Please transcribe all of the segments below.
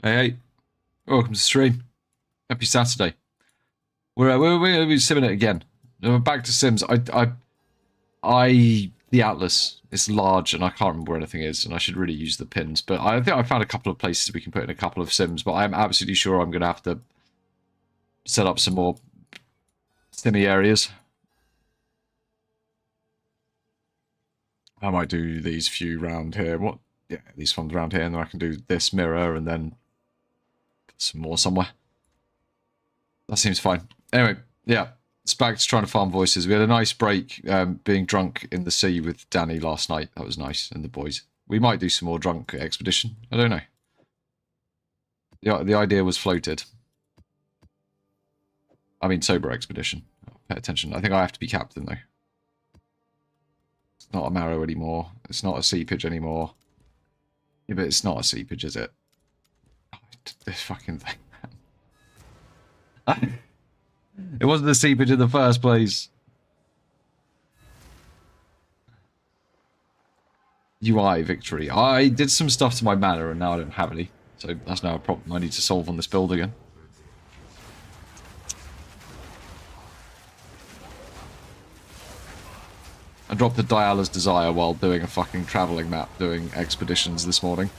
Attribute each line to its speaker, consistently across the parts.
Speaker 1: Hey, welcome to the stream. Happy Saturday. We're simming it again. We're back to Sims. The Atlas is large and I can't remember where anything is, and I should really use the pins. But I think I found a couple of places we can put in a couple of Sims. But I'm absolutely sure I'm going to have to set up some more Simmy areas. I might do these few round here. What? Yeah, these ones around here, and then I can do this mirror and then some more somewhere. That seems fine. Anyway, yeah, it's back to trying to farm voices. We had a nice break being drunk in the sea with Danny last night. That was nice, and the boys. We might do some more drunk expedition. I don't know. The idea was floated. I mean, sober expedition. Pay attention. I think I have to be captain, though. It's not a marrow anymore. It's not a seepage anymore. Yeah, but it's not a seepage, is it? Oh, this fucking thing. It wasn't a seepage in the first place. UI victory. I did some stuff to my mana and now I don't have any. So that's now a problem I need to solve on this build again. I dropped the Diala's Desire while doing a fucking travelling map, doing expeditions this morning.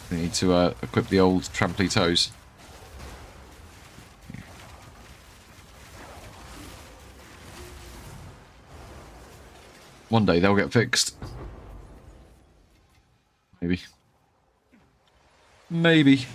Speaker 1: We need to equip the old tramply toes. One day they'll get fixed. Maybe. Maybe.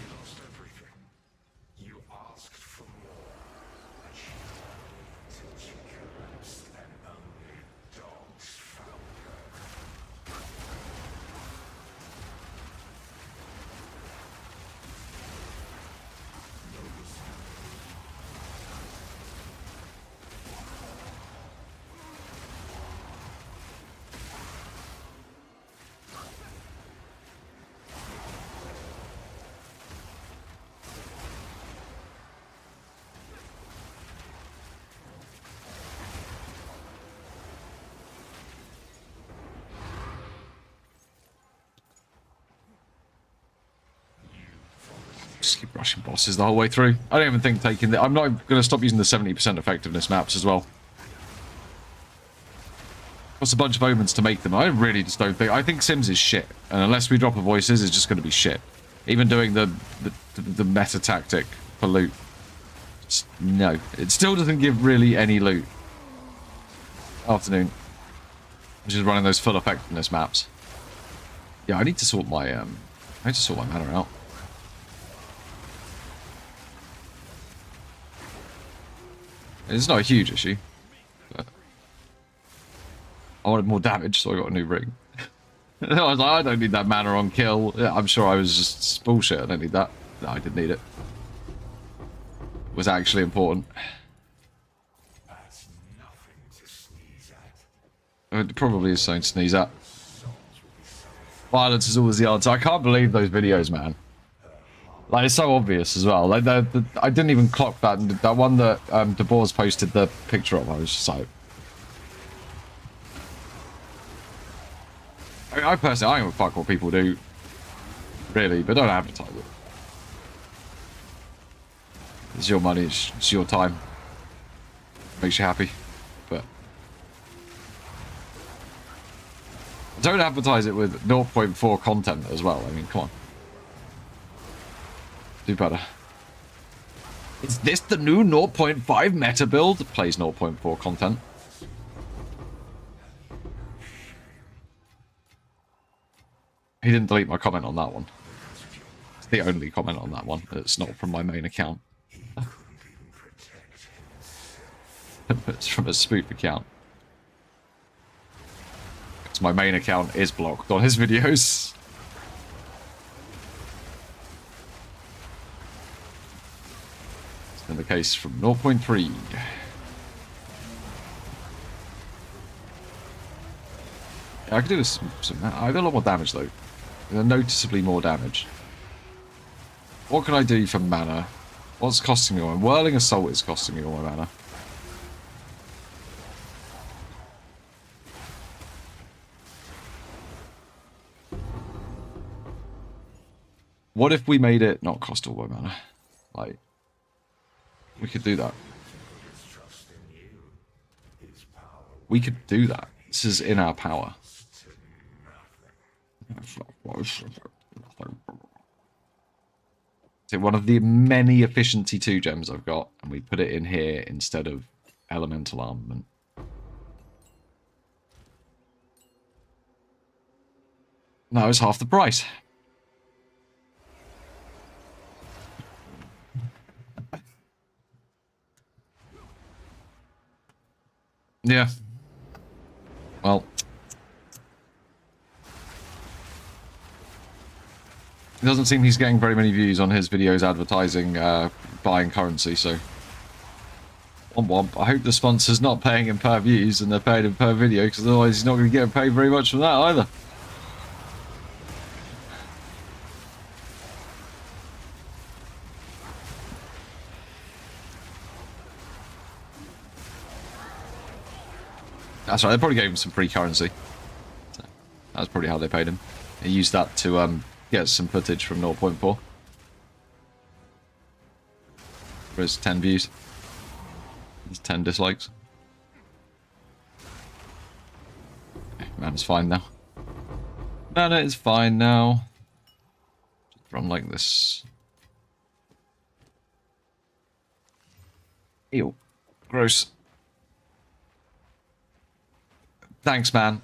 Speaker 1: Just keep rushing bosses the whole way through. I don't even think taking the... I'm not going to stop using the 70% effectiveness maps as well. Costs a bunch of omens to make them. I really just don't think... I think Sims is shit. And unless we drop a voices, it's just going to be shit. Even doing the meta tactic for loot. Just, no. It still doesn't give really any loot. Afternoon. Which is running those full effectiveness maps. Yeah, I need to sort my... I need to sort my mana out. It's not a huge issue, but I wanted more damage, so I got a new ring. I was like, I don't need that mana on kill. Yeah, I'm sure I was just bullshit. I don't need that. No, I didn't need it. It was actually important. It probably is something to sneeze at. Violence is always the answer. I can't believe those videos, man. Like, it's so obvious as well. Like, I didn't even clock that. That one that De Boer's posted the picture of, I was just like... I personally, I don't give a fuck what people do. Really, but don't advertise it. It's your money, it's your time. Makes you happy. But... don't advertise it with 0.4 content as well. I mean, come on. Do better. Is this the new 0.5 meta build? It plays 0.4 content. He didn't delete my comment on that one. It's the only comment on that one. It's not from my main account. It's from a spoof account. Because my main account is blocked on his videos. In the case from 0.3. Yeah, I could do this. I do a lot more damage though. Noticeably more damage. What can I do for mana? What's costing me all? Whirling Assault is costing me all my mana. What if we made it not cost all my mana? Like, we could do that. We could do that. This is in our power. So one of the many efficiency 2 gems I've got, and we put it in here instead of elemental armament. Now it's half the price. Yeah. Well. It doesn't seem he's getting very many views on his videos advertising buying currency, so... Womp womp. I hope the sponsor's not paying him per views and they're paying him per video, because otherwise he's not going to get paid very much from that either. That's right, they probably gave him some free currency. So that's probably how they paid him. He used that to get some footage from 0.4. For his 10 views. His 10 dislikes. Man, it's fine now. Mana is fine now. Just run like this. Ew. Gross. Thanks, man.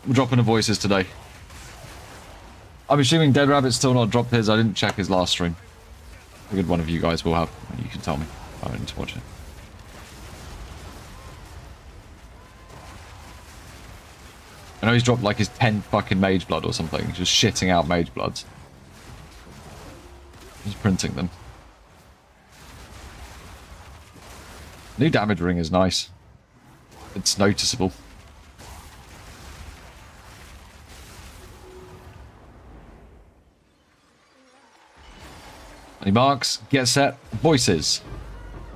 Speaker 1: We're dropping the voices today. I'm assuming Dead Rabbit's still not dropped his. I didn't check his last stream. A good one of you guys will have. You can tell me. I don't need to watch it. I know he's dropped like his 10 fucking Mage Blood or something. Just shitting out Mage Bloods. Just printing them. New damage ring is nice. It's noticeable. Any marks? Get set. Voices.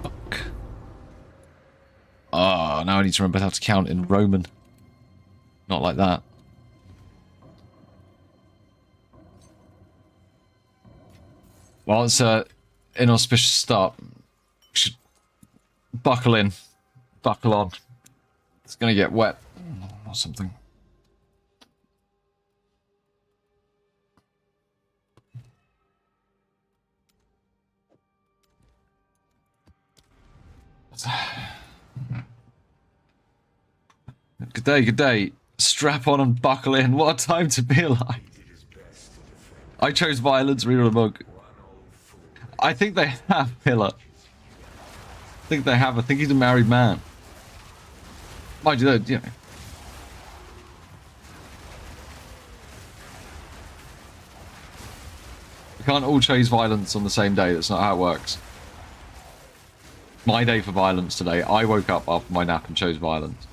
Speaker 1: Fuck. Oh, now I need to remember how to count in Roman. Not like that. Well, it's an inauspicious start. We should buckle in. Buckle on. It's going to get wet or something. Good day, good day. Strap on and buckle in. What a time to be alive. I chose violence, reader of the book. I think they have Pillar. I think they have. I think he's a married man. Mind you, you know. We can't all choose violence on the same day. That's not how it works. My day for violence today. I woke up after my nap and chose violence.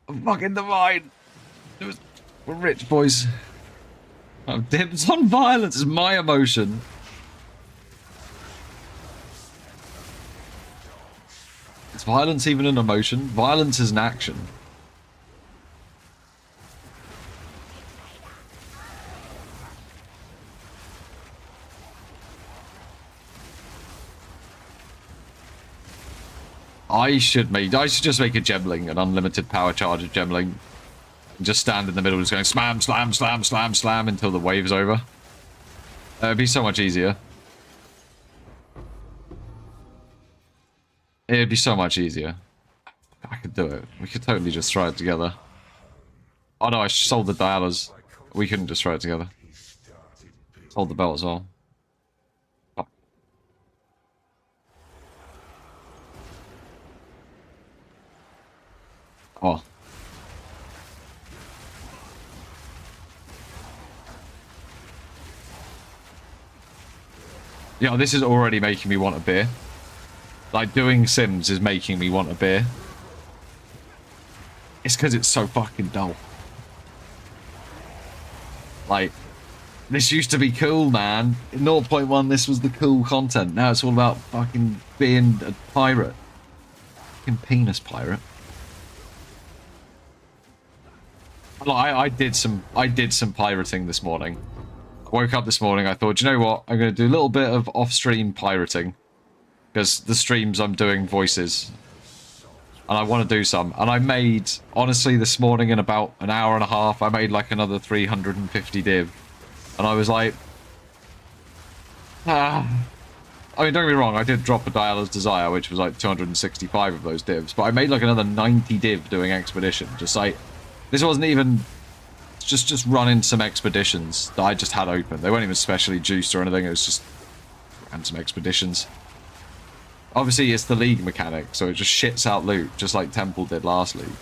Speaker 1: I'm fucking divine. We're rich, boys. Dibs on violence is my emotion. Is violence even an emotion? Violence is an action. I should just make a gemling, an unlimited power charge of gemling. And just stand in the middle, just going slam, slam, slam, slam, slam until the wave's over. It'd be so much easier. It'd be so much easier. I could do it. We could totally just throw it together. Oh no, I sold the Dialas. We couldn't just throw it together. Sold the belt as well. Oh. Oh. Yeah, this is already making me want a beer. Like, doing Sims is making me want a beer. It's because it's so fucking dull. Like, this used to be cool, man. In 0.1, this was the cool content. Now it's all about fucking being a pirate. Fucking penis pirate. Like, I did some pirating this morning. I woke up this morning, I thought, you know what? I'm going to do a little bit of off-stream pirating. Because the streams I'm doing voices. And I want to do some. And I made, honestly, this morning in about an hour and a half, I made like another 350 div. And I was like... I mean, don't get me wrong, I did drop a Diala's Desire, which was like 265 of those divs. But I made like another 90 div doing Expedition. Just like... This wasn't even... Just running some expeditions that I just had open. They weren't even specially juiced or anything, it was just... ran some expeditions. Obviously, it's the League mechanic, so it just shits out loot, just like Temple did last League.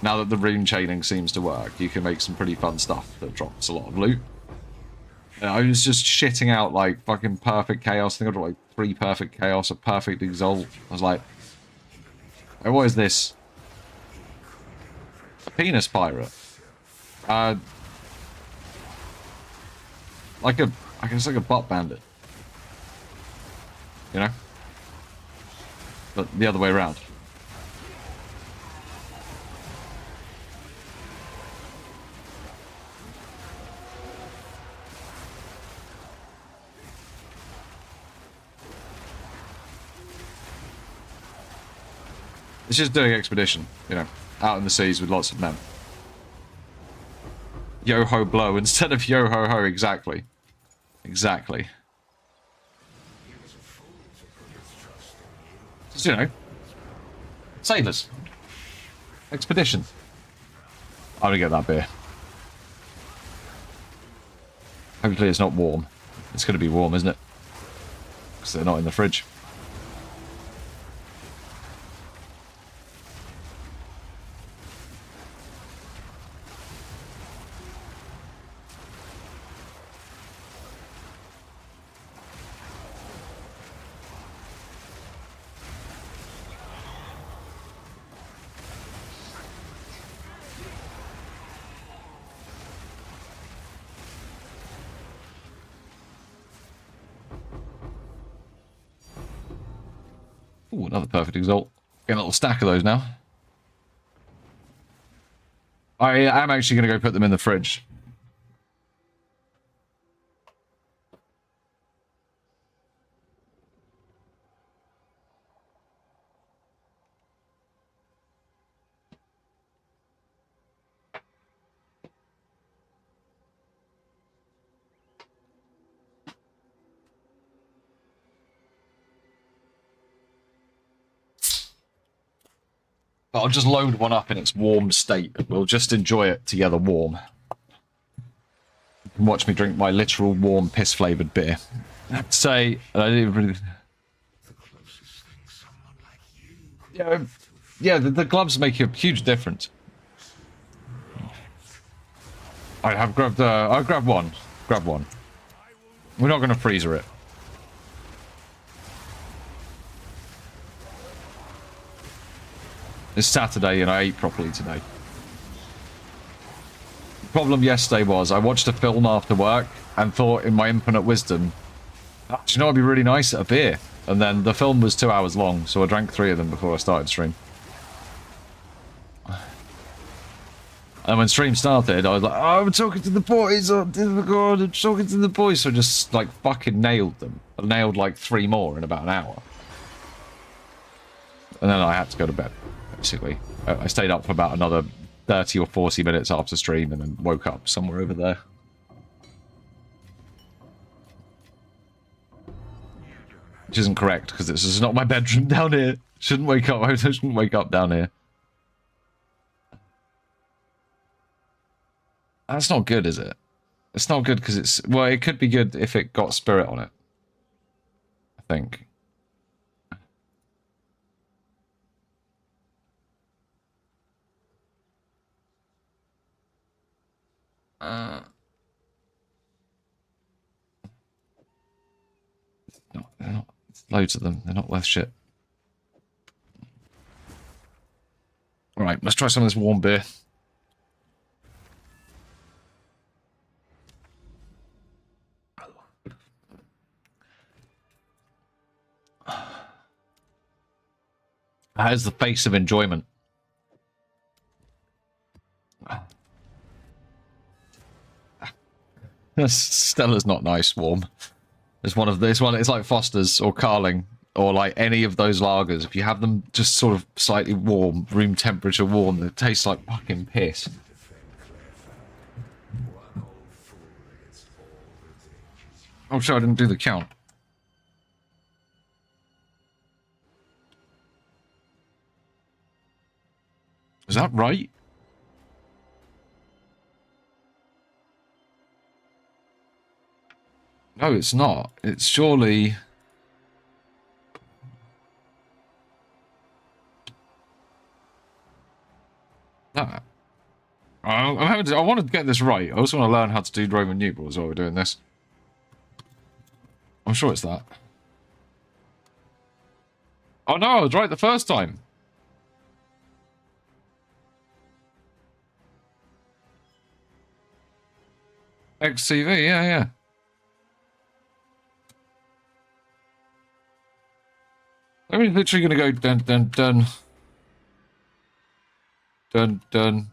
Speaker 1: Now that the rune chaining seems to work, you can make some pretty fun stuff that drops a lot of loot. And I was just shitting out, like, fucking perfect chaos. I think I dropped, like, 3 perfect chaos, a perfect exalt. I was like, oh, what is this? A penis pirate. Like a, I guess like a butt bandit. You know? But the other way around. It's just doing expedition, you know, out in the seas with lots of men. Yo-ho blow instead of yo-ho-ho, exactly. Exactly. Just, you know, sailors. Expedition. I'm gonna get that beer. Hopefully it's not warm. It's gonna be warm, isn't it? Because they're not in the fridge. Ooh, another perfect exalt. Getting a little stack of those now. I am actually going to go put them in the fridge. But I'll just load one up in its warm state. We'll just enjoy it together warm. You can watch me drink my literal warm piss-flavoured beer. I have to say, I didn't really... Yeah, the gloves make a huge difference. I have grabbed, I'll grab one. Grab one. We're not going to freezer it. It's Saturday and I ate properly today. The problem yesterday was I watched a film after work and thought in my infinite wisdom, oh, do you know what would be really nice? A beer. And then the film was 2 hours long, so I drank 3 of them before I started stream. And when stream started, I was like, oh, I'm talking to the boys, oh dear God, I'm talking to the boys. So I just like fucking nailed them. I nailed like 3 more in about an hour. And then I had to go to bed. Basically, I stayed up for about another 30 or 40 minutes after stream and then woke up somewhere over there. Which isn't correct, because this is not my bedroom down here. Shouldn't wake up, I shouldn't wake up down here. That's not good, is it? It's not good because it's... Well, it could be good if it got spirit on it. I think. No, they're not. Loads of them. They're not worth shit. Alright, let's try some of this warm beer. That is the face of enjoyment. Stella's not nice warm. It's one of this one. It's like Foster's or Carling or like any of those lagers. If you have them just sort of slightly warm, room temperature warm, they taste like fucking piss. Oh, sure, I didn't do the count. Is that right? No, it's not. It's surely... that. I want to get this right. I also want to learn how to do Roman numerals while we're doing this. I'm sure it's that. Oh no, I was right the first time. XCV, yeah. I'm literally going to go dun dun dun. Dun dun.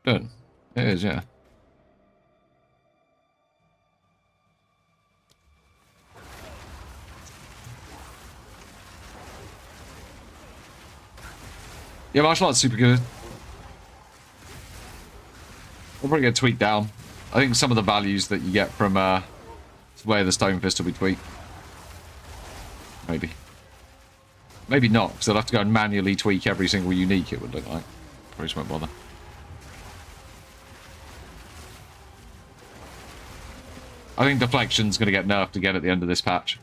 Speaker 1: Done. It is, yeah. Yeah, martial arts super good. We'll probably get tweaked down. I think some of the values that you get from Way of the Stone Fist will be tweaked. Maybe. Maybe not, because I'll have to go and manually tweak every single unique, it would look like. Probably just won't bother. I think deflection's going to get nerfed again at the end of this patch.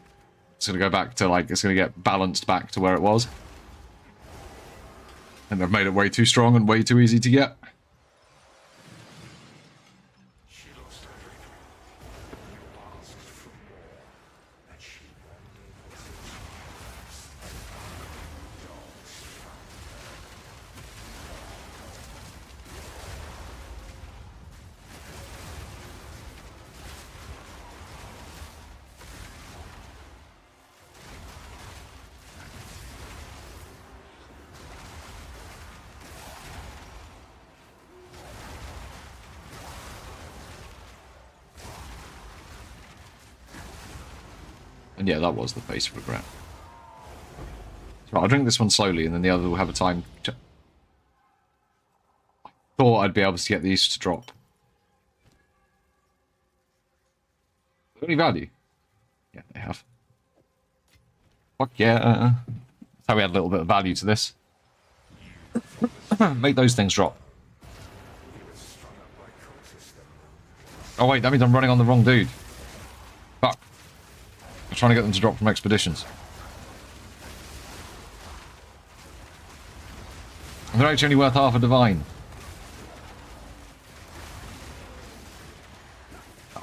Speaker 1: It's going to go back to, like, it's going to get balanced back to where it was. And they've made it way too strong and way too easy to get. And yeah, that was the face of regret. Right, I'll drink this one slowly, and then the other will have a time. I thought I'd be able to get these to drop. Any value? Yeah, they have. Fuck yeah. That's how we had a little bit of value to this. Make those things drop. Oh wait, that means I'm running on the wrong dude. Fuck. I'm trying to get them to drop from expeditions. And they're actually only worth half a divine.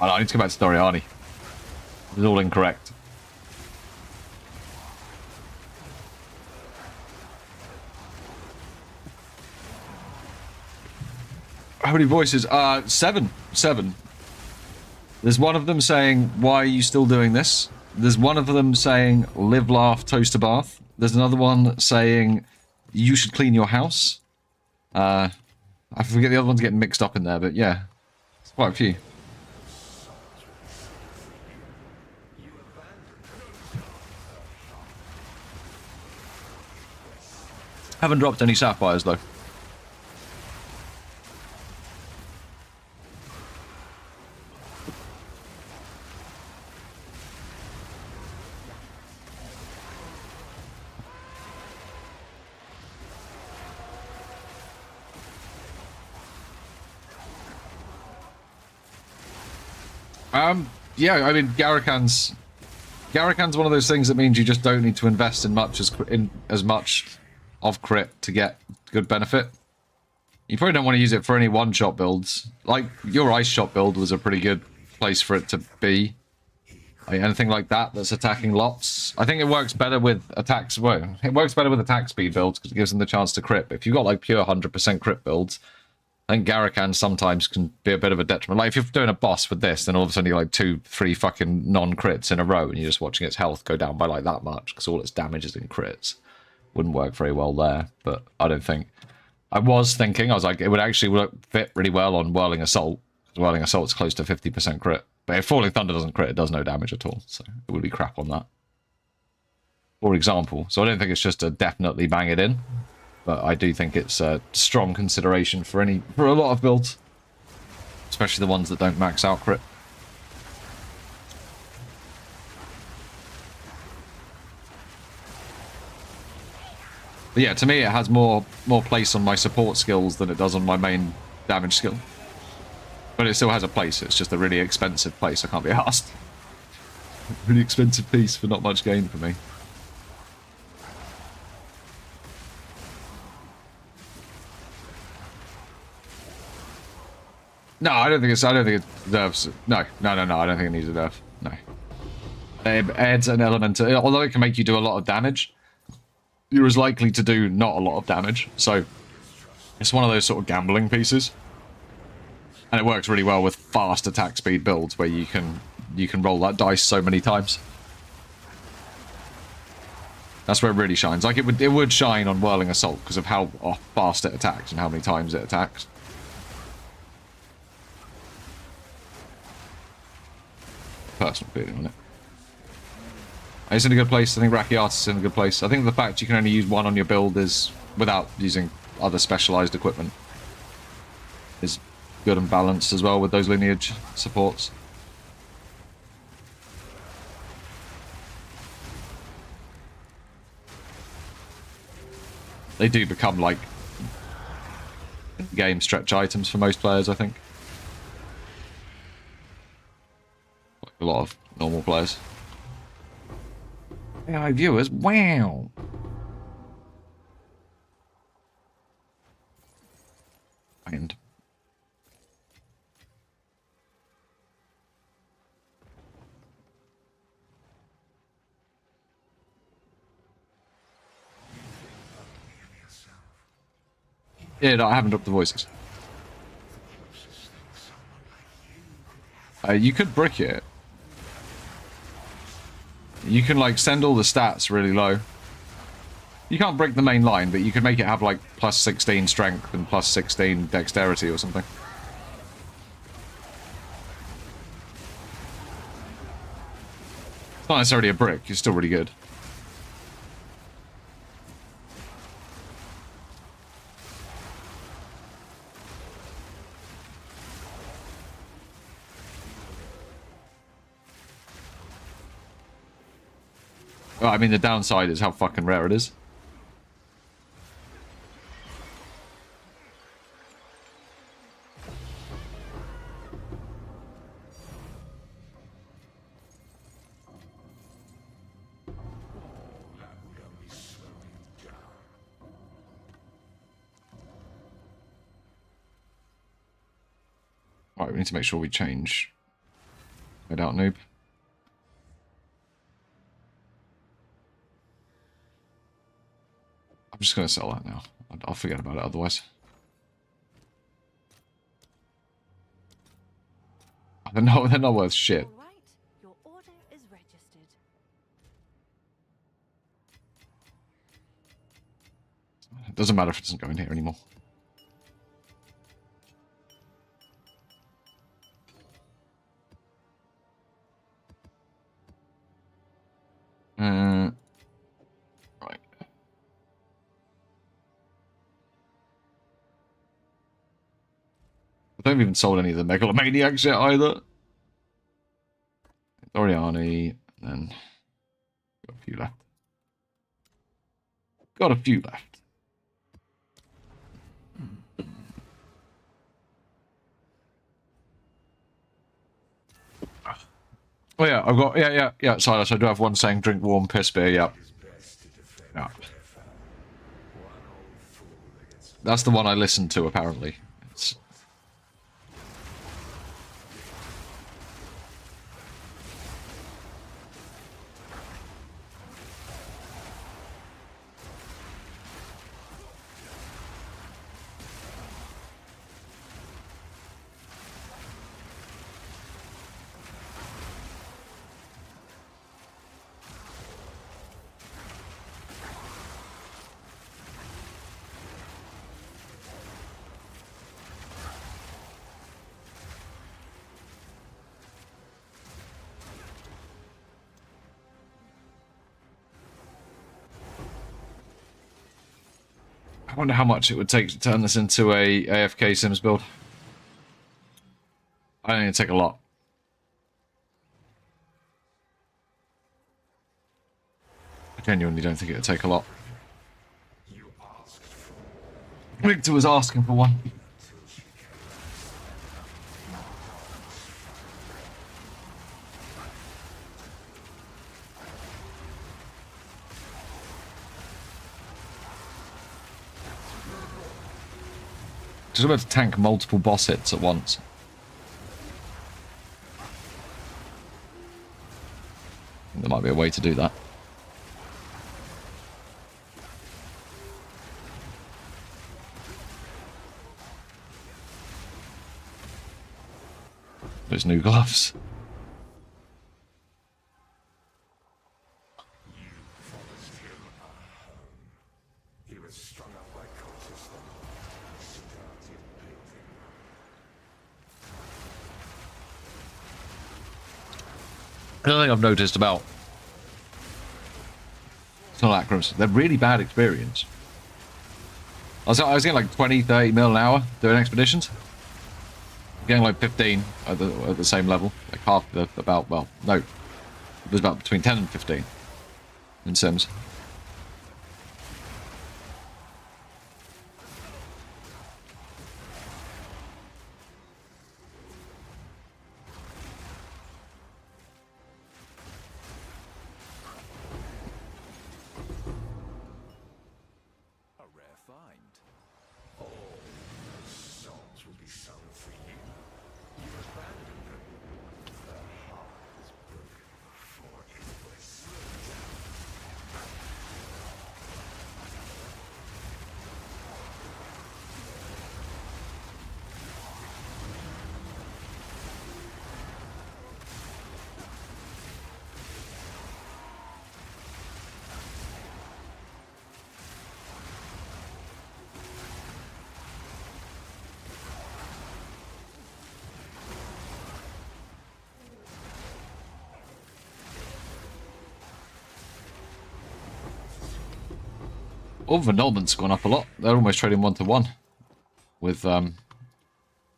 Speaker 1: Oh, no, I need to go back to Doriani. This is all incorrect. How many voices? 7. 7. There's one of them saying, why are you still doing this? There's one of them saying, live, laugh, toast a bath. There's another one saying, you should clean your house. I forget the other one's getting mixed up in there, but yeah. It's quite a few. Haven't dropped any sapphires, though. Yeah, I mean, Garakan's one of those things that means you just don't need to invest in as much of crit to get good benefit. You probably don't want to use it for any one-shot builds. Like, your ice shot build was a pretty good place for it to be. Like, anything like that that's attacking lots. I think it works better with attacks. Well, it works better with attack speed builds because it gives them the chance to crit. But if you've got like pure 100% crit builds, I think Garrican sometimes can be a bit of a detriment. Like if you're doing a boss with this, then all of a sudden you're like 2-3 fucking non-crits in a row and you're just watching its health go down by like that much because all its damage is in crits. Wouldn't work very well there, but I don't think. I was thinking, I was like, it would actually fit really well on Whirling Assault. Whirling Assault's close to 50% crit. But if Falling Thunder doesn't crit, it does no damage at all. So it would be crap on that. For example. So I don't think it's just a definitely bang it in. But I do think it's a strong consideration for a lot of builds. Especially the ones that don't max out crit. But yeah, to me it has more place on my support skills than it does on my main damage skill. But it still has a place. It's just a really expensive place. I can't be asked. Really expensive piece for not much gain for me. No, I don't think it deserves. No. I don't think it needs a nerf. No. It adds an element to, although it can make you do a lot of damage, you're as likely to do not a lot of damage. So it's one of those sort of gambling pieces. And it works really well with fast attack speed builds where you can roll that dice so many times. That's where it really shines. Like it would shine on Whirling Assault because of how fast it attacks and how many times it attacks. Personal feeling on it. It's in a good place. I think Rakiatis is in a good place. I think the fact you can only use one on your build is without using other specialized equipment is good and balanced as well with those lineage supports. They do become like game stretch items for most players, I think. Like a lot of normal players. AI viewers, wow. And yeah, no, I haven't dropped the voices. You could brick it. You can like send all the stats really low. You can't break the main line, but you could make it have like plus 16 strength and plus 16 dexterity or something. It's not necessarily a brick, it's still really good. Well, I mean, the downside is how fucking rare it is. Right, we need to make sure we change. Head out, noob. I'm just going to sell that now. I'll forget about it otherwise. They're not worth shit.
Speaker 2: All right. Your order is registered.
Speaker 1: It doesn't matter if it doesn't go in here anymore. Right. I haven't even sold any of the Megalomaniacs yet either. Oriani, and then got a few left. Got a few left. Oh yeah, I've got yeah. Silas, I do have one saying drink warm piss beer. Yeah. Yeah. That's the one I listened to, apparently. It's... I wonder how much it would take to turn this into a AFK Sims build. I think it'd take a lot. I genuinely don't think it would take a lot. Victor was asking for one. Just about to tank multiple boss hits at once. There might be a way to do that. Those new gloves. Another thing I've noticed about simulacrums, they're really bad experience. I was getting like 20, 30 mil an hour doing expeditions. I'm getting like 15 at the same level, like half the, about, well, no, it was about between 10 and 15 in Sims. Oh, Vanillment's gone up a lot. They're almost trading 1-to-1 with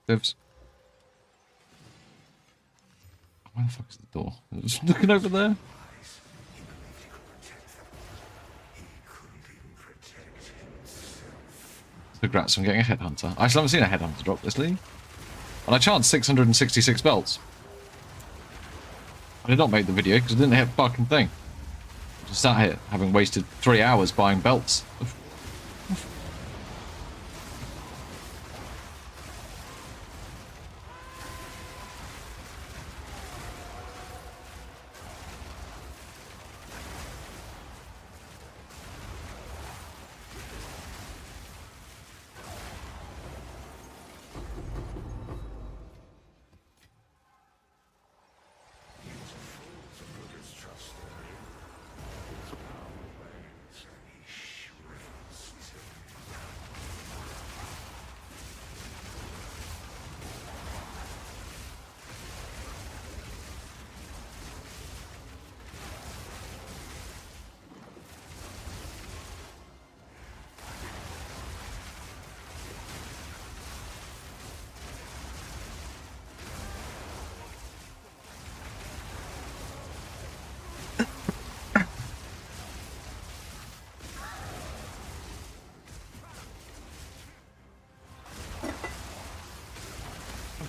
Speaker 1: divs. Where the fuck is the door? Just looking over there. Congrats on getting a headhunter. I still haven't seen a headhunter drop this league. And I chanced 666 belts. I did not make the video because I didn't hit a fucking thing. Just sat here, having wasted 3 hours buying belts.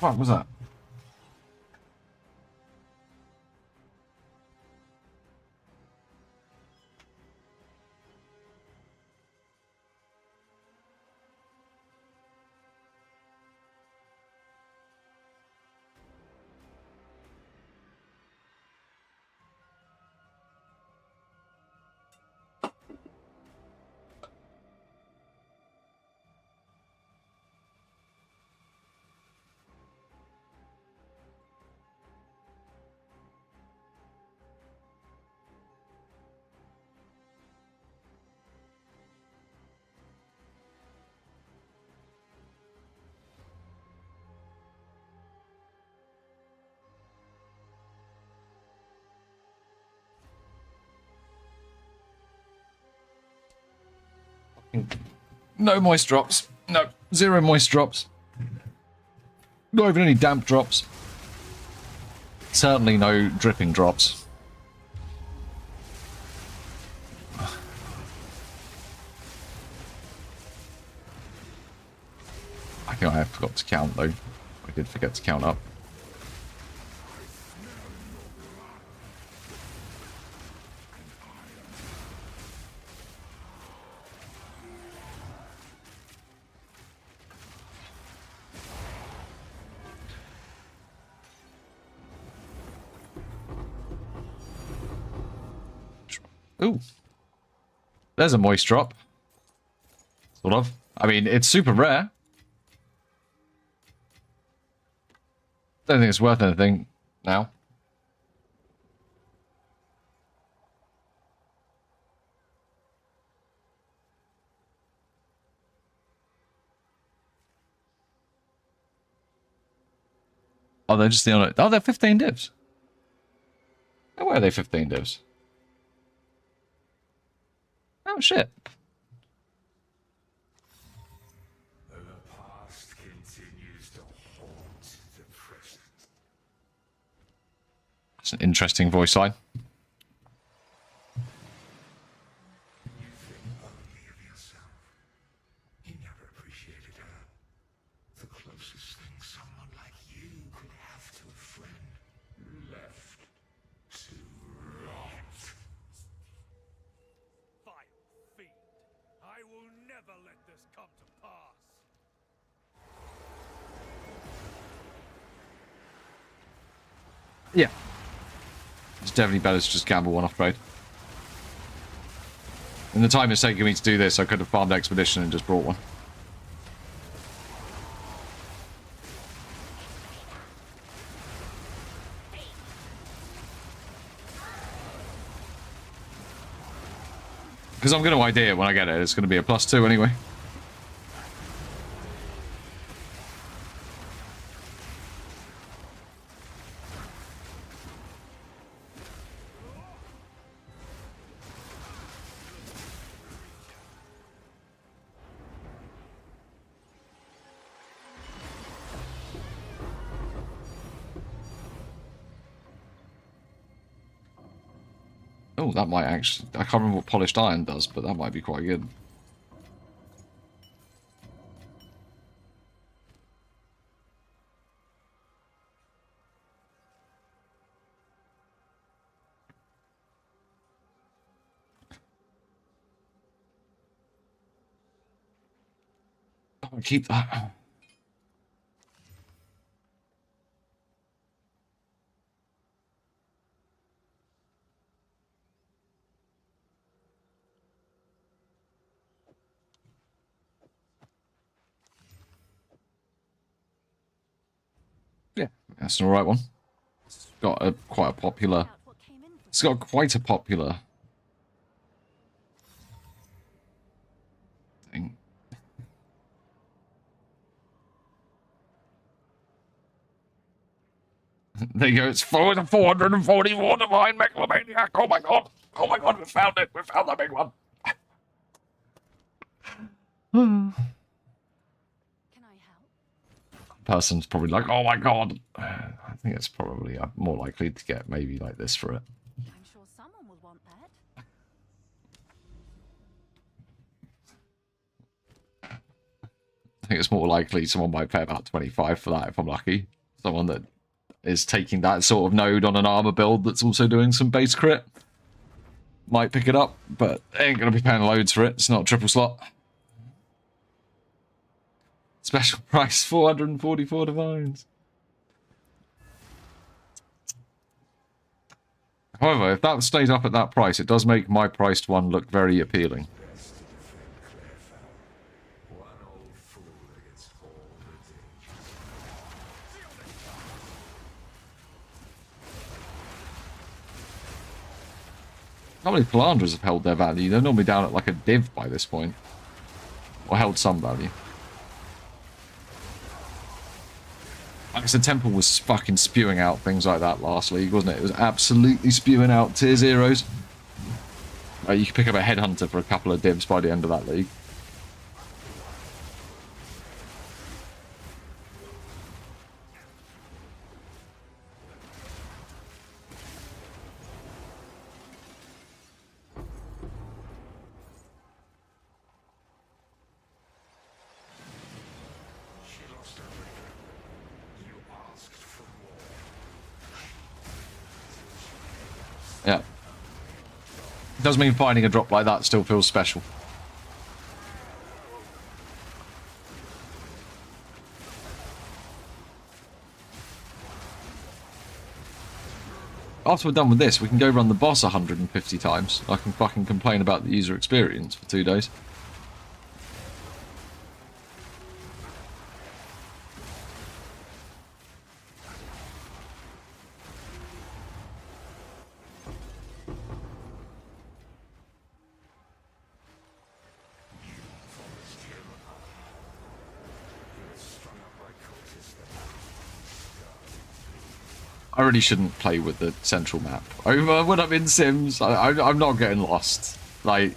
Speaker 1: What the fuck was that? No moist drops. No, 0 moist drops. Not even any damp drops. Certainly no dripping drops. I think I forgot to count though. I did forget to count up. Ooh. There's a moist drop. Sort of. I mean, it's super rare. Don't think it's worth anything now. Oh, they're just the only... Oh, they're 15 divs. Oh, where are they 15 divs? Oh, shit.
Speaker 3: The past continues to haunt the present.
Speaker 1: That's an interesting voice line.
Speaker 3: You think only of yourself. You never appreciated her. The closest thing someone like you could have to a friend. Left to rot.
Speaker 4: Vile fiend! I will never let this come to pass!
Speaker 1: Yeah. It's definitely better to just gamble one off trade. In the time it's taken me to do this, I could have farmed Expedition and just brought one. Because I'm going to ID it when I get it. It's going to be a +2 anyway. Oh, that might actually... I can't remember what polished iron does, but that might be quite good. I'll keep that. Yeah, that's an alright one. It's got a quite a popular...
Speaker 2: Out what came in for
Speaker 1: It's got quite a popular thing. There you go, it's 444 Divine Megalomaniac. Oh my god! Oh my god, we found it! We found the big one!
Speaker 2: Can I help?
Speaker 1: Person's probably like, oh my god! I think it's probably more likely to get maybe like this for it.
Speaker 2: I'm sure someone will want that.
Speaker 1: I think it's more likely someone might pay about 25 for that if I'm lucky. Someone that is taking that sort of node on an armor build that's also doing some base crit might pick it up, but they ain't going to be paying loads for it. It's not a triple slot. Special price 444 divines. However, if that stays up at that price, it does make my priced one look very appealing.
Speaker 3: Best to defend Clearfowl. One old fool against all the dangers.
Speaker 1: How many Palandras have held their value? They're normally down at like a div by this point. Or held some value. Like I said, Temple was fucking spewing out things like that last league, wasn't it? It was absolutely spewing out tier zeros. You could pick up a Headhunter for a couple of divs by the end of that league. Does mean finding a drop like that still feels special. After we're done with this, we can go run the boss 150 times. I can fucking complain about the user experience for 2 days. I really shouldn't play with the central map. When I'm in Sims, I'm not getting lost. Like,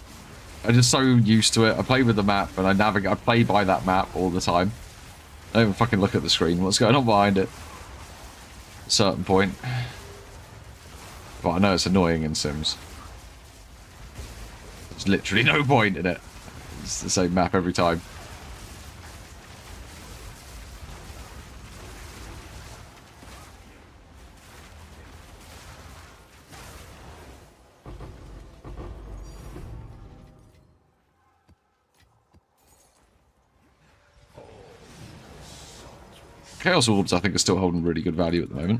Speaker 1: I'm just so used to it. I play with the map and I play by that map all the time. I don't even fucking look at the screen. What's going on behind it? At a certain point. But I know it's annoying in Sims. There's literally no point in it. It's the same map every time. Chaos Orbs, I think, are still holding really good value at the moment.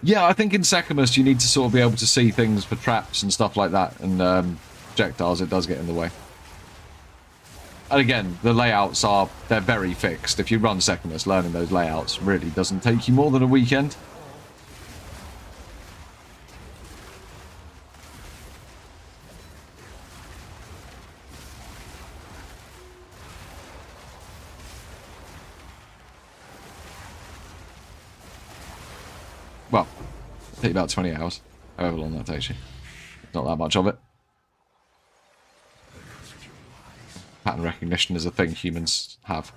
Speaker 1: Yeah, I think in Secamus you need to sort of be able to see things for traps and stuff like that, and projectiles, it does get in the way. And again, the layouts they're very fixed. If you run Secamus, learning those layouts really doesn't take you more than a weekend. Well, it'll take about 20 hours, however long that takes you. Not that much of it. Pattern recognition is a thing humans have.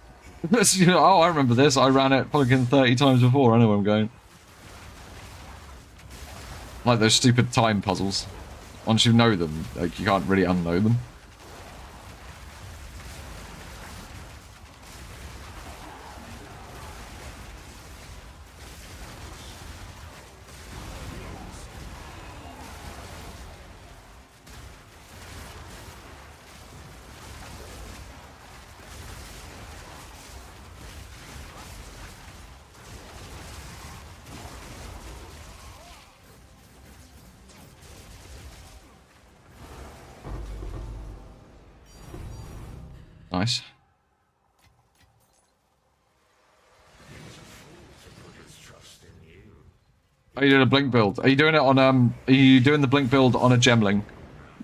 Speaker 1: Oh, I remember this. I ran it fucking 30 times before. I know where I'm going. Like those stupid time puzzles. Once you know them, like, you can't really unknow them. Nice. Are you doing a blink build? Are you doing it on Are you doing the blink build on a gemling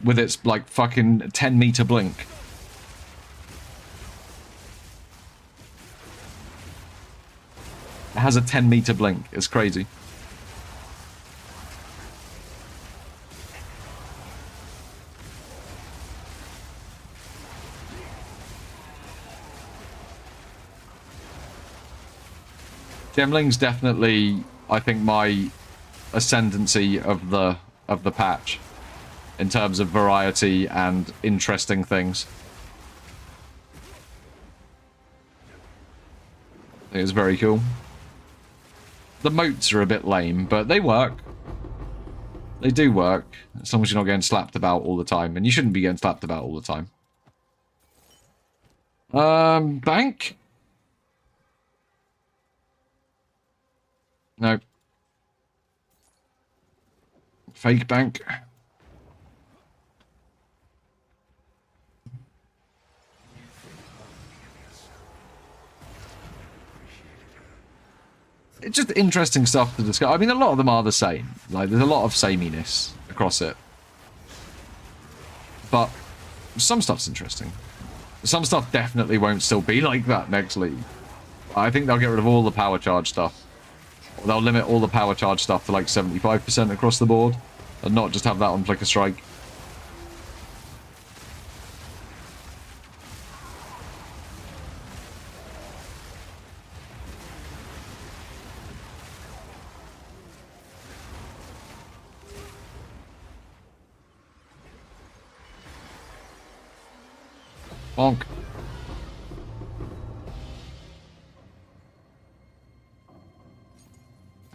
Speaker 1: with its like fucking 10-meter blink? It has a 10-meter blink. It's crazy. Gemling's definitely, I think, my ascendancy of the patch in terms of variety and interesting things. I think it's very cool. The moats are a bit lame, but they work. They do work, as long as you're not getting slapped about all the time, and you shouldn't be getting slapped about all the time. Bank? No. Fake bank. It's just interesting stuff to discuss. I mean, a lot of them are the same. Like, there's a lot of sameness across it. But some stuff's interesting. Some stuff definitely won't still be like that next league. I think they'll get rid of all the power charge stuff. Or they'll limit all the power charge stuff to like 75% across the board. And not just have that on Flicker Strike. Bonk.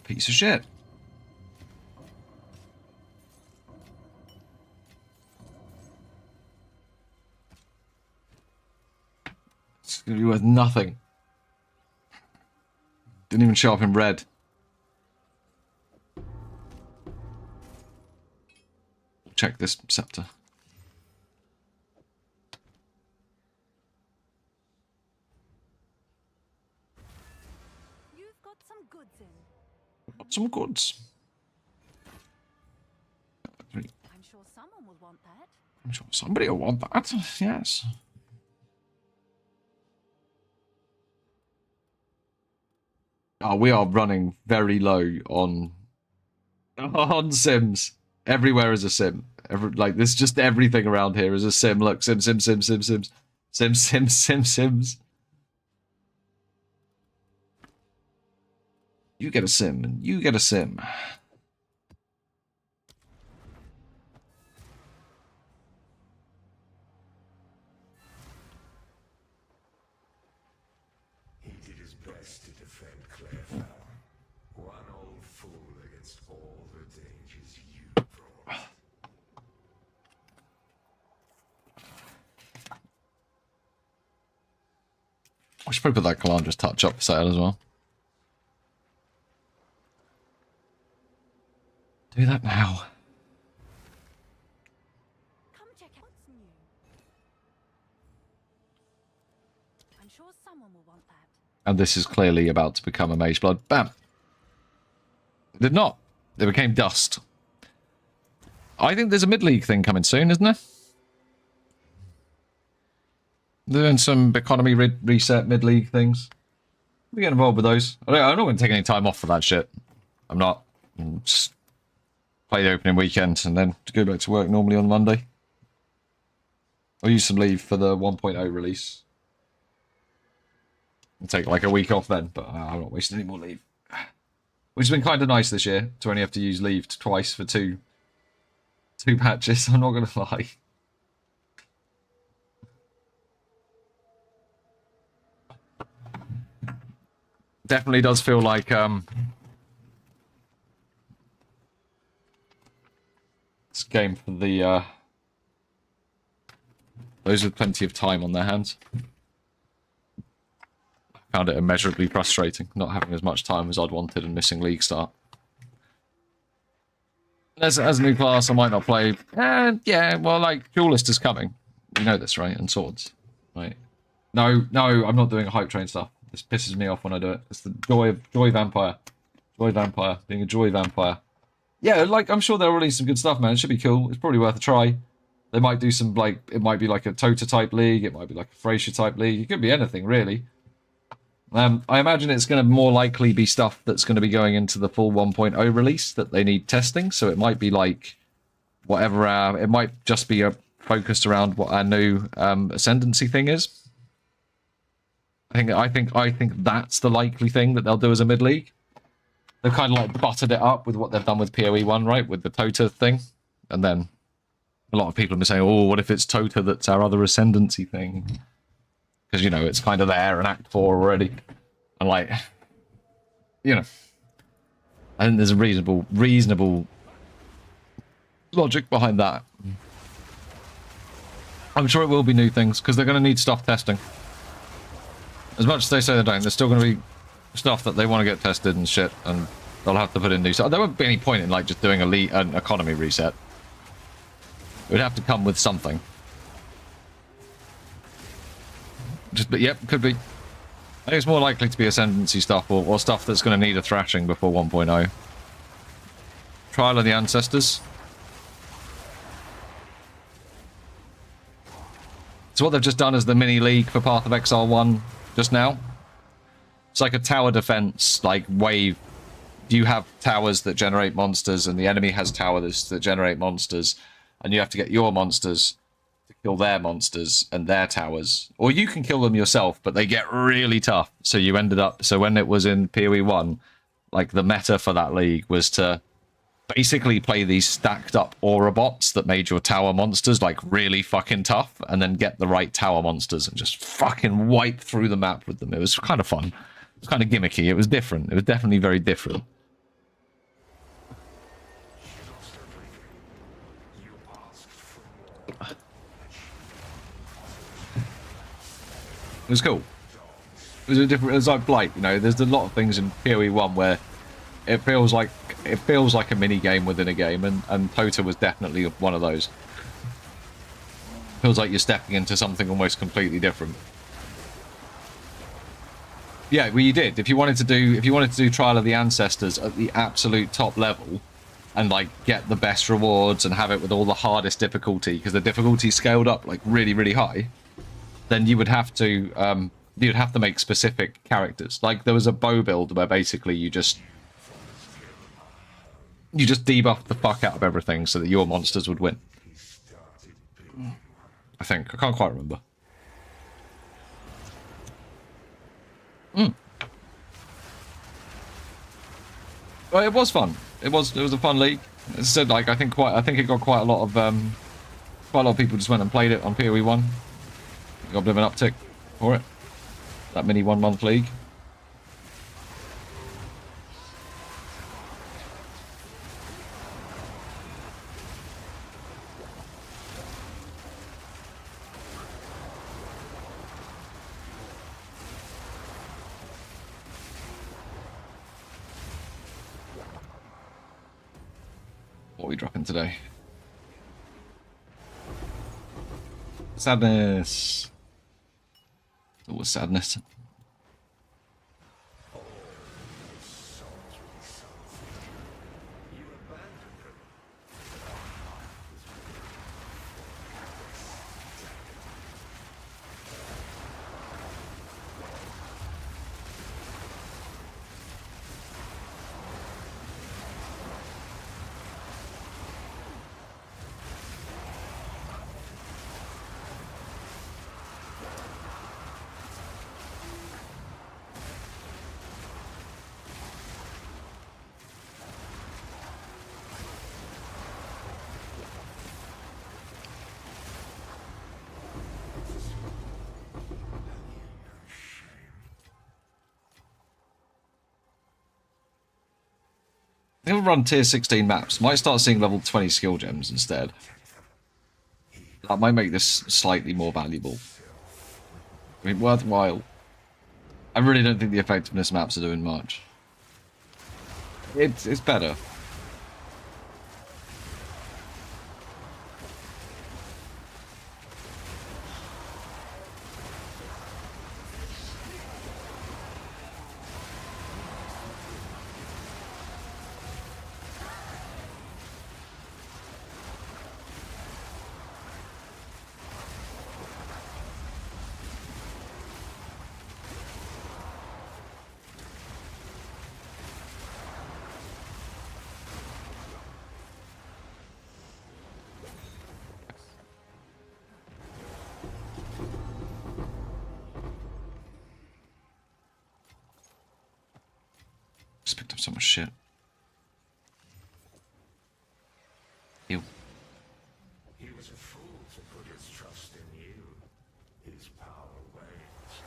Speaker 1: Piece of shit. gonna be worth nothing. Didn't even show up in red. Check this scepter.
Speaker 2: You've got some goods in.
Speaker 1: Got some goods.
Speaker 2: I'm sure someone will want that.
Speaker 1: I'm sure somebody will want that. Yes. Oh, we are running very low on sims. Everywhere is a sim. Like this, just everything around here is a sim. Look, sims. You get a sim, and you get a sim.
Speaker 3: He did his best to defend Clairfell. One old fool against all the dangers you brought.
Speaker 1: I should probably put that Calandra's touch up for sale as well. Do that now.
Speaker 2: Come check out what's new. I'm sure someone will want that.
Speaker 1: And this is clearly about to become a Mage Blood. Bam! It did not. It became dust. I think there's a mid-league thing coming soon, isn't there? Doing some economy reset mid-league things. We get involved with those. I'm not going to take any time off for that shit. I'm not. Just play the opening weekend and then go back to work normally on Monday. I'll use some leave for the 1.0 release. I'll take like a week off then, but I'm not wasting any more leave. Which has been kind of nice this year, to only have to use leave twice for two patches, I'm not going to lie. Definitely does feel like this game for the those with plenty of time on their hands. I found it immeasurably frustrating not having as much time as I'd wanted and missing league start. As a new class, I might not play. Yeah, well, like Duelist is coming. You know this, right? And Swords, right? No, I'm not doing hype train stuff. This pisses me off when I do it. It's the joy vampire. Joy vampire. Being a joy vampire. Yeah, like, I'm sure they'll release some good stuff, man. It should be cool. It's probably worth a try. They might do some, like, it might be like a Tota type league. It might be like a Frasier type league. It could be anything, really. I imagine it's going to more likely be stuff that's going to be going into the full 1.0 release that they need testing. So it might be like whatever it might just be focused around what our new Ascendancy thing is. I think that's the likely thing that they'll do as a mid league. They've kind of like buttered it up with what they've done with PoE 1, right? With the Tota thing. And then a lot of people have been saying, oh, what if it's Tota that's our other Ascendancy thing? Because, you know, it's kind of there in Act 4 already. And like, you know, I think there's a reasonable logic behind that. I'm sure it will be new things, because they're going to need stuff testing. As much as they say they don't, there's still going to be stuff that they want to get tested and shit, and they'll have to put in new stuff. There won't be any point in like just doing an economy reset. It would have to come with something. But yep, could be. I think it's more likely to be Ascendancy stuff or stuff that's going to need a thrashing before 1.0. Trial of the Ancestors. So what they've just done is the mini league for Path of Exile 1 just now. It's like a tower defense, like wave. You have towers that generate monsters, and the enemy has towers that generate monsters, and you have to get your monsters to kill their monsters and their towers. Or you can kill them yourself, but they get really tough. So you ended up... So when it was in PoE 1, like the meta for that league was to basically play these stacked up aura bots that made your tower monsters like really fucking tough, and then get the right tower monsters and just fucking wipe through the map with them. It was kind of fun. It was kind of gimmicky. It was different. It was definitely very different. It was cool. It was a different. It was like Blight. You know, there's a lot of things in PoE1 where it feels like a mini game within a game, and Tota was definitely one of those. Feels like you're stepping into something almost completely different. Yeah, well, you did. If you wanted to do Trial of the Ancestors at the absolute top level, and like get the best rewards and have it with all the hardest difficulty, because the difficulty scaled up like really, really high, then you would have to make specific characters. Like there was a bow build where basically you just debuffed the fuck out of everything so that your monsters would win. I think. I can't quite remember. Well, it was fun. It was a fun league. As I said, like I think it got quite a lot of people just went and played it on PoE1. Got a bit of an uptick for it. That mini 1 month league. What are we dropping today? Sadness. It was sadness. He'll run tier 16 maps. Might start seeing level 20 skill gems instead. That might make this slightly more valuable. I mean, worthwhile. I really don't think the effectiveness maps are doing much. It's better. Just picked up so much shit. Ew.
Speaker 3: He was a fool to put his trust in you. His power wanes.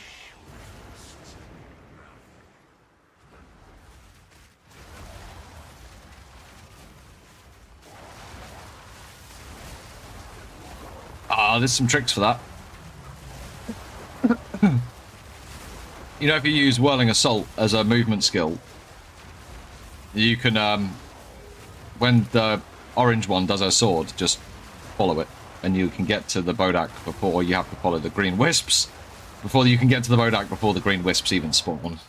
Speaker 3: He shrinks to nothing.
Speaker 1: Ah, there's some tricks for that. You know, if you use Whirling Assault as a movement skill, you can, when the orange one does her sword, just follow it, and you can get to the Bodak before you have to follow the green wisps. Before you can get to the Bodak before the green wisps even spawn.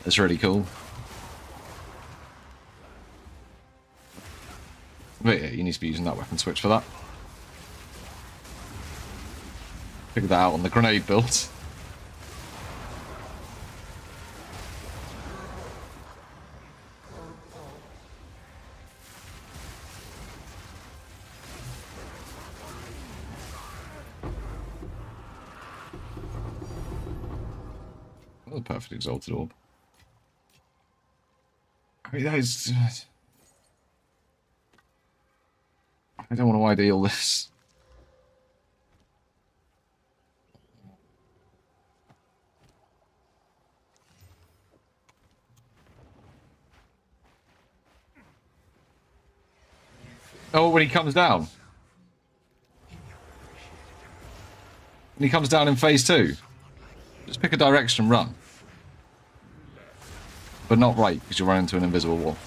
Speaker 1: It's really cool. But yeah, you need to be using that weapon switch for that. Figure that out on the grenade build. Oh, perfect exalted orb. I mean, that is... I don't want to ideal this. Oh, when he comes down. When he comes down in phase 2. Just pick a direction and run. But not right, because you'll run into an invisible wall.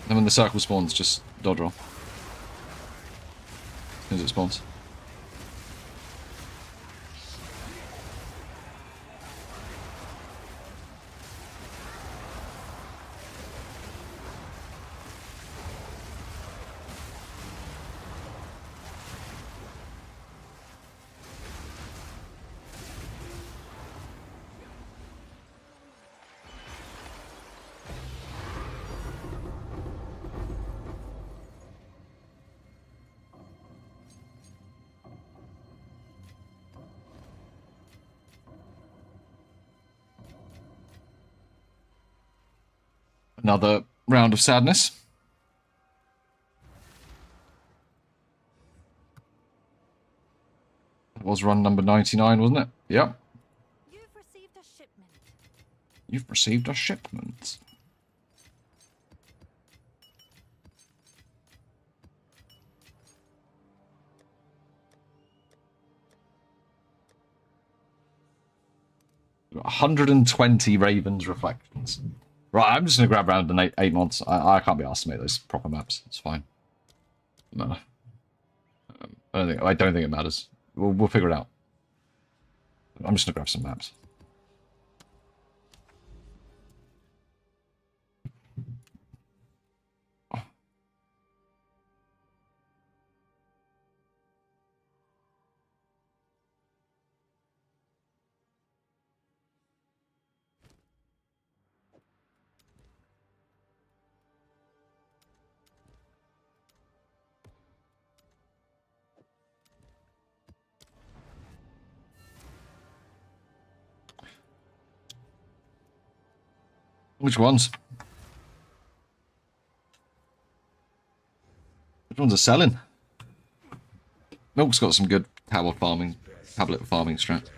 Speaker 1: And when the circle spawns, just dodge roll. As soon as it spawns. Another round of sadness. That was run number 99, wasn't it? Yep.
Speaker 2: You've received a shipment.
Speaker 1: You've received a shipment. We've got 120 Ravens reflections. Right, I'm just gonna grab around the 8 mods. I can't be asked to make those proper maps. It's fine. No. I don't think it matters. We'll figure it out. I'm just gonna grab some maps. Which ones? Which ones are selling? Milk's got some good tablet farming strat.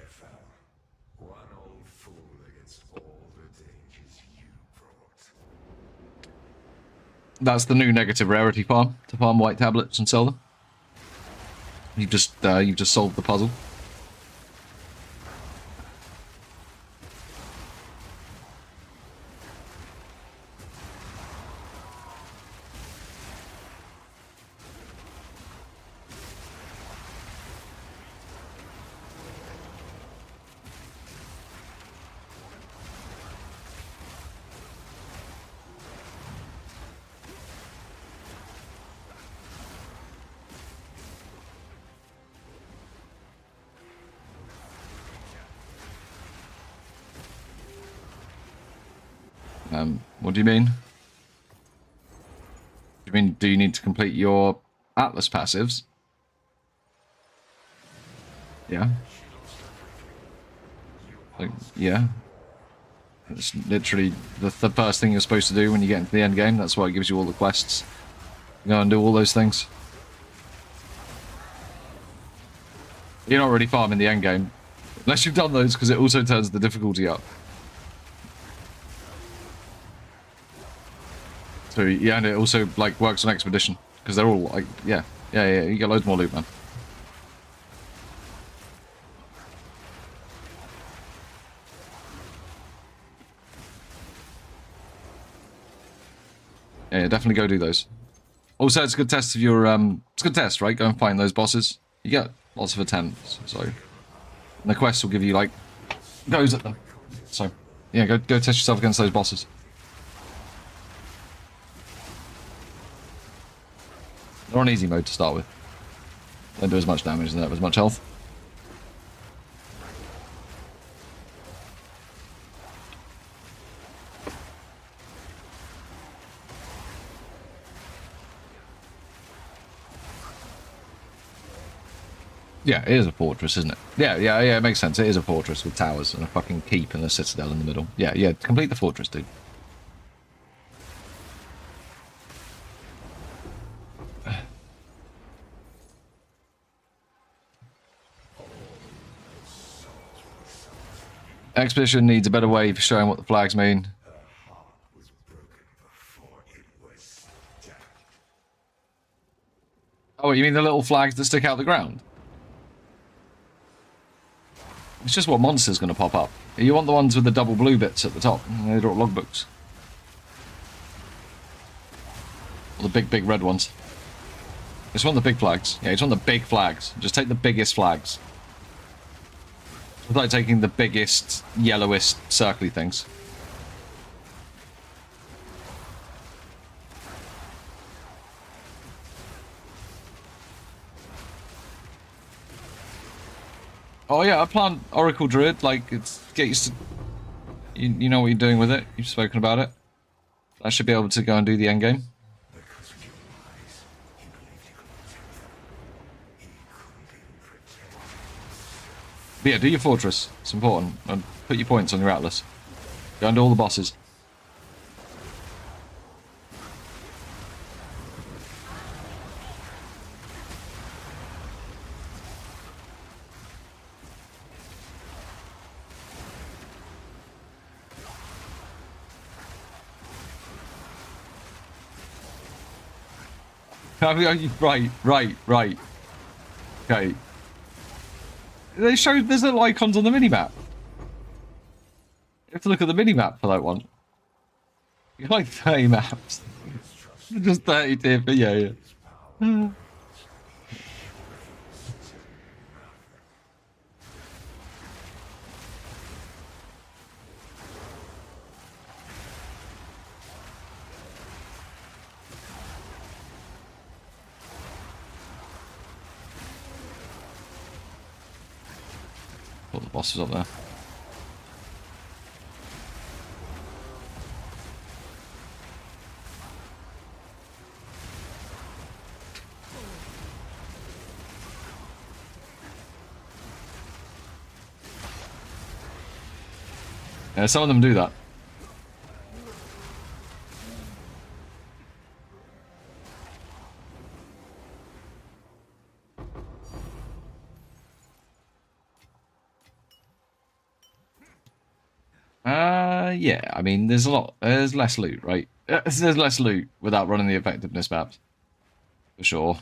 Speaker 3: One old fool against all the dangers you brought.
Speaker 1: That's the new negative rarity farm, to farm white tablets and sell them. You've just solved the puzzle. What do you mean? Do you need to complete your Atlas passives? Yeah. Like, yeah. It's literally the first thing you're supposed to do when you get into the end game. That's why it gives you all the quests. Go and do all those things. You're not really farming the end game. Unless you've done those, because it also turns the difficulty up. So yeah, and it also like works on expedition because they're all like yeah, you get loads more loot, man. Yeah, definitely go do those. Also, it's a good test of your it's a good test, right? Go and find those bosses. You get lots of attempts, so and the quests will give you like goes at them. So yeah, go test yourself against those bosses. They're on easy mode to start with. Don't do as much damage and don't have as much health. Yeah, it is a fortress, isn't it? Yeah, it makes sense. It is a fortress with towers and a fucking keep and a citadel in the middle. Yeah, complete the fortress, dude. Expedition needs a better way for showing what the flags mean.
Speaker 3: Her heart was broken before it was done.
Speaker 1: Oh, you mean the little flags that stick out the ground? It's just what monster's going to pop up. You want the ones with the double blue bits at the top. They drop logbooks. Or the big red ones. Just want the big flags. Yeah, just want the big flags. Just take the biggest flags. It's like taking the biggest, yellowest, circly things. Oh yeah, I plant Oracle Druid, like, it's get used to... You know what you're doing with it, you've spoken about it. I should be able to go and do the endgame.
Speaker 3: Because of your lies, he believed he could protect them. He couldn't even protect himself.
Speaker 1: But yeah, do your fortress, it's important. And put your points on your atlas. Go and do all the bosses. Right. Okay. They showed there's little icons on the minimap. You have to look at the minimap for that one. You got like 30 maps. Just 30 tier, but yeah. Put the bosses up there. Yeah, some of them do that. Yeah, I mean, there's less loot, right? There's less loot without running the effectiveness maps. For sure.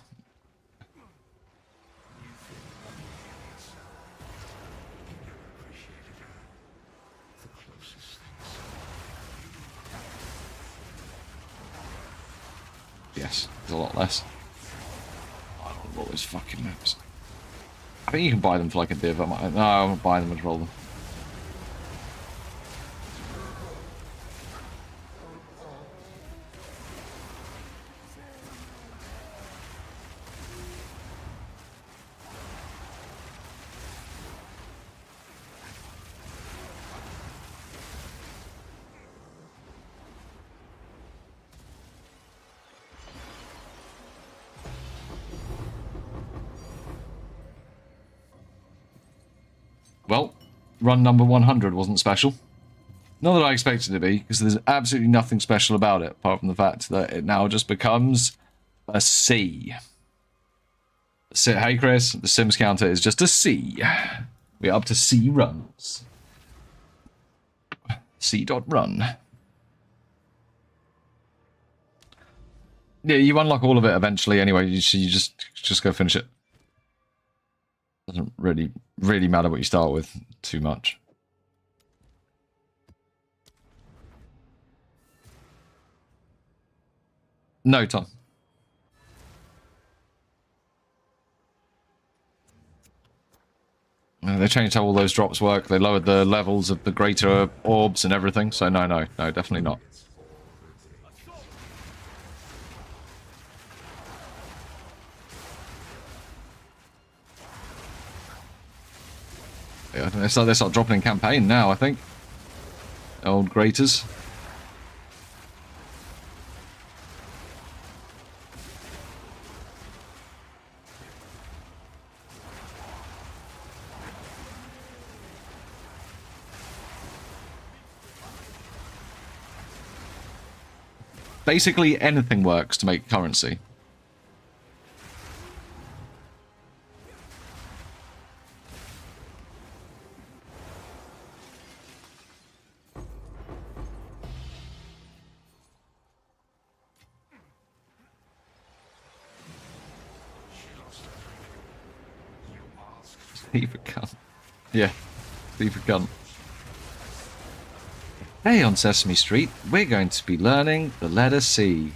Speaker 1: Yes, there's a lot less. I don't know all those fucking maps. I think you can buy them for like a div. No, I won't buy them and roll them. Well, run number 100 wasn't special. Not that I expected it to be, because there's absolutely nothing special about it, apart from the fact that it now just becomes a C. Hey Chris, the Sims counter is just a C. We're up to C runs. C.run. Yeah, you unlock all of it eventually anyway, you just go finish it. Doesn't really matter what you start with too much. No, Tom. They changed how all those drops work. They lowered the levels of the greater orbs and everything. So no, definitely not. Yeah, they start dropping in campaign now, I think. Old graters. Basically anything works to make currency. Leave a cunt. Yeah, leave a cunt. Today on Sesame Street, we're going to be learning the letter C.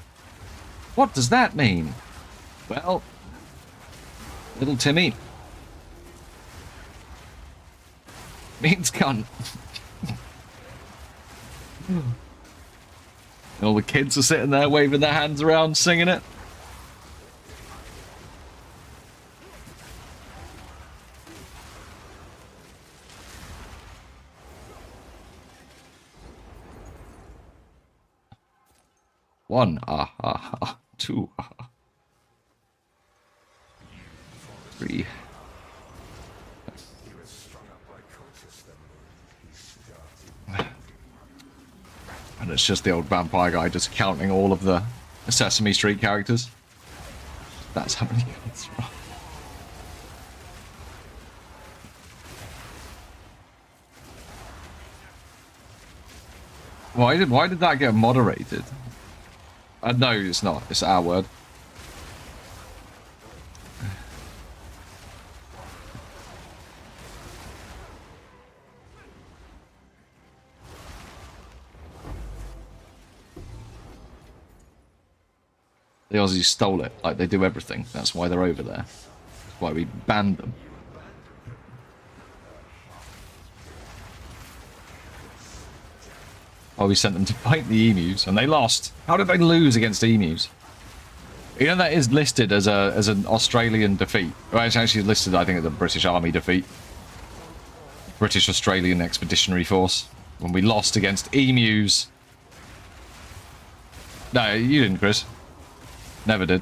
Speaker 1: What does that mean? Well, little Timmy means cunt. And all the kids are sitting there waving their hands around, singing it. One, ah, ah, ah. Two, ah, ah. Three. And it's just the old vampire guy just counting all of the Sesame Street characters. That's how many cards there are. Why did that get moderated? No, it's not. It's our word. The Aussies stole it, like they do everything. That's why they're over there. That's why we banned them. Why we sent them to fight the emus, and they lost. How did they lose against emus? You know that is listed as an Australian defeat. Well, it's actually listed, I think, as a British Army defeat. British Australian Expeditionary Force. When we lost against emus. No, you didn't, Chris. Never did.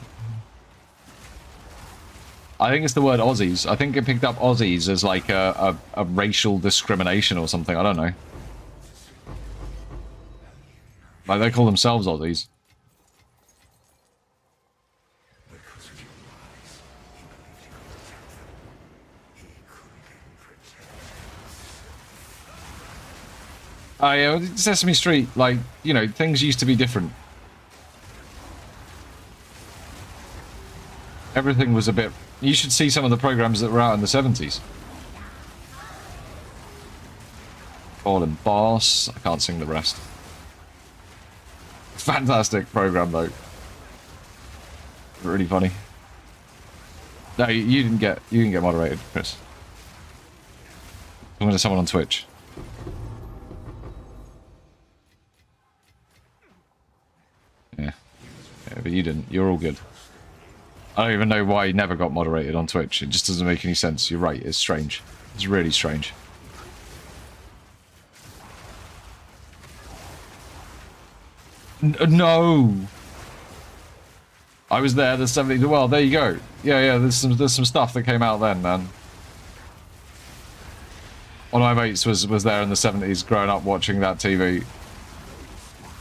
Speaker 1: I think it's the word Aussies. I think it picked up Aussies as like a racial discrimination or something. I don't know. Like they call themselves Aussies. Oh yeah, Sesame Street, like, you know, things used to be different. Everything was a bit... You should see some of the programs that were out in the 70s. Fallen Boss. I can't sing the rest. Fantastic program, though. Really funny. No, you didn't get moderated, Chris. I'm going to someone on Twitch. Yeah, but you didn't. You're all good. I don't even know why he never got moderated on Twitch. It just doesn't make any sense. You're right. It's strange. It's really strange. No. I was there. The 70s. Well, there you go. Yeah. There's some stuff that came out then, man. One of my mates was there in the 70s, growing up watching that TV.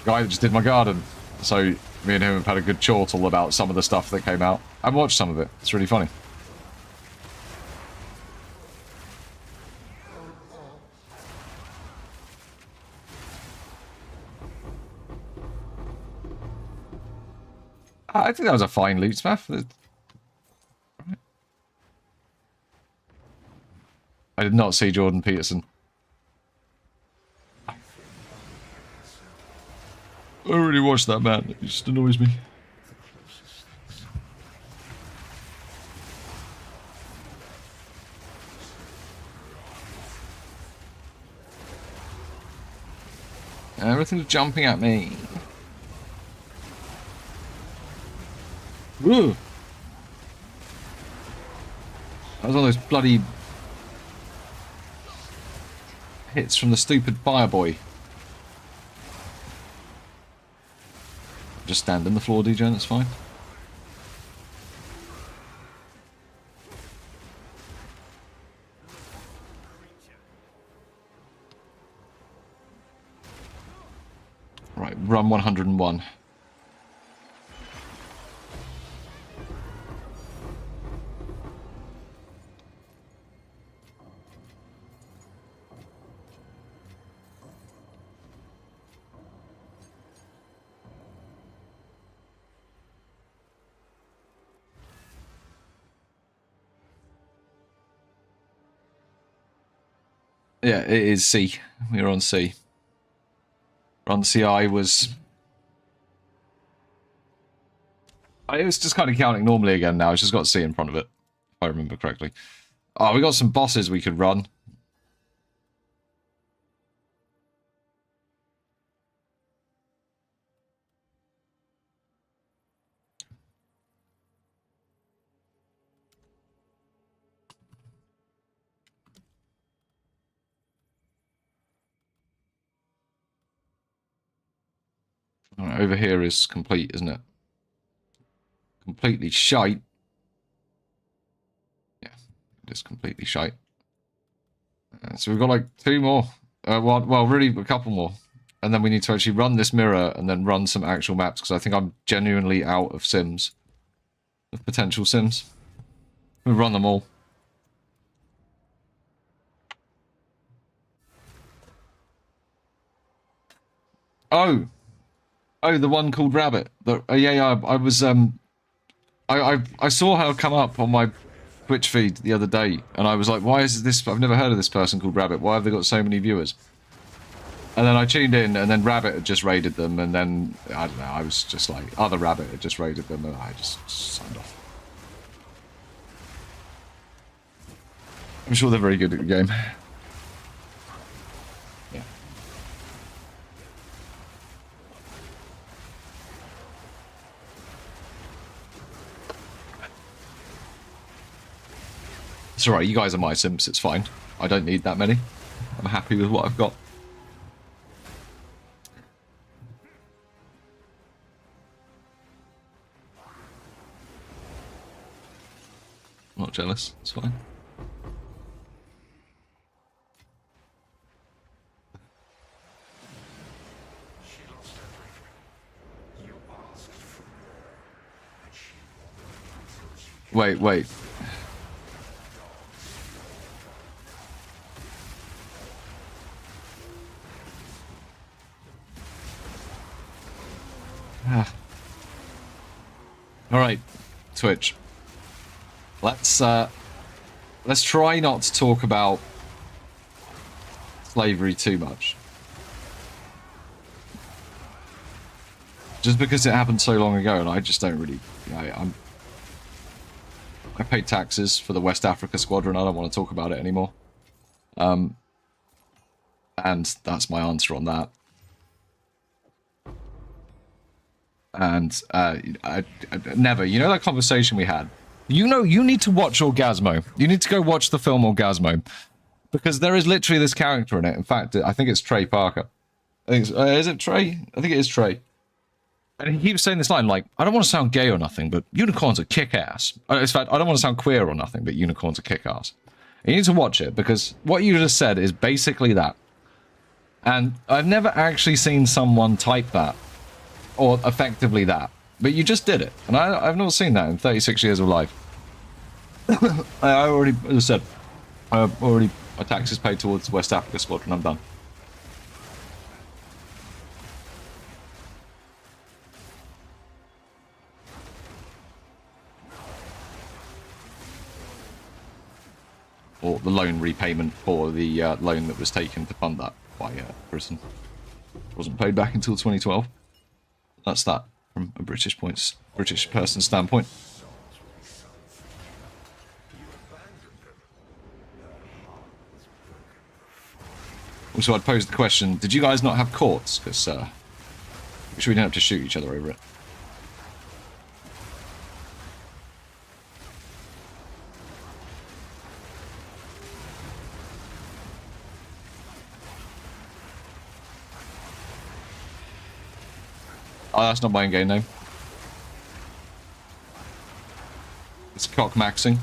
Speaker 1: Guy that just did my garden. So me and him have had a good chortle about some of the stuff that came out. I've watched some of it. It's really funny. I think that was a fine loot smaff. I did not see Jordan Peterson. I already watched that, man. It just annoys me. Everything's jumping at me. Ooh. That was all those bloody hits from the stupid fire boy. Just stand on the floor, DJ, that's fine. Right, run 101. Yeah, it is C. We're on C. On C, I was just kind of counting normally again now. It's just got C in front of it, if I remember correctly. Oh, we got some bosses we could run. Right, over here is complete, isn't it? Completely shite. Yeah, it is completely shite. So we've got like 2 more. Well, really a couple more. And then we need to actually run this mirror and then run some actual maps, because I think I'm genuinely out of sims. Of potential sims. We'll run them all. Oh! Oh, the one called Rabbit. Yeah, I was, I saw her come up on my Twitch feed the other day, and I was like, why is this? I've never heard of this person called Rabbit. Why have they got so many viewers? And then I tuned in, and then Rabbit had just raided them, and then, I don't know, I was just like, other Rabbit had just raided them, and I just signed off. I'm sure they're very good at the game. Yeah. It's alright, you guys are my sims, it's fine. I don't need that many. I'm happy with what I've got. I'm not jealous, it's fine. Wait. Alright, Twitch. Let's try not to talk about slavery too much. Just because it happened so long ago, and I just don't really, I paid taxes for the West Africa Squadron. I don't want to talk about it anymore. And that's my answer on that. And I never, you know that conversation we had? You need to watch Orgasmo. You need to go watch the film Orgasmo. Because there is literally this character in it. In fact, I think it's Trey Parker. I think is it Trey? I think it is Trey. And he keeps saying this line, like, I don't want to sound gay or nothing, but unicorns are kick-ass. In fact, I don't want to sound queer or nothing, but unicorns are kick-ass. And you need to watch it, because what you just said is basically that. And I've never actually seen someone type that, or effectively that. But you just did it. And I've not seen that in 36 years of life. I already, as I said, my taxes paid towards West Africa Squadron, I'm done. Or the loan repayment for the loan that was taken to fund that by Britain. Wasn't paid back until 2012. That's that from a British person's standpoint. Also, I'd posed the question, did you guys not have courts? Because we didn't have to shoot each other over it. Oh, that's not my in-game name. It's cock-maxing.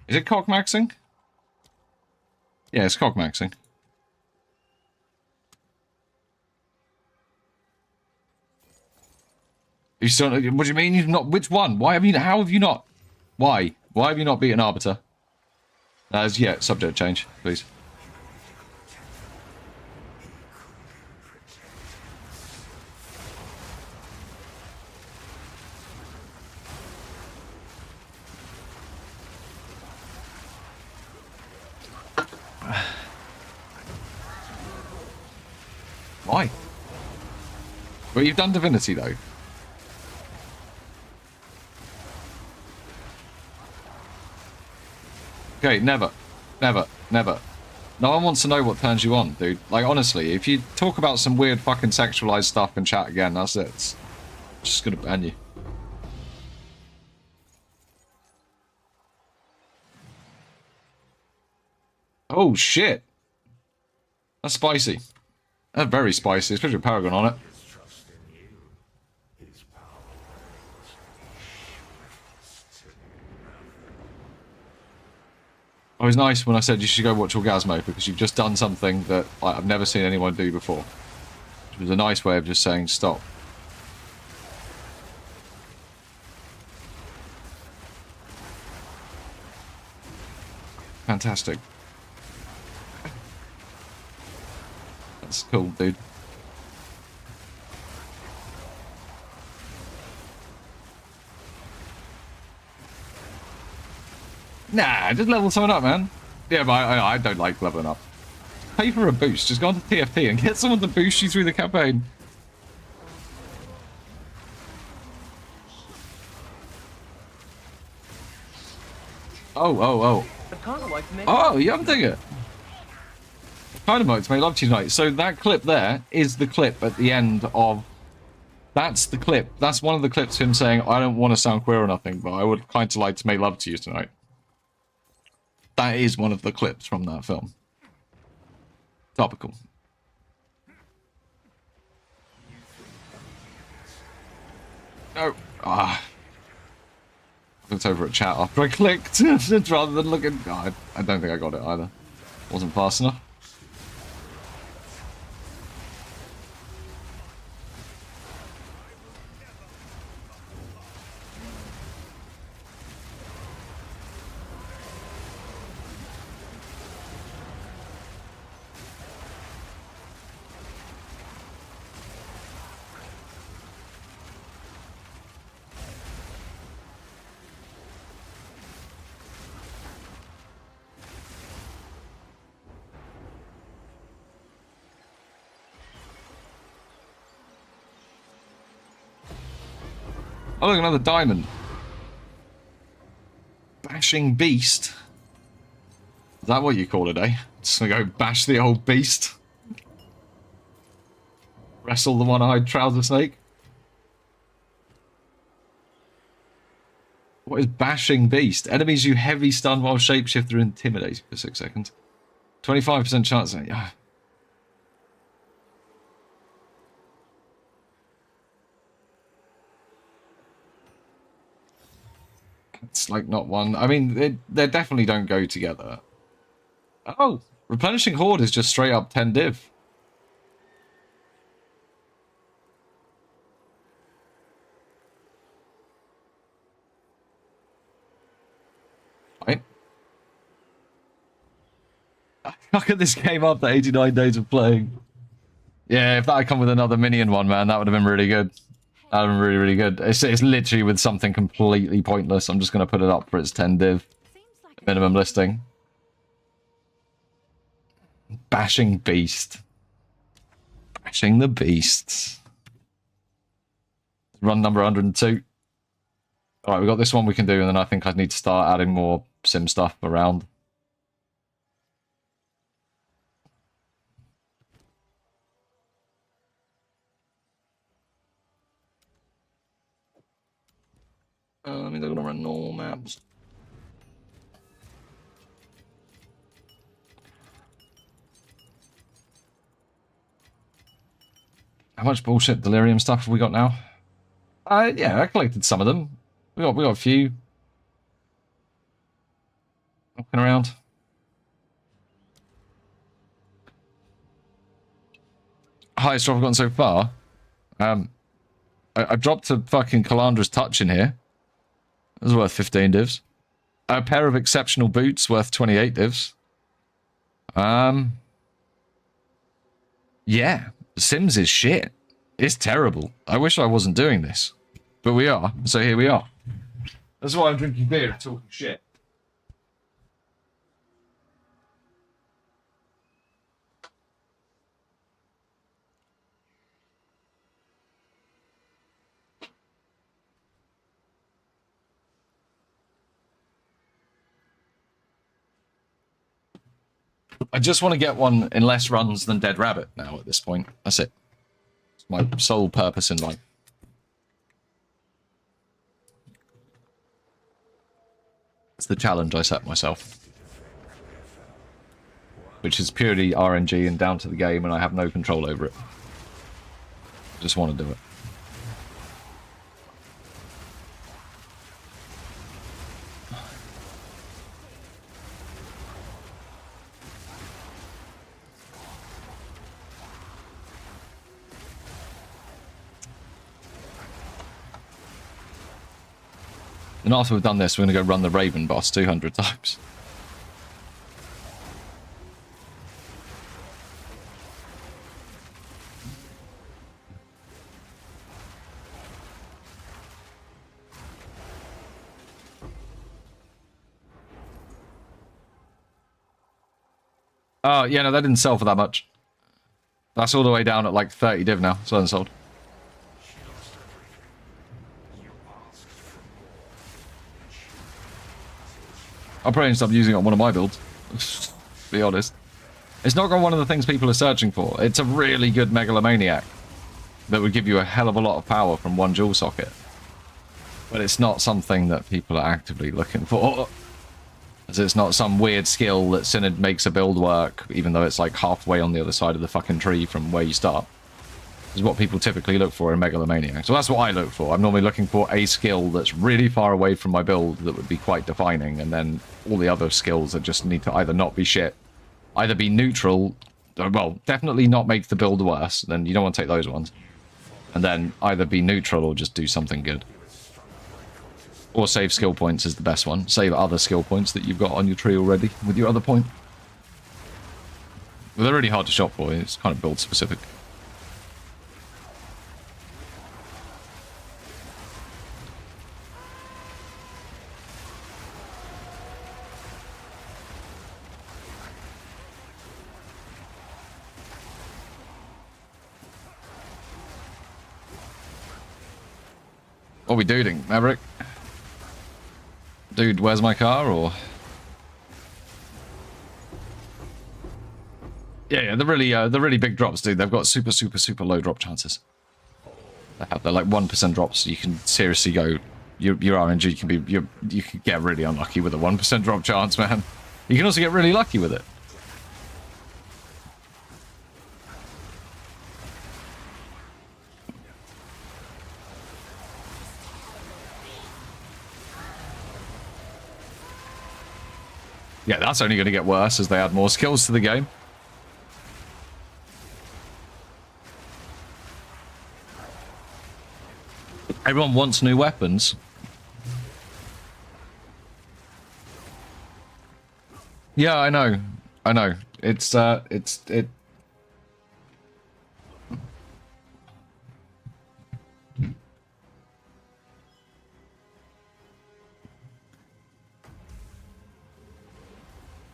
Speaker 1: Is it cock-maxing? Yeah, it's cock-maxing. You still, what do you mean you've not, which one? Why have you, how have you not? Why? Why have you not beaten Arbiter? Yeah, subject change, please. Why? Well, you've done Divinity, though. Okay, never. Never. Never. No one wants to know what turns you on, dude. Like, honestly, if you talk about some weird fucking sexualized stuff in chat again, that's it. It's just gonna ban you. Oh, shit. That's spicy. That's very spicy, especially with Paragon on it.
Speaker 3: His trust in you, his power reigns to
Speaker 1: It was nice when I said you should go watch Orgasmo because you've just done something that like, I've never seen anyone do before. Which was a nice way of just saying stop. Fantastic. That's cool, dude. Nah, just level someone up, man. Yeah, but I don't like leveling up. Pay for a boost. Just go on to TFT and get someone to boost you through the campaign. Oh. Oh, yeah, I'm digging it. Kind of motes, mate. Love to you tonight. So that clip there is the clip at the end of... That's the clip. That's one of the clips of him saying, I don't want to sound queer or nothing, but I would kind of like to make love to you tonight. That is one of the clips from that film. Topical. No. Ah. I looked over at chat after I clicked, rather than looking... Oh, I don't think I got it either. Wasn't fast enough. Oh, look, another diamond. Bashing beast. Is that what you call it, eh? Just gonna go bash the old beast. Wrestle the one-eyed trouser snake. What is bashing beast? Enemies you heavy stun while shapeshifter intimidate for 6 seconds. 25% chance. Yeah. It's like not one. I mean, they definitely don't go together. Oh, replenishing horde is just straight up 10 div. Right. Look at this game after 89 days of playing. Yeah, if that had come with another minion one, man, that would have been really good. That would have been really, really good. It's literally with something completely pointless. I'm just going to put it up for its 10 div. Minimum listing. Bashing beast. Bashing the beasts. Run number 102. Alright, we got this one we can do, and then I think I need to start adding more sim stuff around. I mean, they're gonna run normal maps. How much bullshit delirium stuff have we got now? Yeah, I collected some of them. We got a few. Walking around. Highest drop I've gotten so far. I dropped a fucking Calandra's Touch in here. It was worth 15 divs. A pair of exceptional boots worth 28 divs. Yeah, Sims is shit. It's terrible. I wish I wasn't doing this. But we are, so here we are. That's why I'm drinking beer and talking shit. I just want to get one in less runs than Dead Rabbit now at this point. That's it. It's my sole purpose in life. It's the challenge I set myself. Which is purely RNG and down to the game, and I have no control over it. I just want to do it. And after we've done this, we're going to go run the Raven boss 200 times. Oh, yeah, no, that didn't sell for that much. That's all the way down at like 30 div now. It's unsold. I'll probably stop using it on one of my builds. Be honest. It's not got one of the things people are searching for. It's a really good megalomaniac that would give you a hell of a lot of power from one dual socket. But it's not something that people are actively looking for. As it's not some weird skill that Synod makes a build work, even though it's like halfway on the other side of the fucking tree from where you start. Is what people typically look for in Megalomaniac. So that's what I look for. I'm normally looking for a skill that's really far away from my build that would be quite defining, and then all the other skills that just need to either not be shit, either be neutral, well, definitely not make the build worse, then you don't want to take those ones, and then either be neutral or just do something good. Or save skill points is the best one. Save other skill points that you've got on your tree already with your other point. But they're really hard to shop for. It's kind of build specific. What are we doing, Maverick? Dude, where's my car, or...? Yeah, the really big drops, dude. They've got super low drop chances. They're like 1% drops. You can seriously go... Your RNG can be... You can get really unlucky with a 1% drop chance, man. You can also get really lucky with it. Yeah, that's only going to get worse as they add more skills to the game. Everyone wants new weapons. Yeah, I know. I know. It...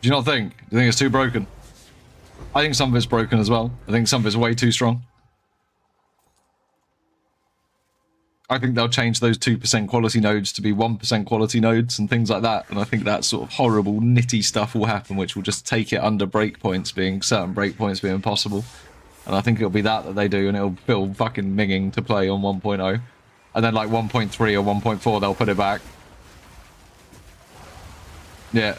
Speaker 1: Do you not think? Do you think it's too broken? I think some of it's broken as well. I think some of it's way too strong. I think they'll change those 2% quality nodes to be 1% quality nodes and things like that. And I think that sort of horrible, nitty stuff will happen, which will just take it under breakpoints being, certain breakpoints being impossible. And I think it'll be that they do, and it'll feel fucking minging to play on 1.0. And then like 1.3 or 1.4, they'll put it back. Yeah.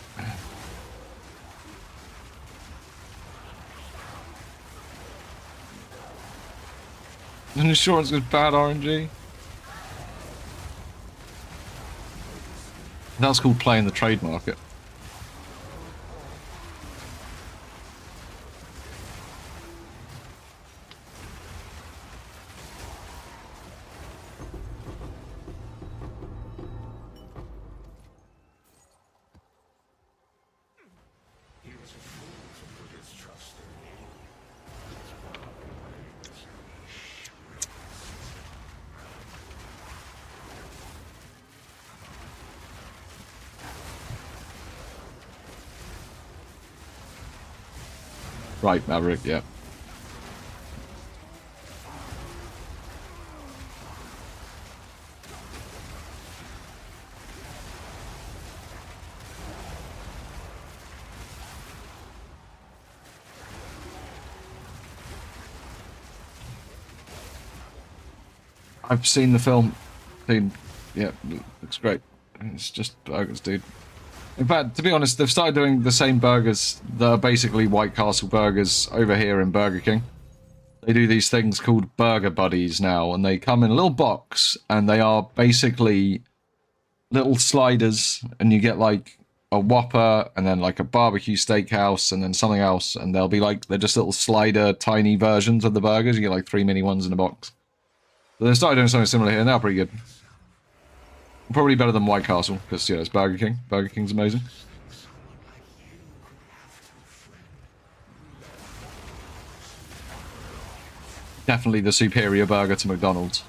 Speaker 1: And insurance is bad RNG. That's called playing the trade market. Right, Maverick, yeah. I've seen the film. Seen, yeah, looks great. It's just burgers, dude. In fact, to be honest, they've started doing the same burgers that are basically White Castle burgers over here in Burger King. They do these things called Burger Buddies now, and they come in a little box, and they are basically little sliders, and you get like a Whopper, and then like a barbecue steakhouse, and then something else, and they'll be like, they're just little slider, tiny versions of the burgers. You get like 3 mini ones in a box. So they started doing something similar here, and they're pretty good. Probably better than White Castle, because, yeah, it's Burger King. Burger King's amazing. Definitely the superior burger to McDonald's.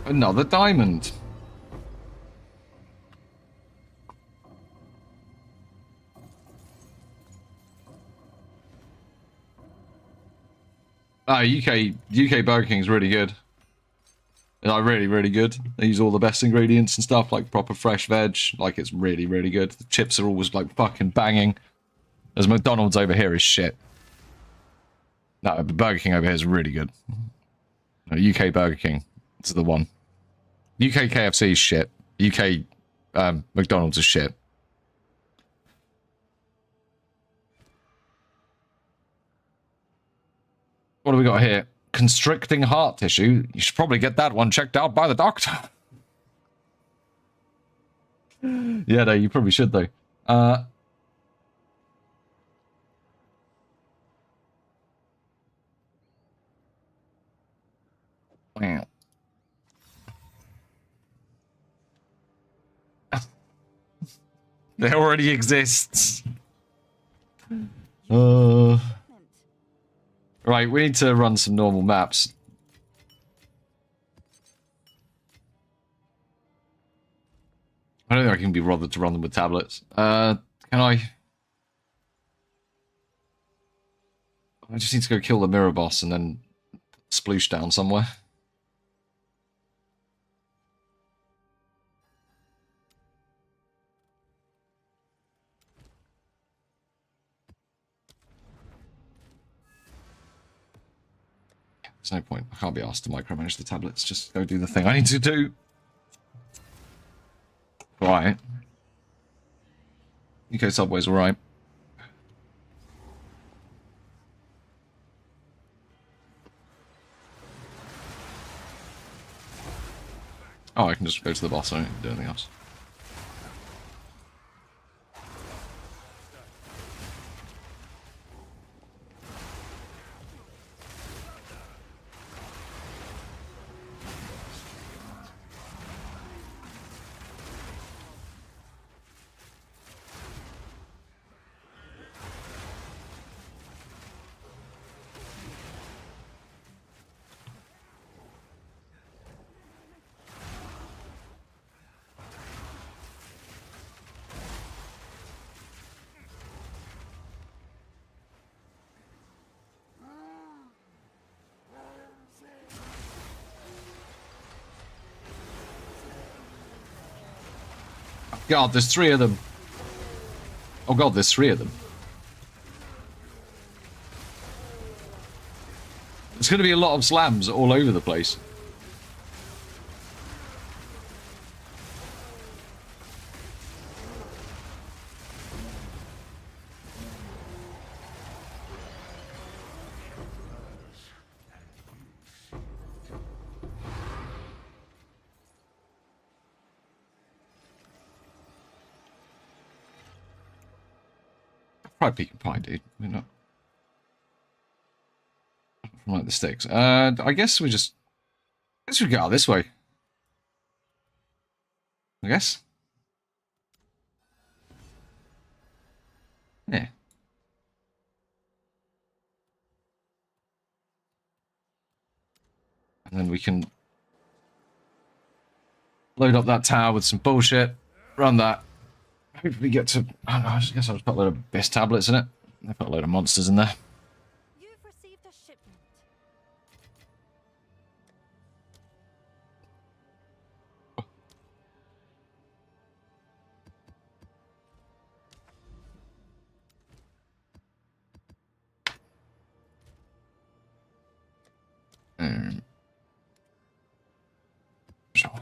Speaker 1: Another diamond. Ah, UK Burger King is really good. Like, really good. They use all the best ingredients and stuff, like proper fresh veg. Like, it's really good. The chips are always, like, fucking banging. As McDonald's over here is shit. No, but Burger King over here is really good. No, UK Burger King is the one. UK KFC is shit. UK McDonald's is shit. What do we got here? Constricting heart tissue. You should probably get that one checked out by the doctor. Yeah, no, you probably should, though. Wow. There already exists. Right, we need to run some normal maps. I don't think I can be bothered to run them with tablets. Can I? I just need to go kill the mirror boss and then sploosh down somewhere. There's no point. I can't be asked to micromanage the tablets. Just go do the thing I need to do. Right. UK Subway's alright. Oh, I can just go to the boss. I don't need to do anything else. God, there's 3 of them. Oh god, there's 3 of them. There's going to be a lot of slams all over the place. Probably peek and pie, dude. We're not from like the sticks. I guess we just. I guess we get out this way. I guess. Yeah. And then we can Load up that tower with some bullshit. Run that. Hopefully get to... I don't know, I guess I'll just put a load of BIS tablets in it. They put a load of monsters in there.
Speaker 2: You've received a shipment.
Speaker 1: Sure.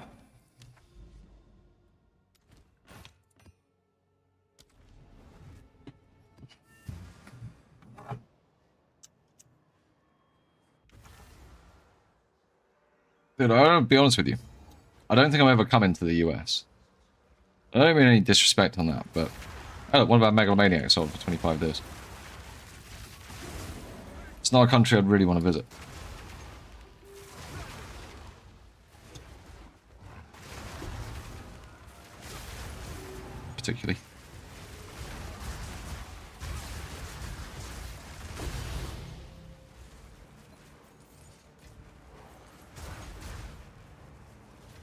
Speaker 1: Dude, I'll be honest with you. I don't think I'm ever coming to the US. I don't mean any disrespect on that, but... Oh, look, one of our megalomaniacs sold for 25 days. It's not a country I'd really want to visit. Particularly.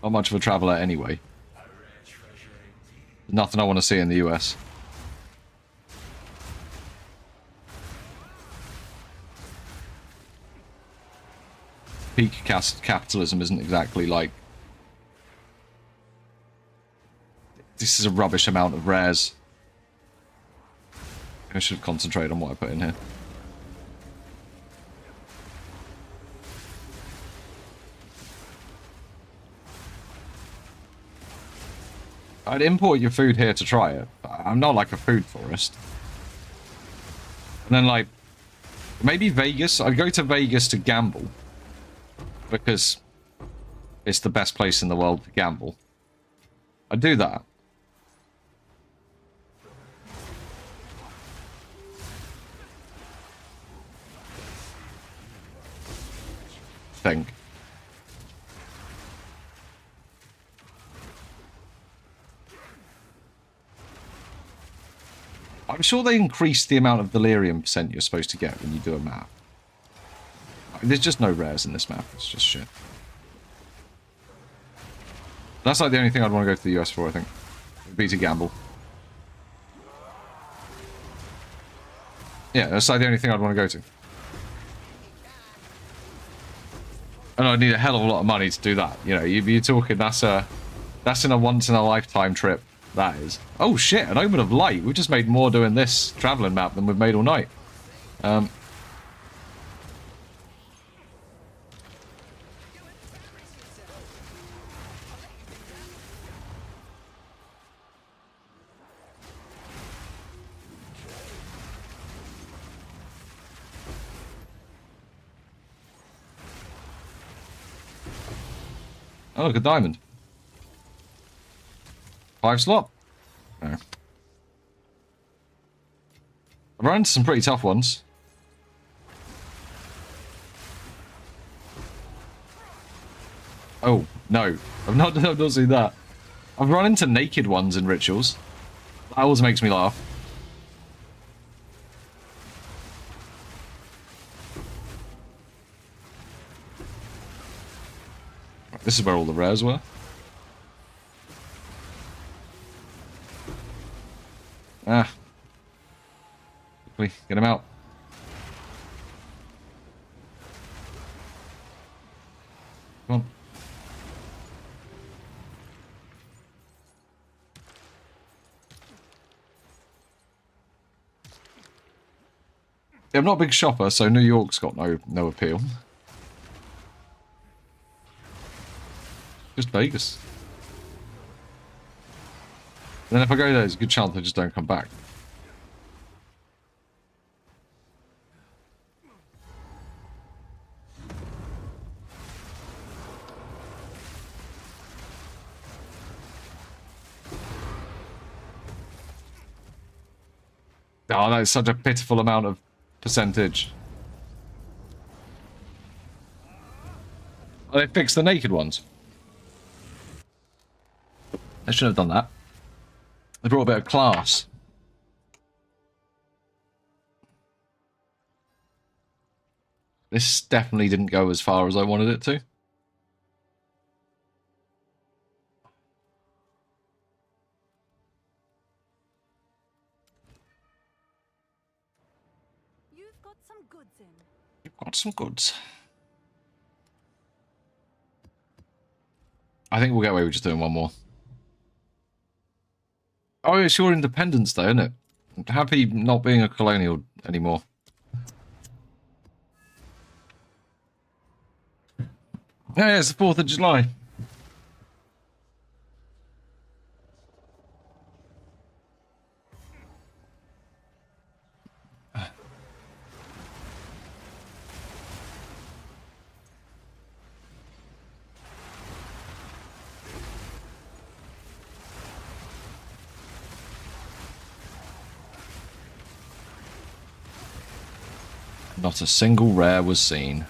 Speaker 1: Not much of a traveller anyway. Nothing I want to see in the US. Peak capitalism isn't exactly like... This is a rubbish amount of rares. I should have concentrated on what I put in here. I'd import your food here to try it. I'm not like a food forest. And then like, maybe Vegas. I'd go to Vegas to gamble. Because it's the best place in the world to gamble. I'd do that. Think. I'm sure they increased the amount of delirium percent you're supposed to get when you do a map. There's just no rares in this map. It's just shit. That's like the only thing I'd want to go to the US for, I think. Would be to gamble. Yeah, that's like the only thing I'd want to go to. And I'd need a hell of a lot of money to do that. You know, you're talking, that's in a once-in-a-lifetime trip. That is. Oh shit, an Omen of Light. We've just made more doing this traveling map than we've made all night. Oh, look, a diamond. 5 slot. No. I've run into some pretty tough ones. Oh, no. I've not seen that. I've run into naked ones in rituals. That always makes me laugh. This is where all the rares were. Ah. Quickly, get him out. Come on. Yeah, I'm not a big shopper, so New York's got no appeal. Just Vegas. And then if I go there, there's a good chance I just don't come back. Oh, that is such a pitiful amount of percentage. Oh, they fixed the naked ones. They should have done that. They brought a bit of class. This definitely didn't go as far as I wanted it to.
Speaker 2: got some goods in.
Speaker 1: You've got some goods. I think we'll get away with just doing one more. Oh, it's your Independence Day, isn't it? Happy not being a colonial anymore. Yeah, it's the 4th of July. Not a single rare was seen.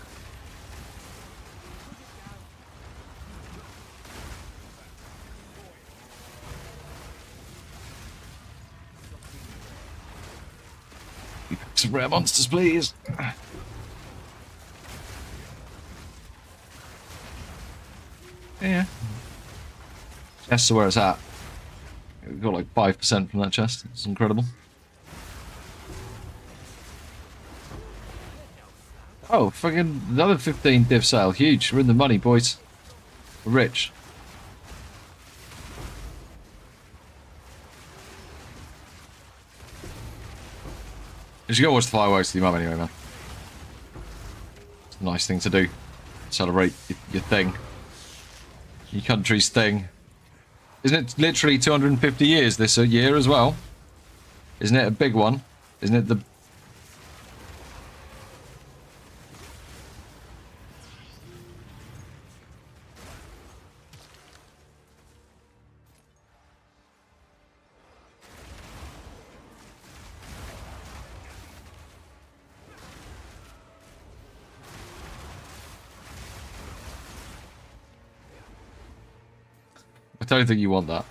Speaker 1: Some rare monsters, please. Yeah. Chests are where it's at. We got like 5% from that chest. It's incredible. Oh, fucking another 15 div sale. Huge. We're in the money, boys. We're rich. You should go watch the fireworks with your mum anyway, man. It's a nice thing to do. Celebrate your thing. Your country's thing. Isn't it literally 250 years this year as well? Isn't it a big one? Isn't it the... I don't think you want that.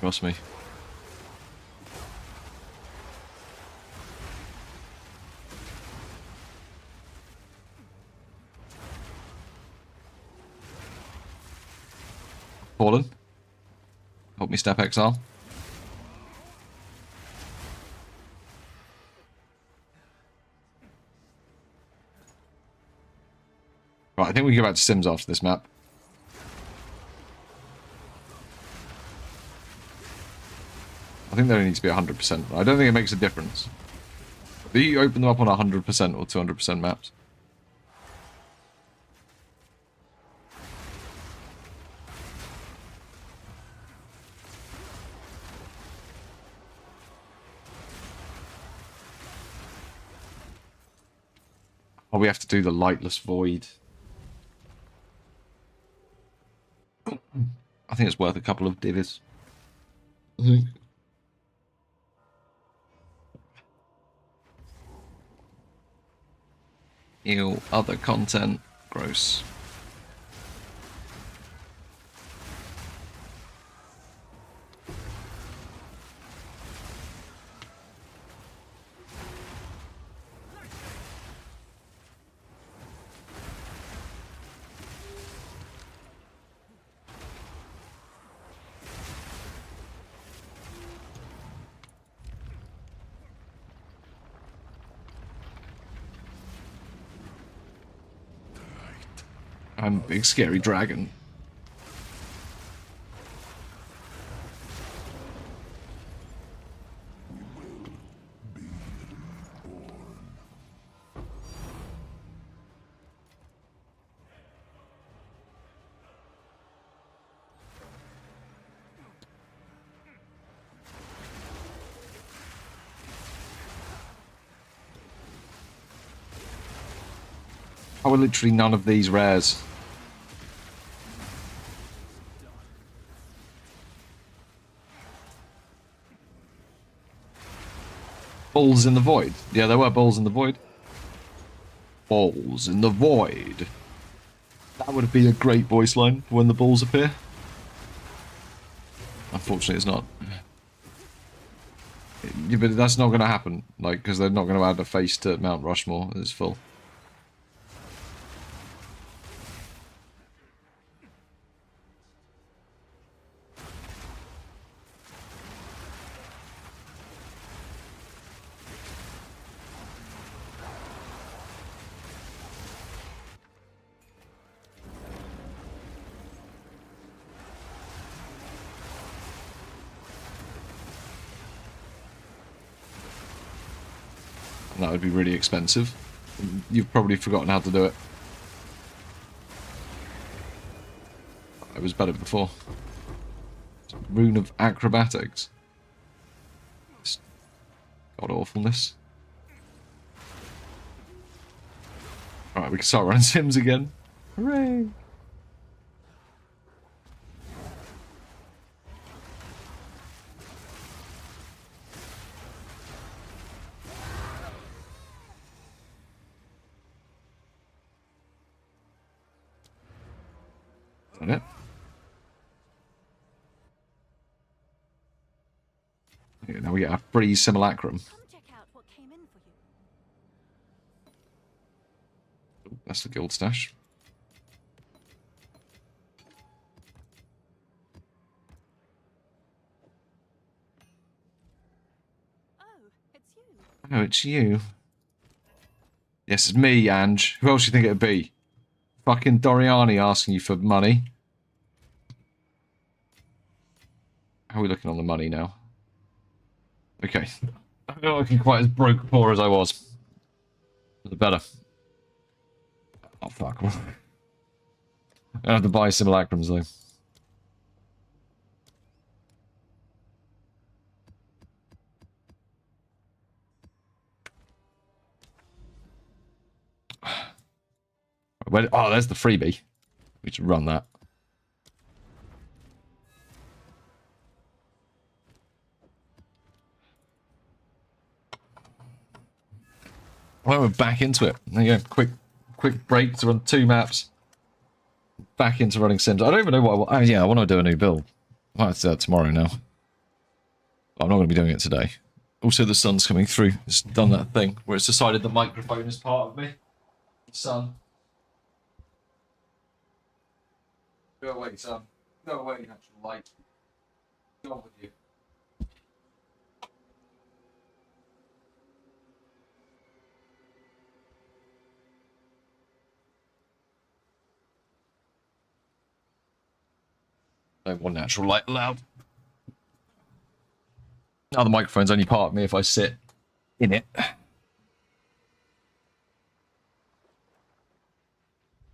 Speaker 1: Trust me. Fallen. Help me step exile. Right, I think we can go back to Sims after this map. I think they only need to be 100%. I don't think it makes a difference. Do you open them up on 100% or 200% maps? Oh, we have to do the lightless void. I think it's worth a couple of divvies. I think. Ew, other content. Gross. I'm a big scary dragon. How are literally none of these rares? Balls in the void. Yeah, there were balls in the void. Balls in the void. That would be a great voice line for when the balls appear. Unfortunately, it's not. Yeah, but that's not going to happen, like, because they're not going to add a face to Mount Rushmore. It's full. And that would be really expensive. You've probably forgotten how to do it. It was better before. Rune of acrobatics. God awfulness. Alright, we can start running Sims again. Hooray! Is that it? Okay, now we get a free simulacrum.
Speaker 2: Come check out what came in for you.
Speaker 1: That's the guild stash.
Speaker 2: Oh, it's you.
Speaker 1: Oh, it's you. Yes, it's me, Ange. Who else do you think it'd be? Fucking Doriani asking you for money. How are we looking on the money now? Okay. I'm not looking quite as broke poor as I was. The better. Oh, fuck. I have to buy simulacrums, though. Oh, there's the freebie. We should run that. Well, we're back into it. There you go. Quick break to run 2 maps. Back into running Sims. I don't even know what. Oh yeah, I want to do a new build. I might do that tomorrow now. I'm not going to be doing it today. Also, the sun's coming through. It's done that thing where it's decided the microphone is part of me. The sun. Go away, son. Go away, natural light. Go on with you. No more natural light allowed. Now the microphone's only part of me if I sit in it.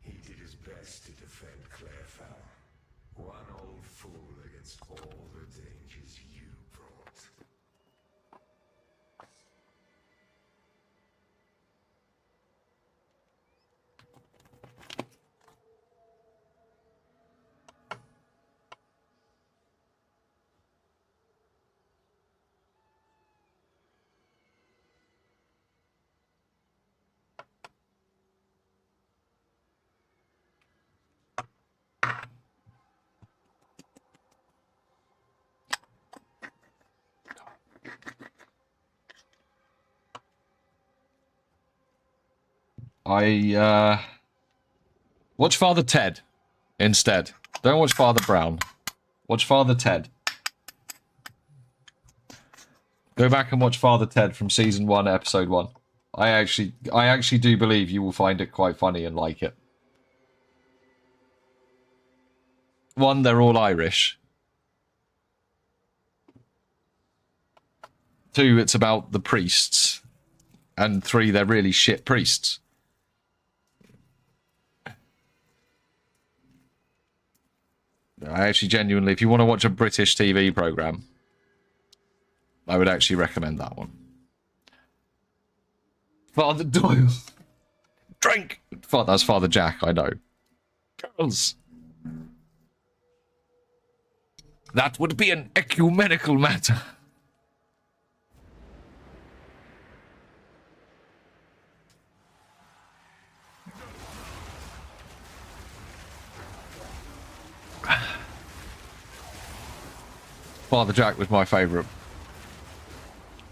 Speaker 3: He did his best to defend Clairfowl. One old fool against all the dangers you brought.
Speaker 1: Watch Father Ted instead. Don't watch Father Brown. Watch Father Ted. Go back and watch Father Ted from season 1, episode 1. I actually do believe you will find it quite funny and like it. 1, they're all Irish. 2, it's about the priests. And 3, they're really shit priests. I actually genuinely, if you want to watch a British TV programme, I would actually recommend that one. Father Doyle. Drink! That's Father Jack, I know. Girls. That would be an ecumenical matter. Father Jack was my favourite.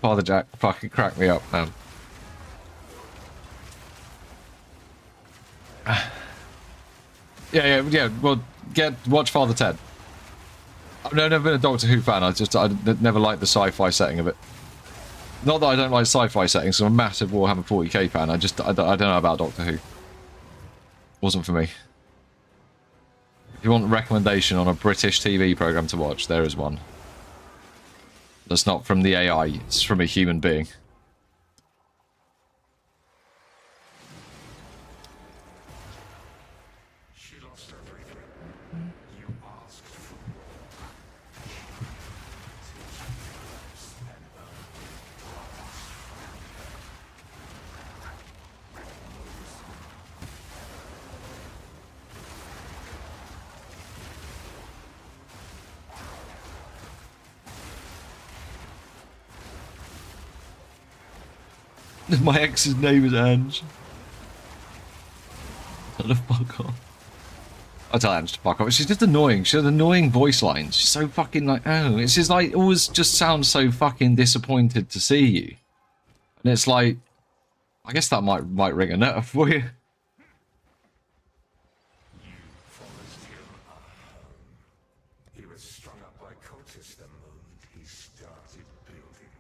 Speaker 1: Father Jack fucking cracked me up, man. Yeah. Well, watch Father Ted. I've never been a Doctor Who fan. I never liked the sci-fi setting of it. Not that I don't like sci-fi settings. I'm a massive Warhammer 40k fan. I don't know about Doctor Who. Wasn't for me. If you want a recommendation on a British TV programme to watch, there is one. That's not from the AI, it's from a human being. My ex's name is Ange. Tell her to fuck off. I tell Ange to fuck off. She's just annoying. She has annoying voice lines. She's so fucking like, oh. It's just like, always just sounds so fucking disappointed to see you. And it's like, I guess that might ring a nerve for you.
Speaker 3: He was strung up by cultists the moment he started building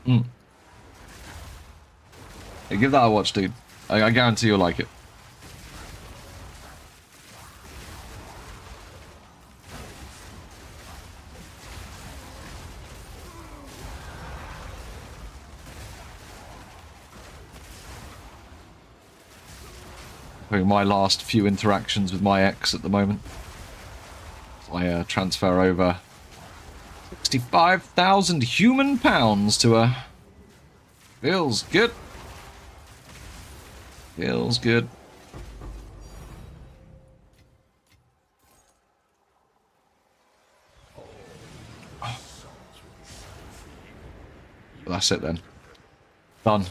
Speaker 3: one.
Speaker 1: Hey, give that a watch, dude. I guarantee you'll like it. My last few interactions with my ex at the moment. I transfer over 65,000 human pounds to her. Feels good. Feels good. That's it then. Done.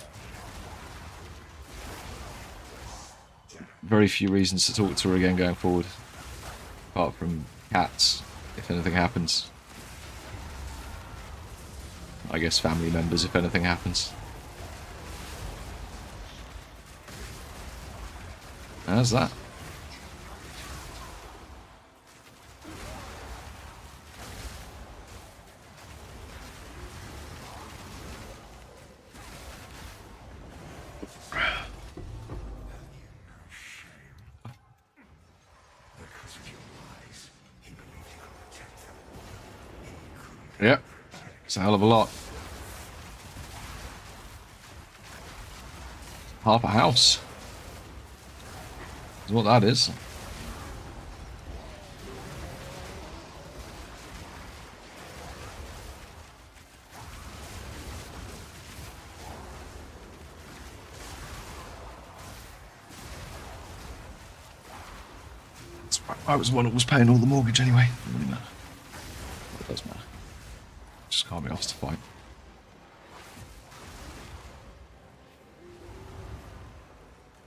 Speaker 1: Very few reasons to talk to her again going forward. Apart from cats, if anything happens. I guess family members, if anything happens. How's that? Yep. It's a hell of a lot. Half a house. Is what that is. I was the one who was paying all the mortgage anyway. It doesn't really matter. It does matter. Just can't be asked to fight.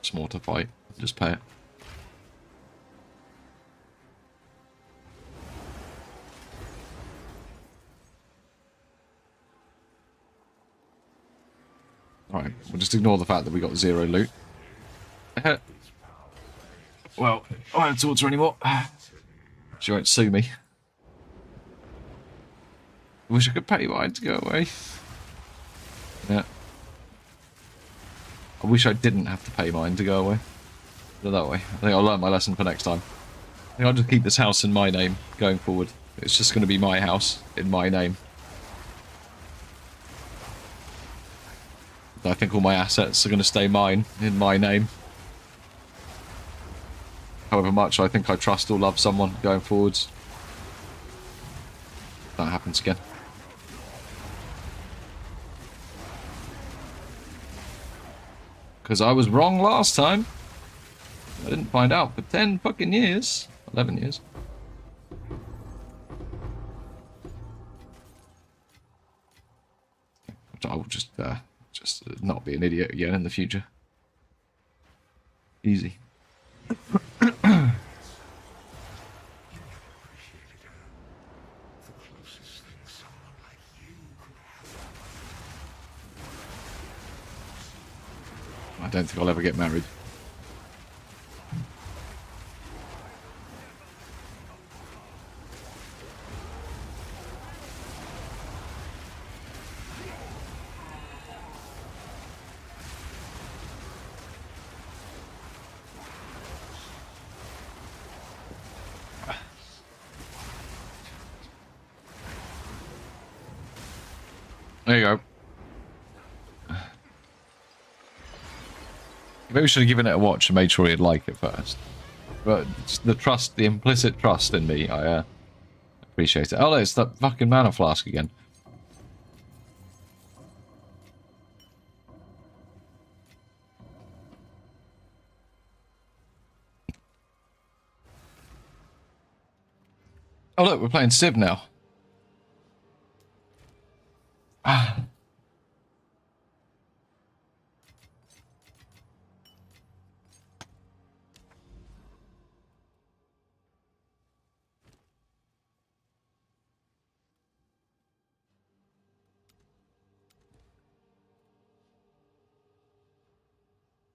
Speaker 1: It's more to fight. Just pay it. Alright, we'll just ignore the fact that we got 0 loot. Well, I won't talk to her anymore. She won't sue me. Wish I could pay mine to go away. Yeah. I wish I didn't have to pay mine to go away. Put it that way. I think I'll learn my lesson for next time. I think I'll just keep this house in my name going forward. It's just going to be my house in my name. I think all my assets are going to stay mine in my name. However much I think I trust or love someone going forwards. That happens again. Because I was wrong last time. I didn't find out for 10 fucking years. 11 years. I will just not be an idiot again in the future. Easy. I don't think I'll ever get married. There you go. Maybe we should have given it a watch and made sure he'd like it first. But the trust, the implicit trust in me, I appreciate it. Oh, it's that fucking mana flask again. Oh look, we're playing Civ now. Ah.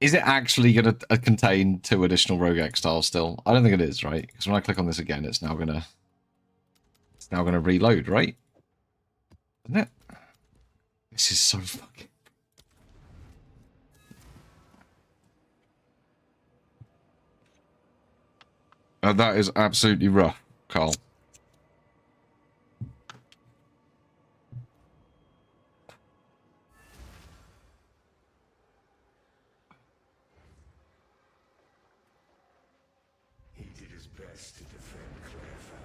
Speaker 1: Is it actually going to contain 2 additional Rogue X tiles still? I don't think it is, right? Because when I click on this again, it's now gonna reload, right? Isn't it? This is so fucking... that is absolutely rough, Carl.
Speaker 3: He did his best to defend Clairfell.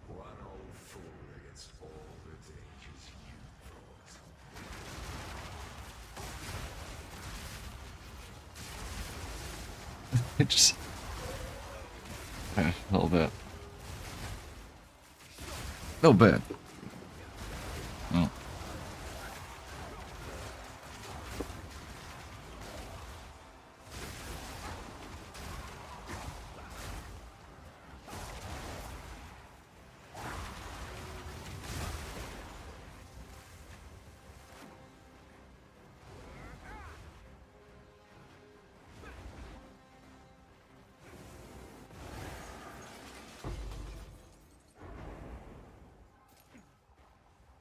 Speaker 3: One old fool against all the dangers you brought.
Speaker 1: It just... yeah, a little bit. A little bit. Oh.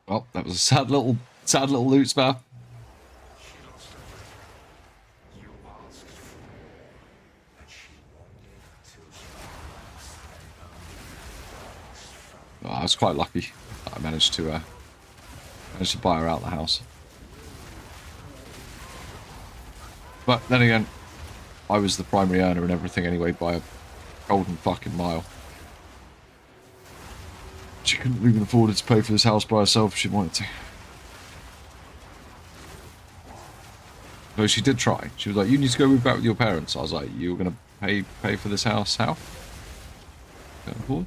Speaker 1: Well, that was a sad little loot spell.
Speaker 3: She lost everything. You asked for more, and she wanted until she
Speaker 1: Oh, I was quite lucky. I managed to buy her out the house. But then again, I was the primary earner and everything anyway by a golden fucking mile. She couldn't even afford to pay for this house by herself if she wanted to. Though she did try. She was like, you need to go move back with your parents. I was like, you're going to pay for this house? How? Can't afford?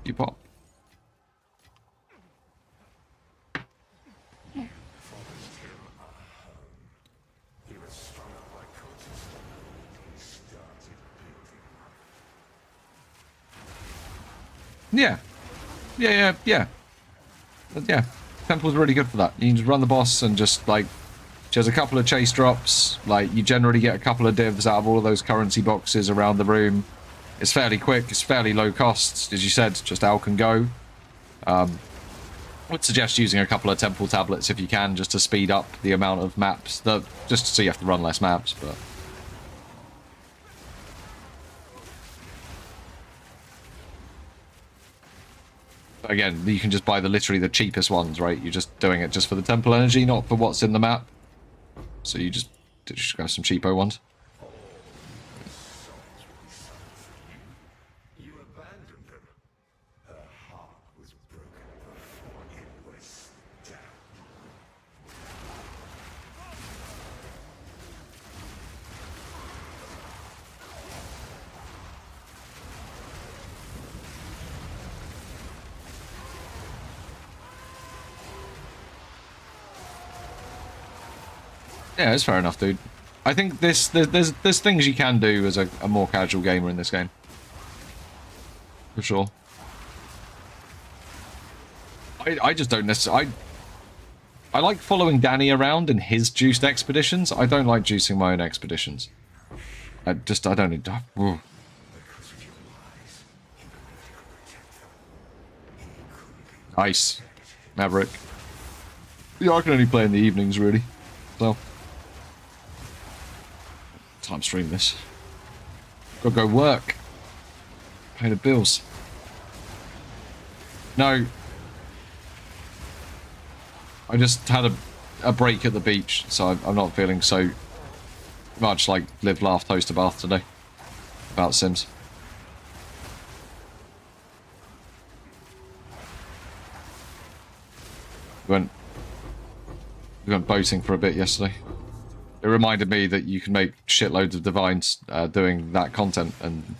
Speaker 1: You pop.
Speaker 3: he was strung up by cultists. He started building.
Speaker 1: Yeah. Yeah. Temple's really good for that. You can just run the boss and just, like, she has a couple of chase drops. Like, you generally get a couple of divs out of all of those currency boxes around the room. It's fairly quick. It's fairly low cost. As you said, just Alk and go. I would suggest using a couple of temple tablets if you can, just to speed up the amount of maps. Just so you have to run less maps, but... again, you can just buy literally the cheapest ones, right? You're just doing it just for the temple energy, not for what's in the map. So you just grab some cheapo ones.
Speaker 3: You abandoned them. Her heart was broken before it was stabbed.
Speaker 1: Yeah, it's fair enough, dude. I think there's things you can do as a more casual gamer in this game. For sure. I just don't necessarily... I like following Danny around in his juiced expeditions. I don't like juicing my own expeditions. I don't need to... Ooh. Nice. Maverick. Yeah, I can only play in the evenings, really. So... time stream this. Gotta go work. Pay the bills. No. I just had a break at the beach, so I'm not feeling so much like live, laugh, toast a bath today about Sims. We went boating for a bit yesterday. It reminded me that you can make shitloads of divines doing that content, and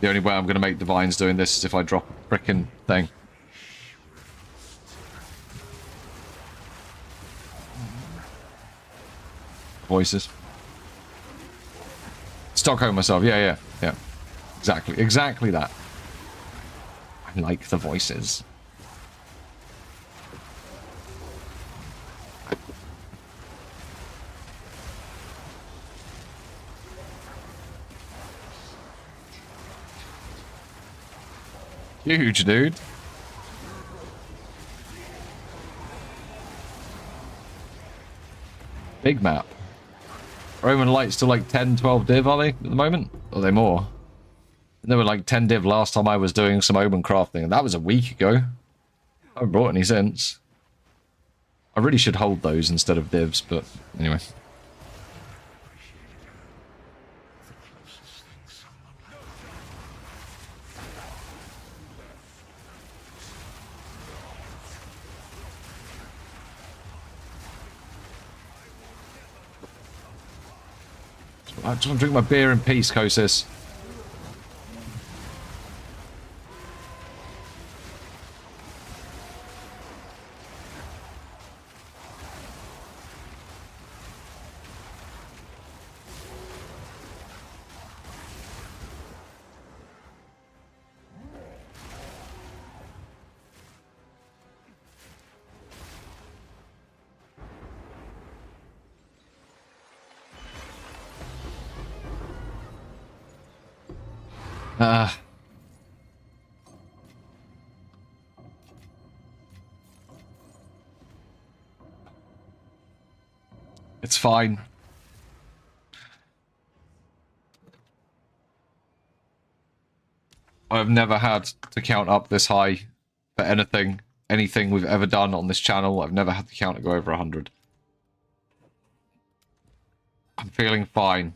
Speaker 1: The only way I'm going to make divines doing this is if I drop a frickin' thing. Voices. Stockholm myself. Yeah. Exactly that. I like the voices. Huge, dude. Big map. Roman Light's still like 10, 12 div, are they, at the moment? Or are they more? They were like 10 div last time I was doing some Omen crafting, and that was a week ago. I haven't brought any since. I really should hold those instead of divs, but anyway. I just want to drink my beer in peace, Kosis. It's fine. I've never had to count up this high for anything we've ever done on this channel. I've never had the counter go over 100. I'm feeling fine.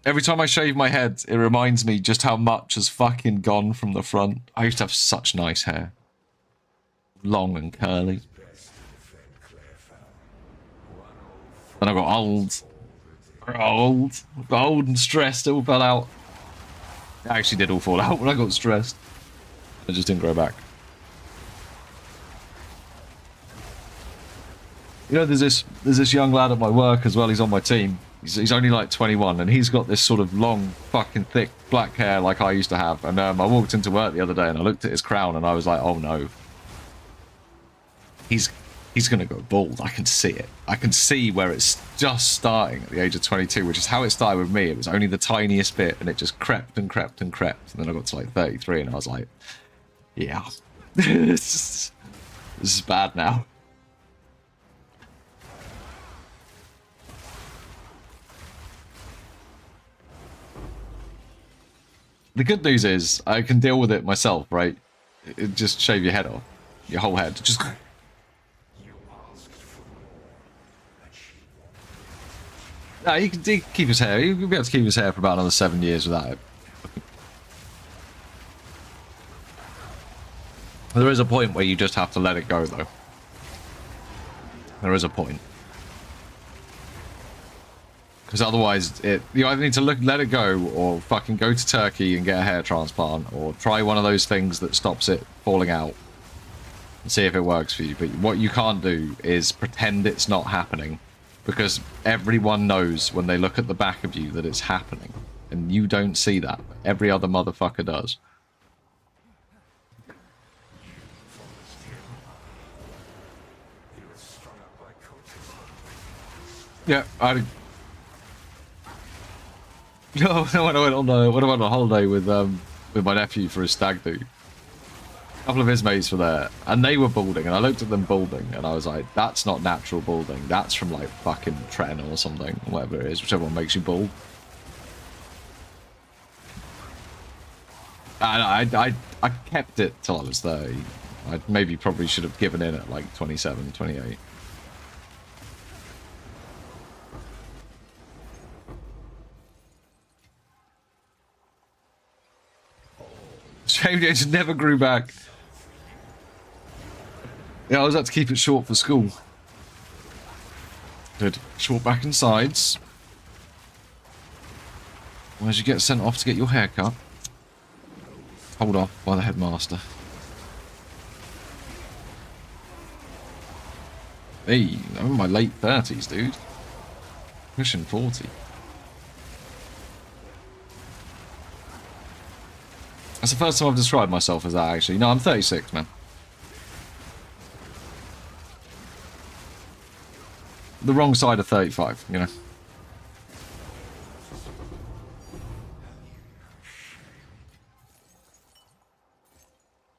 Speaker 1: Every time I shave my head, it reminds me just how much has fucking gone from the front. I used to have such nice hair. Long and curly. Then I got old. Got old and stressed, it all fell out. It actually did all fall out when I got stressed. I just didn't grow back. You know, there's this young lad at my work as well, he's on my team. He's only like 21, and he's got this sort of long, fucking thick black hair like I used to have. And I walked into work the other day and I looked at his crown and I was like, oh no. He's gonna go bald. I can see it. I can see where it's just starting at the age of 22, which is how it started with me. It was only the tiniest bit, and it just crept and crept and crept. And then I got to like 33 and I was like, yeah. This is bad now. The good news is I can deal with it myself, right? Just shave your head off. Your whole head. Just... No, he can keep his hair. He'll be able to keep his hair for about another 7 years without it. There is a point where you just have to let it go, though. There is a point. Because otherwise, you either need to let it go, or fucking go to Turkey and get a hair transplant, or try one of those things that stops it falling out and see if it works for you. But what you can't do is pretend it's not happening, because everyone knows when they look at the back of you that it's happening, and you don't see that. Every other motherfucker does. Yeah, No, when I went on a holiday with my nephew for his stag do, a couple of his mates were there, and they were balding, and I looked at them balding, and I was like, that's not natural balding, that's from like fucking tren or something, whatever it is, whichever one makes you bald. And I kept it till I was 30. I maybe probably should have given in at like 27, 28. Shaved edge never grew back. Yeah, I was had to keep it short for school. Good. Short back and sides. As you get sent off to get your hair cut. Hold off by the headmaster. Hey, I'm in my late 30s, dude. Pushing 40. That's the first time I've described myself as that, actually. No, I'm 36, man. The wrong side of 35, you know.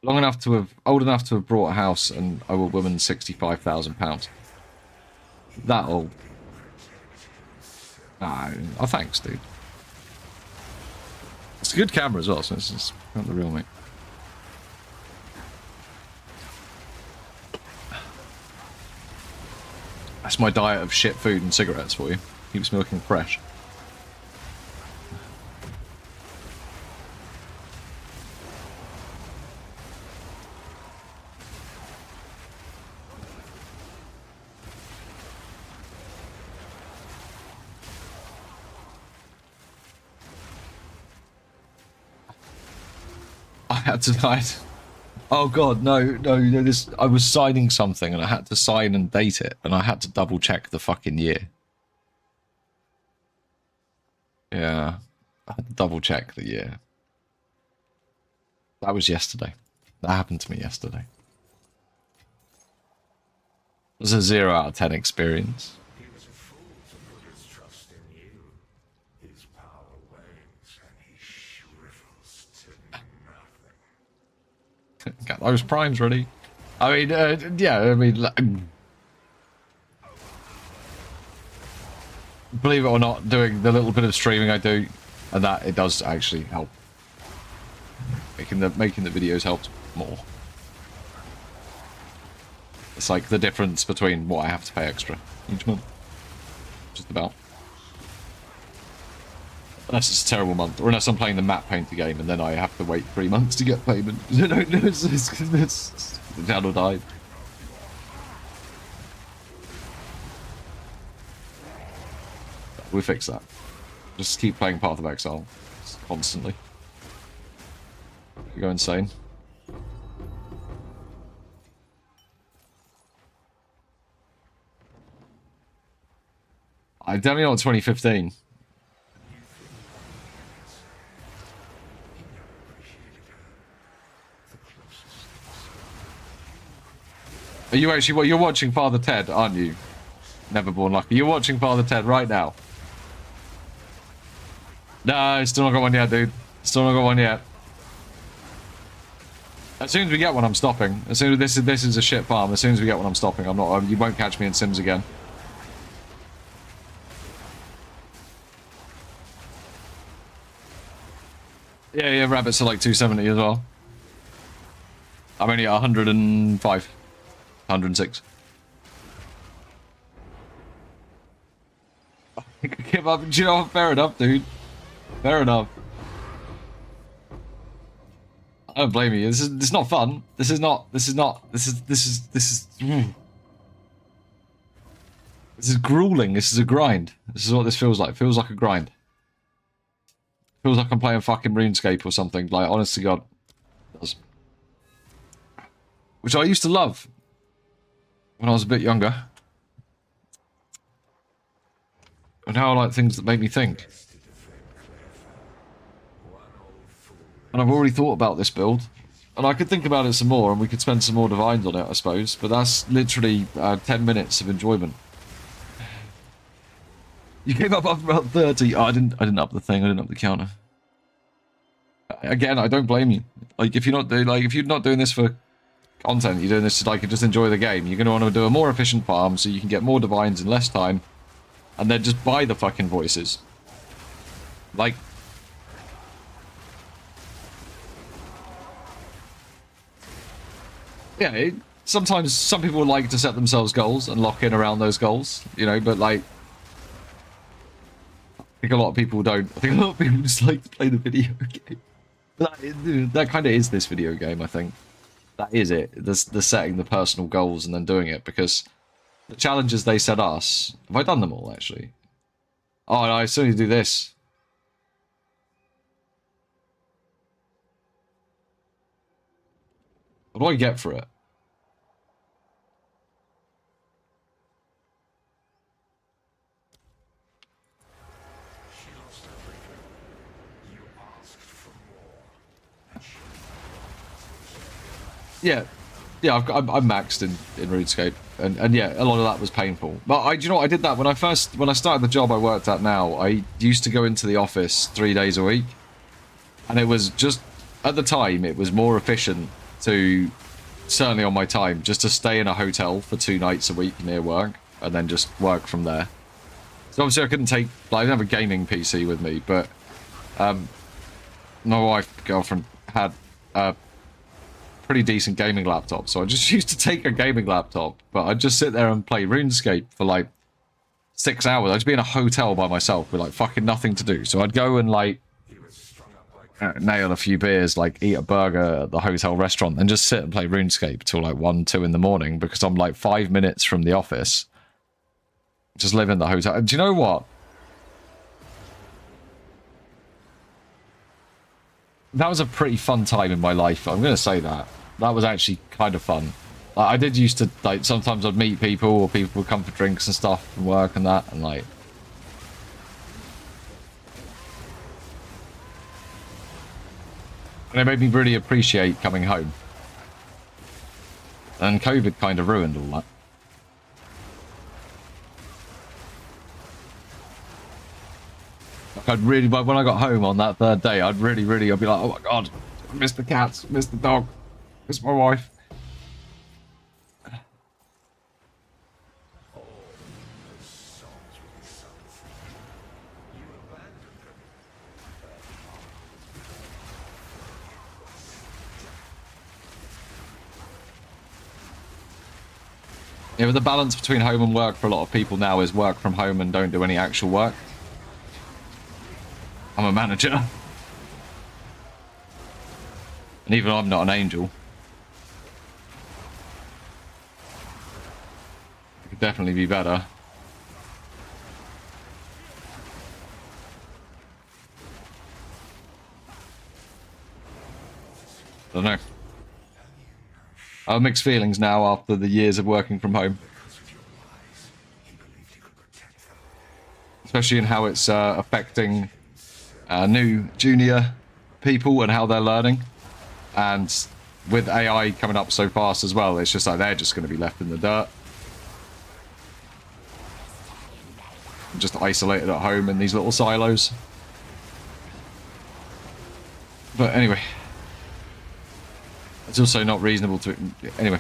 Speaker 1: Old enough to have brought a house and owe a woman £65,000. That old. Oh, thanks, dude. It's a good camera as well, so it's not the real mate. That's my diet of shit food and cigarettes for you. Keeps me looking fresh. I had to hide. Oh god, no, this I was signing something and I had to sign and date it and I had to double check the fucking year. Yeah. I had to double check the year. That was yesterday. That happened to me yesterday. It was a 0 out of 10 experience.
Speaker 3: He was a fool to put his trust in you. His power wanes and he shrivels to nothing.
Speaker 1: Got those primes ready. I mean, yeah, I mean, believe it or not, doing the little bit of streaming I do, and that it does actually help. Making the videos helps more. It's like the difference between what I have to pay extra each month. Just about. Unless it's a terrible month, or unless I'm playing the map painter game and then I have to wait 3 months to get payment. I don't know, the channel died. We'll fix that. Just keep playing Path of Exile constantly. You go insane. I definitely not 2015. Are you actually, well, you're watching Father Ted, aren't you? Neverborn Lucky. You're watching Father Ted right now. No, still not got one yet, dude. Still not got one yet. As soon as we get one, I'm stopping. As soon as this is a shit farm. As soon as we get one, I'm stopping. I'm not. You won't catch me in Sims again. Yeah, rabbits are like 270 as well. I'm only at 105, 106. Give up. Do you know what? Fair enough, dude. Fair enough. I don't blame you. This is not fun. This is grueling. This is a grind. This is what this feels like. It feels like a grind. It feels like I'm playing fucking RuneScape or something. Like, honest to God. It does. Which I used to love when I was a bit younger. And now I like things that make me think. And I've already thought about this build. And I could think about it some more, and we could spend some more divines on it, I suppose. But that's literally 10 minutes of enjoyment. You came up after about 30. Oh, I didn't up the thing. I didn't up the counter. Again, I don't blame you. Like, if you're not doing this for content, you're doing this to like just enjoy the game. You're going to want to do a more efficient farm so you can get more divines in less time, and then just buy the fucking voices. Like. Yeah, sometimes some people like to set themselves goals and lock in around those goals, you know, but like, I think a lot of people don't. I think a lot of people just like to play the video game. That kind of is this video game, I think. That is it. The setting the personal goals and then doing it, because The challenges they set us. Have I done them all, actually? Oh, no, I still need to do this. What do I get for it? Yeah, yeah, I'm maxed in RuneScape, and yeah, a lot of that was painful. But do you know what? I did that when I started the job I worked at now. I used to go into the office 3 days a week, and it was just at the time it was more efficient to, certainly on my time, just to stay in a hotel for 2 nights a week near work, and then just work from there. So obviously I couldn't take, like, I didn't have a gaming PC with me, but my wife, girlfriend, had a pretty decent gaming laptop, so I just used to take a gaming laptop, but I'd just sit there and play RuneScape for like 6 hours. I'd just be in a hotel by myself with like fucking nothing to do. So I'd go and like nail a few beers, like eat a burger at the hotel restaurant, and just sit and play RuneScape till like 1, 2 in the morning, because I'm like 5 minutes from the office. Just live in the hotel. And do you know what? That was a pretty fun time in my life. I'm going to say that. That was actually kind of fun. Like, I did used to, like, sometimes I'd meet people, or people would come for drinks and stuff from work and that, and like... And it made me really appreciate coming home. And COVID kind of ruined all that. Like, I'd really, when I got home on that third day, I'd be like, oh my god, I miss the cats, miss the dog, miss my wife. Yeah, but the balance between home and work for a lot of people now is work from home and don't do any actual work. I'm a manager. And even I'm not an angel. It could definitely be better. I don't know. I have mixed feelings now after the years of working from home. Especially in how it's affecting new junior people and how they're learning. And with AI coming up so fast as well, it's just like they're just going to be left in the dirt. Just isolated at home in these little silos. But anyway. It's also not reasonable to... Anyway.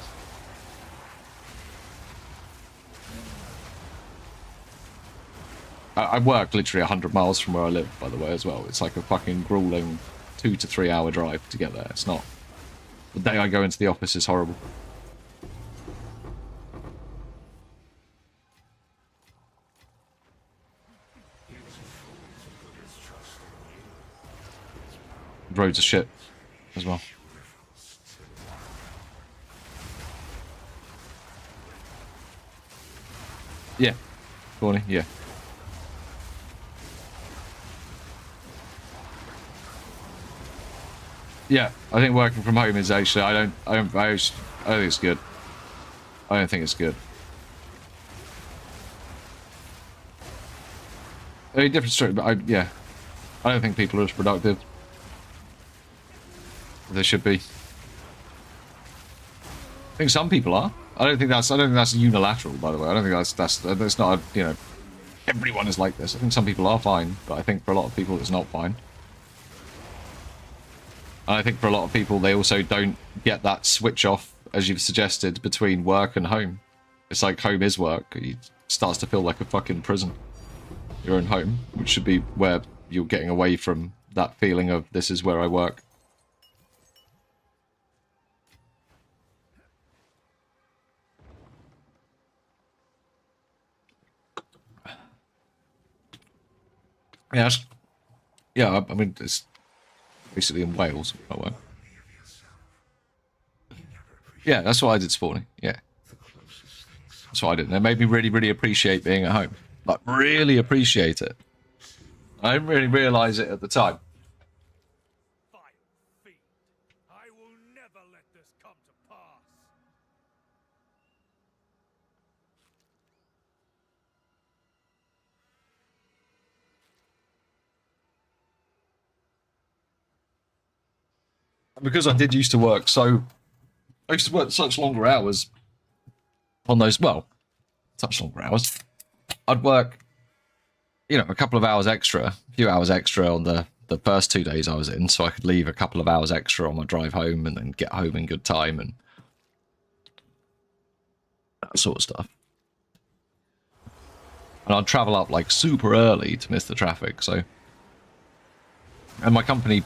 Speaker 1: I work literally 100 miles from where I live, by the way, as well. It's like a fucking grueling 2 to 3 hour drive to get there. It's not... The day I go into the office is horrible. Roads of shit as well. Yeah. Corny, yeah. Yeah, I think working from home is actually, I don't think it's good. I don't think it's good. I mean, different story, but yeah. I don't think people are as productive as they should be. I think some people are. I don't think that's unilateral, by the way. I don't think that's not a, you know, everyone is like this. I think some people are fine, but I think for a lot of people it's not fine. And I think for a lot of people, they also don't get that switch off, as you've suggested, between work and home. It's like home is work. It starts to feel like a fucking prison. Your own home, which should be where you're getting away from that feeling of, this is where I work. Yeah, I mean, it's basically in Wales, by the way. Yeah, that's what I did this morning. Yeah. That's That's what I did. And it made me really, really appreciate being at home. Like, really appreciate it. I didn't really realise it at the time.
Speaker 4: Vile fiend. I will never let this come to pass.
Speaker 1: Because I did used to work I used to work such longer hours on those, well, such longer hours. I'd work, you know, a couple of hours extra, a few hours extra on the first 2 days I was in, so I could leave a couple of hours extra on my drive home and then get home in good time and that sort of stuff. And I'd travel up like super early to miss the traffic, so. And my company,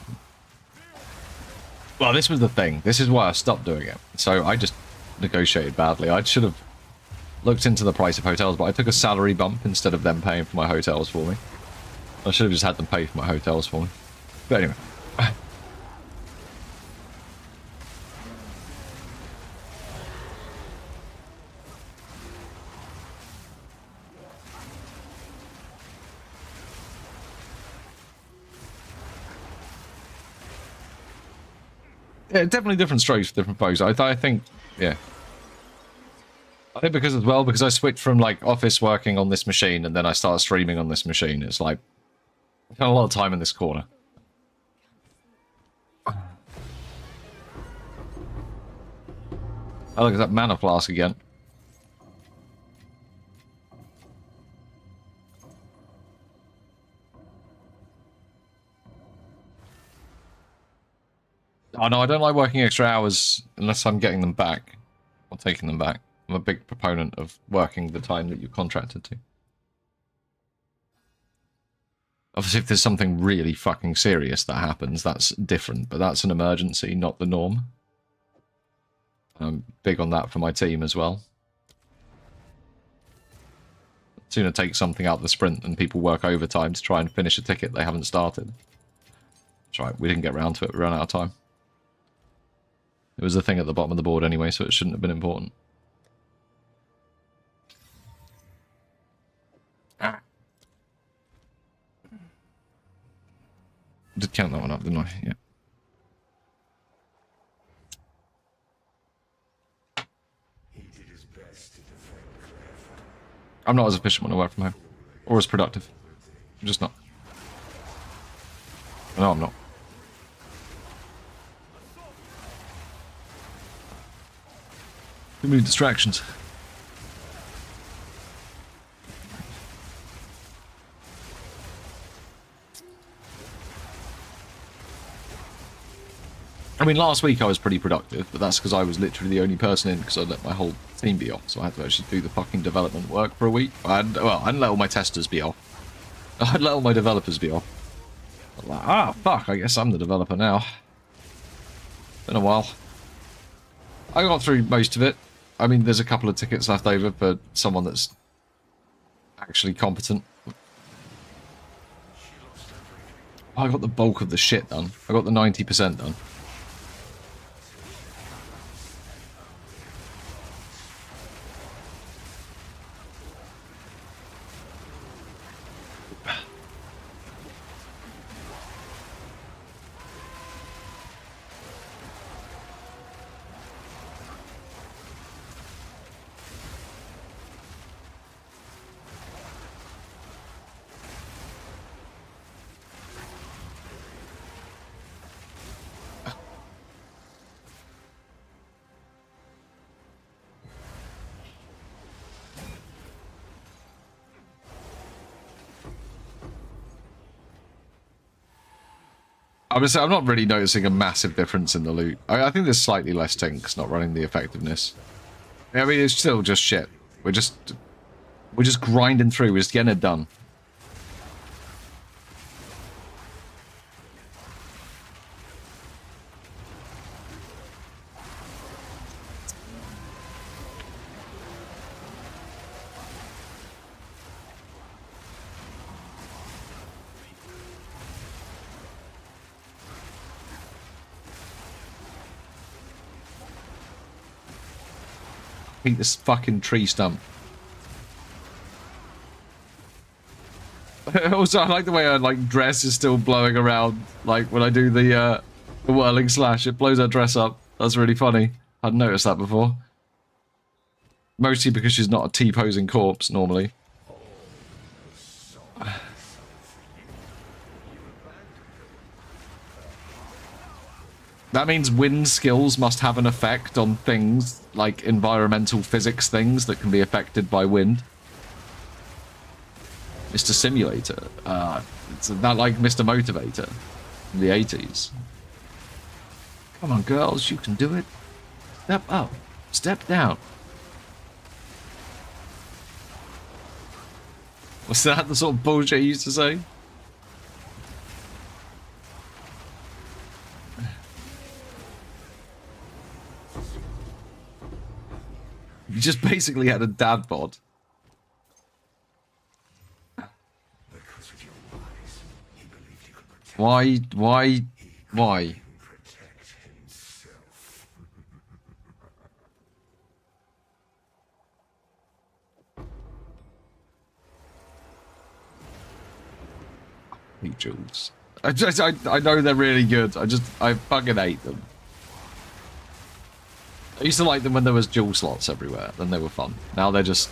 Speaker 1: well, this was the thing. This is why I stopped doing it. So I just negotiated badly. I should have looked into the price of hotels, but I took a salary bump instead of them paying for my hotels for me. I should have just had them pay for my hotels for me. But anyway. Yeah, definitely different strokes for different folks. I think, yeah. I think because as well, because I switched from like office working on this machine and then I started streaming on this machine, it's like, I spent a lot of time in this corner. Oh, look at that mana flask again. Oh no, I don't like working extra hours unless I'm getting them back or taking them back. I'm a big proponent of working the time that you're contracted to. Obviously, if there's something really fucking serious that happens, that's different, but that's an emergency, not the norm. I'm big on that for my team as well. I'd sooner take something out of the sprint than people work overtime to try and finish a ticket they haven't started. That's right, we didn't get round to it, we ran out of time. It was the thing at the bottom of the board anyway, so it shouldn't have been important. Ah. Did count that one up, didn't I? Yeah. I'm not as efficient when I work from home. Or as productive. I'm just not. No, I'm not. Too many distractions. I mean, last week I was pretty productive, but that's because I was literally the only person in because I let my whole team be off, so I had to actually do the fucking development work for a week. I didn't let all my testers be off. I'd let all my developers be off. I'm like, fuck, I guess I'm the developer now. Been a while. I got through most of it. I mean, there's a couple of tickets left over for someone that's actually competent. I got the bulk of the shit done. I got the 90% done. Obviously, I'm not really noticing a massive difference in the loot. I think there's slightly less tinks not running the effectiveness. I mean, it's still just shit. We're just grinding through. We're just getting it done. Eat this fucking tree stump. Also, I like the way her like dress is still blowing around. Like when I do the whirling slash, it blows her dress up. That's really funny. I'd noticed that before. Mostly because she's not a T-posing corpse normally. That means wind skills must have an effect on things like environmental physics things that can be affected by wind. Mr. Simulator. It's not like Mr. Motivator in the 80s. Come on, girls, you can do it. Step up. Step down. Was that the sort of bullshit you used to say? You just basically had a dad bod.
Speaker 3: Because of your lies, he believed he could protect
Speaker 1: Why?
Speaker 3: protect himself.
Speaker 1: Hey, Jules. I know they're really good. I fucking hate them. I used to like them when there was jewel slots everywhere. Then they were fun. Now they're just...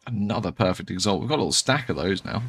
Speaker 1: Another perfect exalt. We've got a little stack of those now.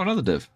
Speaker 1: Oh, another div.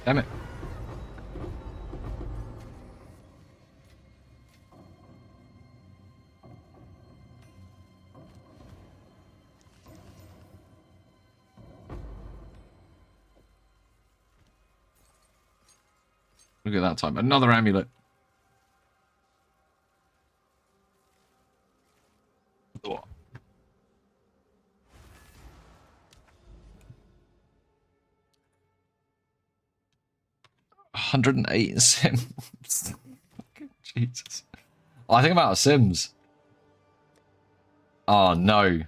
Speaker 1: Damn it. Look at that time. Another amulet. What? 108 in Sims. Jesus. Oh, I think I'm out of Sims. Oh, no.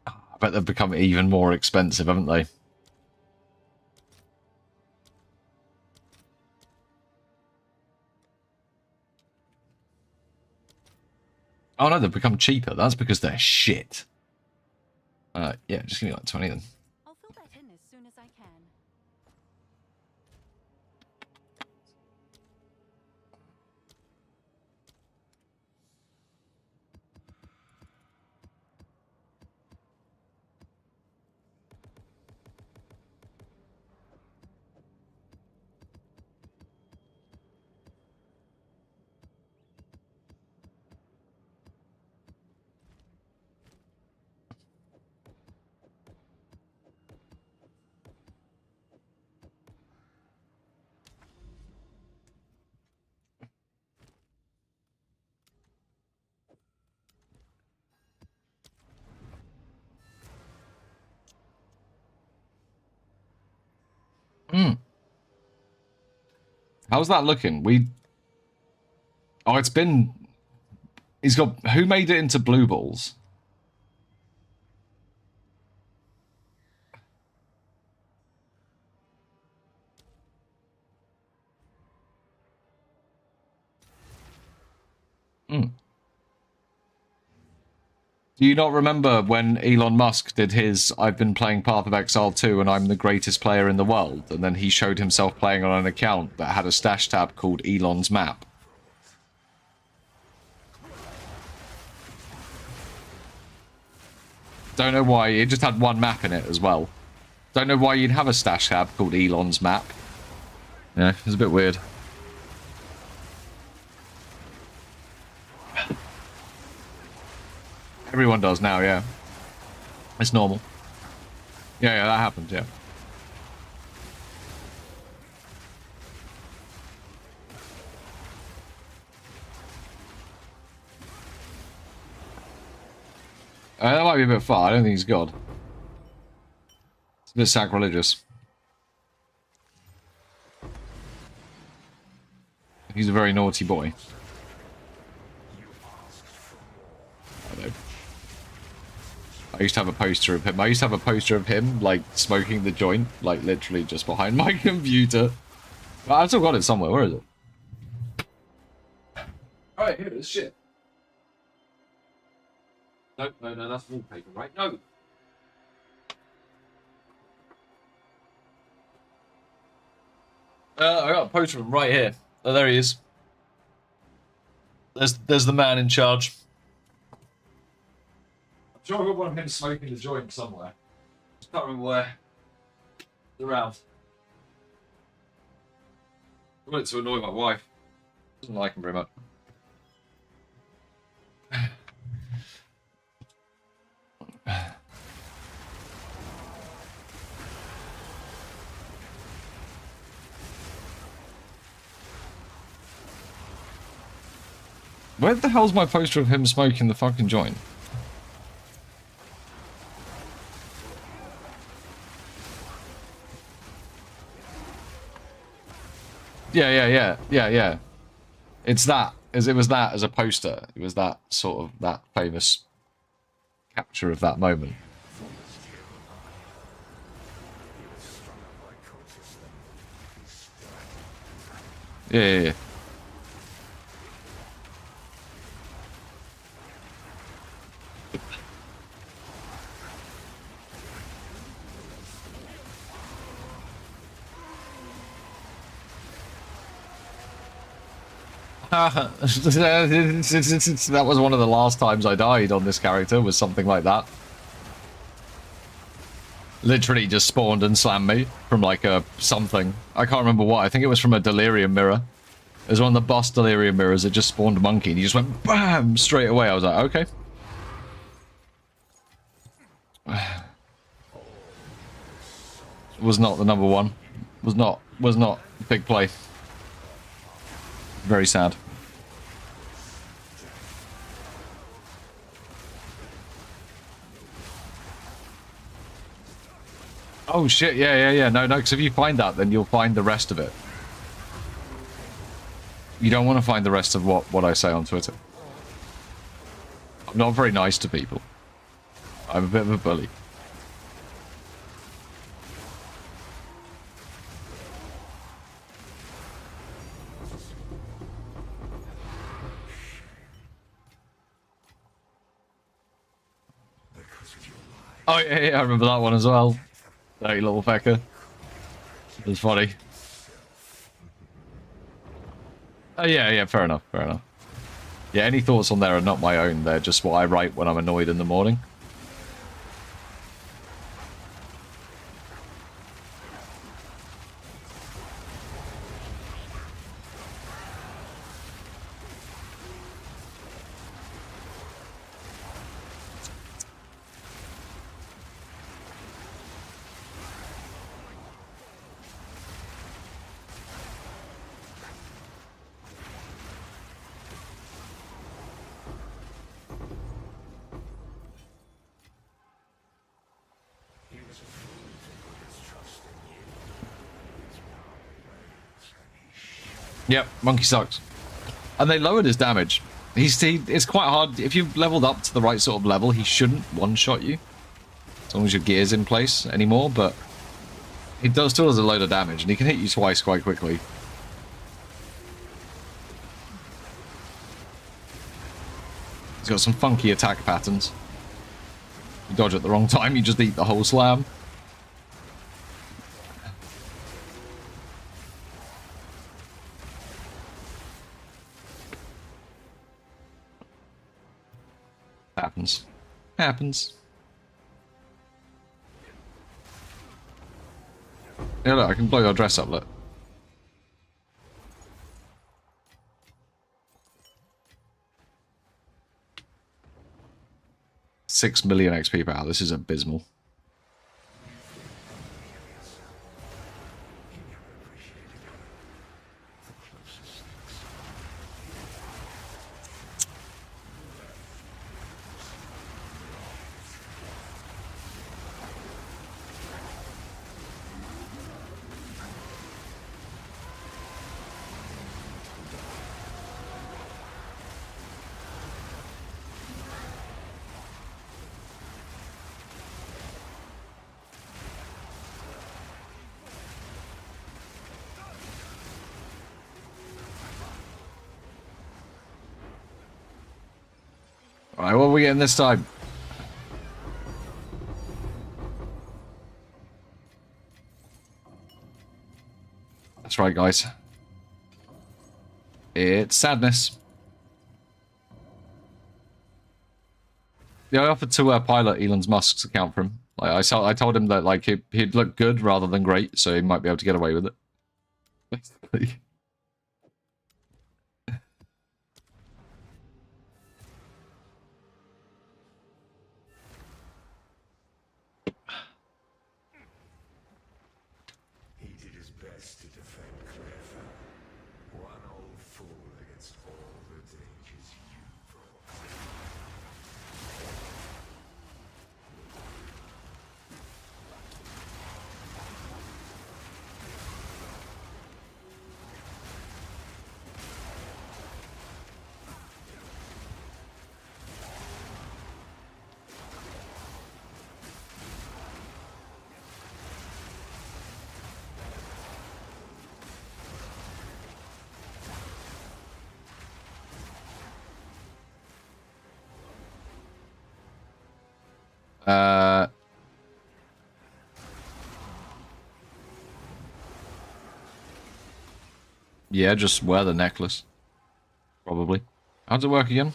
Speaker 1: I bet they've become even more expensive, haven't they? Oh, no, they've become cheaper. That's because they're shit. Yeah, just give me like 20 then.
Speaker 2: I'll fill that in as soon as I can.
Speaker 1: How's that looking? Oh, it's been... He's got... Who made it into blue balls? Do you not remember when Elon Musk did his I've been playing Path of Exile 2 and I'm the greatest player in the world, and then he showed himself playing on an account that had a stash tab called Elon's Map? Don't know why, it just had one map in it as well. Don't know why you'd have a stash tab called Elon's Map. Yeah, it's a bit weird. Everyone does now, yeah. It's normal. Yeah, that happened, yeah. That might be a bit far. I don't think he's God. It's a bit sacrilegious. He's a very naughty boy. I know. I used to have a poster of him. I used to have a poster of him, like, smoking the joint, like, literally just behind my computer. Well, I've still got it somewhere. Where is it? Alright, here it is. Shit. No, that's wallpaper, right? No! I got a poster of him right here. Oh, there he is. There's the man in charge. I'm sure I got one of him smoking the joint somewhere. Just can't remember where. It's around. I wanted to annoy my wife. Doesn't like him very much. Where the hell's my poster of him smoking the fucking joint? Yeah. It's that. It was that as a poster. It was that sort of, that famous capture of that moment. Yeah. That was one of the last times I died on this character, was something like that. Literally just spawned and slammed me from like a something. I can't remember what. I think it was from a delirium mirror. It was one of the boss delirium mirrors. It just spawned a monkey and he just went BAM! Straight away. I was like, okay. Was not the number one. Was not big play. Very sad. Oh shit, yeah. No, because if you find that, then you'll find the rest of it. You don't want to find the rest of what I say on Twitter. I'm not very nice to people. I'm a bit of a bully. Oh yeah, I remember that one as well. Dirty little fecker. It was funny. Oh yeah, fair enough. Yeah, any thoughts on there are not my own. They're just what I write when I'm annoyed in the morning. Yep, monkey sucks. And they lowered his damage. It's quite hard. If you've leveled up to the right sort of level, he shouldn't one-shot you. As long as your gear's in place anymore, but he still does a load of damage, and he can hit you twice quite quickly. He's got some funky attack patterns. You dodge at the wrong time, you just eat the whole slam. Happens. Happens. Yeah, look, I can blow your dress up, look. $6 million XP per hour. This is abysmal. Alright, what are we getting this time? That's right, guys. It's sadness. Yeah, I offered to pilot Elon Musk's account for him. Like, I told him that like he'd look good rather than great, so he might be able to get away with it. Basically.
Speaker 3: He did his best to defend Clef. One old fool against all the dangers you brought.
Speaker 1: Yeah, just wear the necklace. Probably. How does it work again?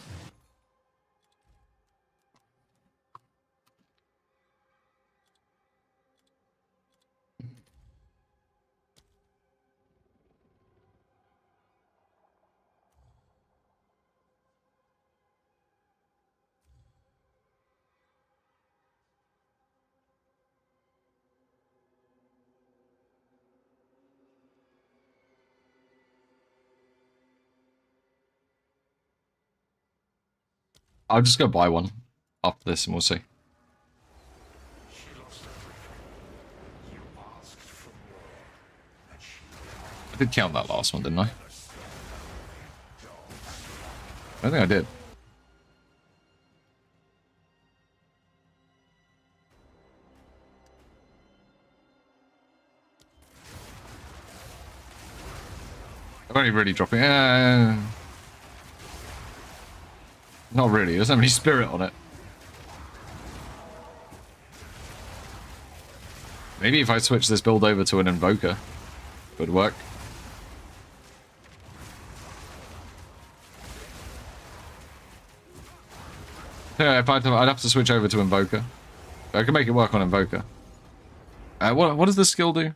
Speaker 1: I'll just go buy one after this and we'll see.
Speaker 3: She lost everything. You asked for more, and she
Speaker 1: I did count that last one, didn't I? I think I did. I'm only really dropping. Not really. There's not any spirit on it. Maybe if I switch this build over to an invoker, it would work. Yeah, if I'd have to switch over to invoker. I can make it work on invoker. What does this skill do?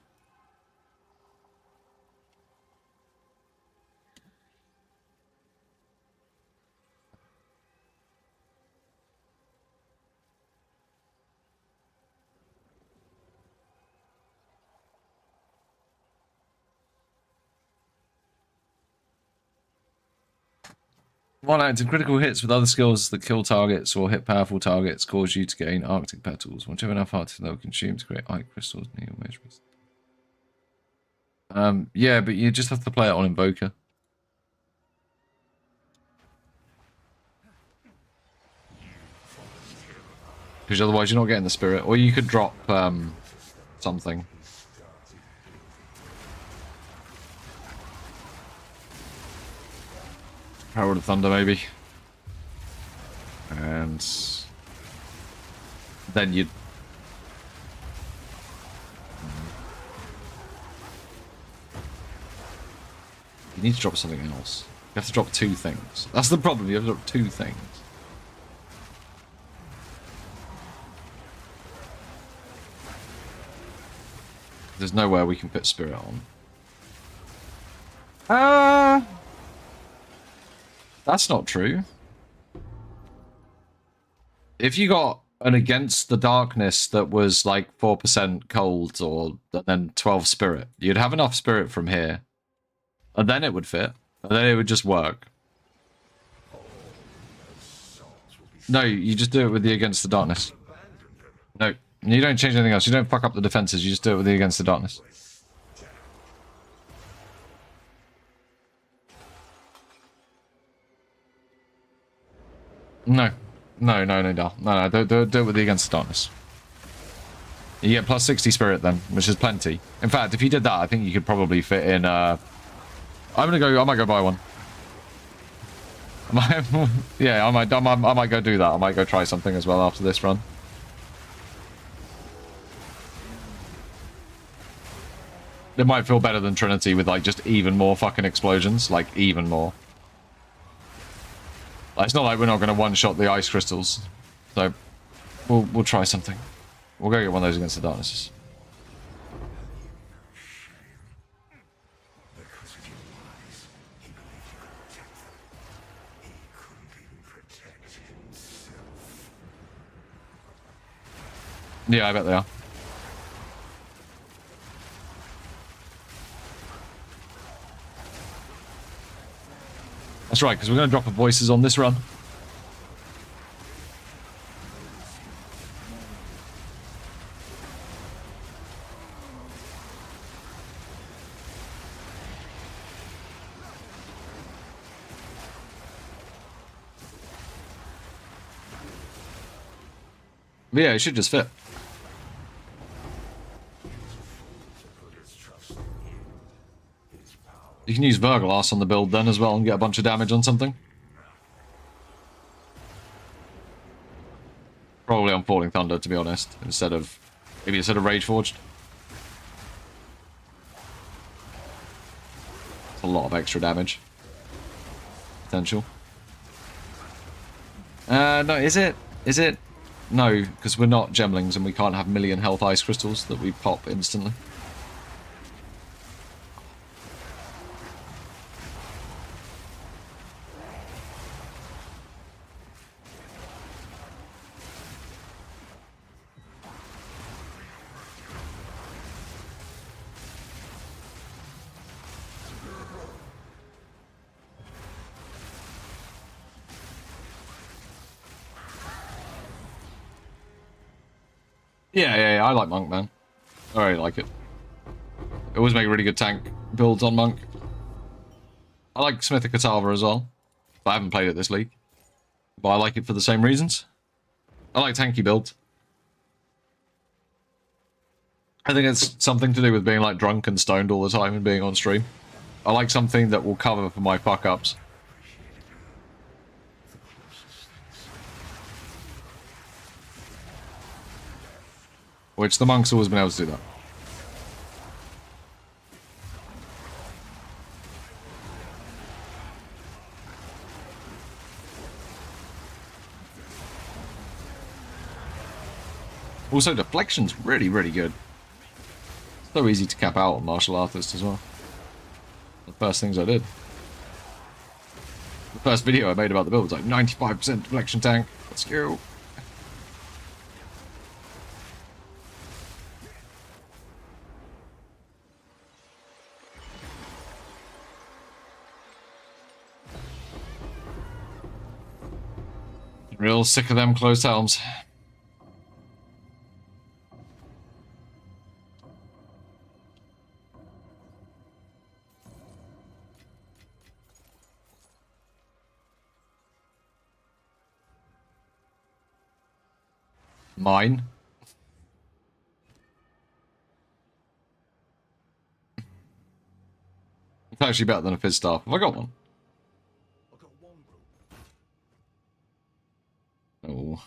Speaker 1: One active critical hits with other skills that kill targets or hit powerful targets cause you to gain Arctic petals. Once you have enough Arctic, they'll consume to create ice crystals near your measurements. Yeah, but you just have to play it on Invoker. Because otherwise you're not getting the spirit. Or you could drop something. Herald of Thunder, maybe. And then you'd... You need to drop something else. You have to drop 2 things. That's the problem, you have to drop 2 things. There's nowhere we can put spirit on. That's not true. If you got an Against the Darkness that was like 4% cold or then 12 spirit, you'd have enough spirit from here. And then it would fit. And then it would just work. No, you just do it with the Against the Darkness. No, you don't change anything else. You don't fuck up the defenses. You just do it with the Against the Darkness. No. No, do it with the Against the Darkness. You get plus 60 spirit then, which is plenty. In fact, if you did that, I think you could probably fit in, I might go buy one. Yeah, I might go do that. I might go try something as well after this run. It might feel better than Trinity with like just even more fucking explosions, like even more. It's not like we're not going to one-shot the ice crystals, so we'll try something. We'll go get one of those Against the Darknesses. Yeah, I bet they are. That's right, because we're going to drop a voices on this run. But yeah, it should just fit. You can use Verglass on the build then as well and get a bunch of damage on something. Probably on Falling Thunder, to be honest, maybe instead of Rage Forged. It's a lot of extra damage. Potential. No, is it? Is it? No, because we're not Gemlings and we can't have million health ice crystals that we pop instantly. Yeah, I like Monk, man. I really like it. It always make really good tank builds on Monk. I like Smith of Katava as well. But I haven't played it this league. But I like it for the same reasons. I like tanky builds. I think it's something to do with being like drunk and stoned all the time and being on stream. I like something that will cover for my fuck-ups. Which the Monk's always been able to do that. Also, deflection's really, really good. So easy to cap out on martial artist as well. The first things I did. The first video I made about the build was like 95% deflection tank. Let's go. Real sick of them closed helms. Mine. It's actually better than a fizz staff. Have I got one?
Speaker 3: I got one, bro.
Speaker 1: Oh.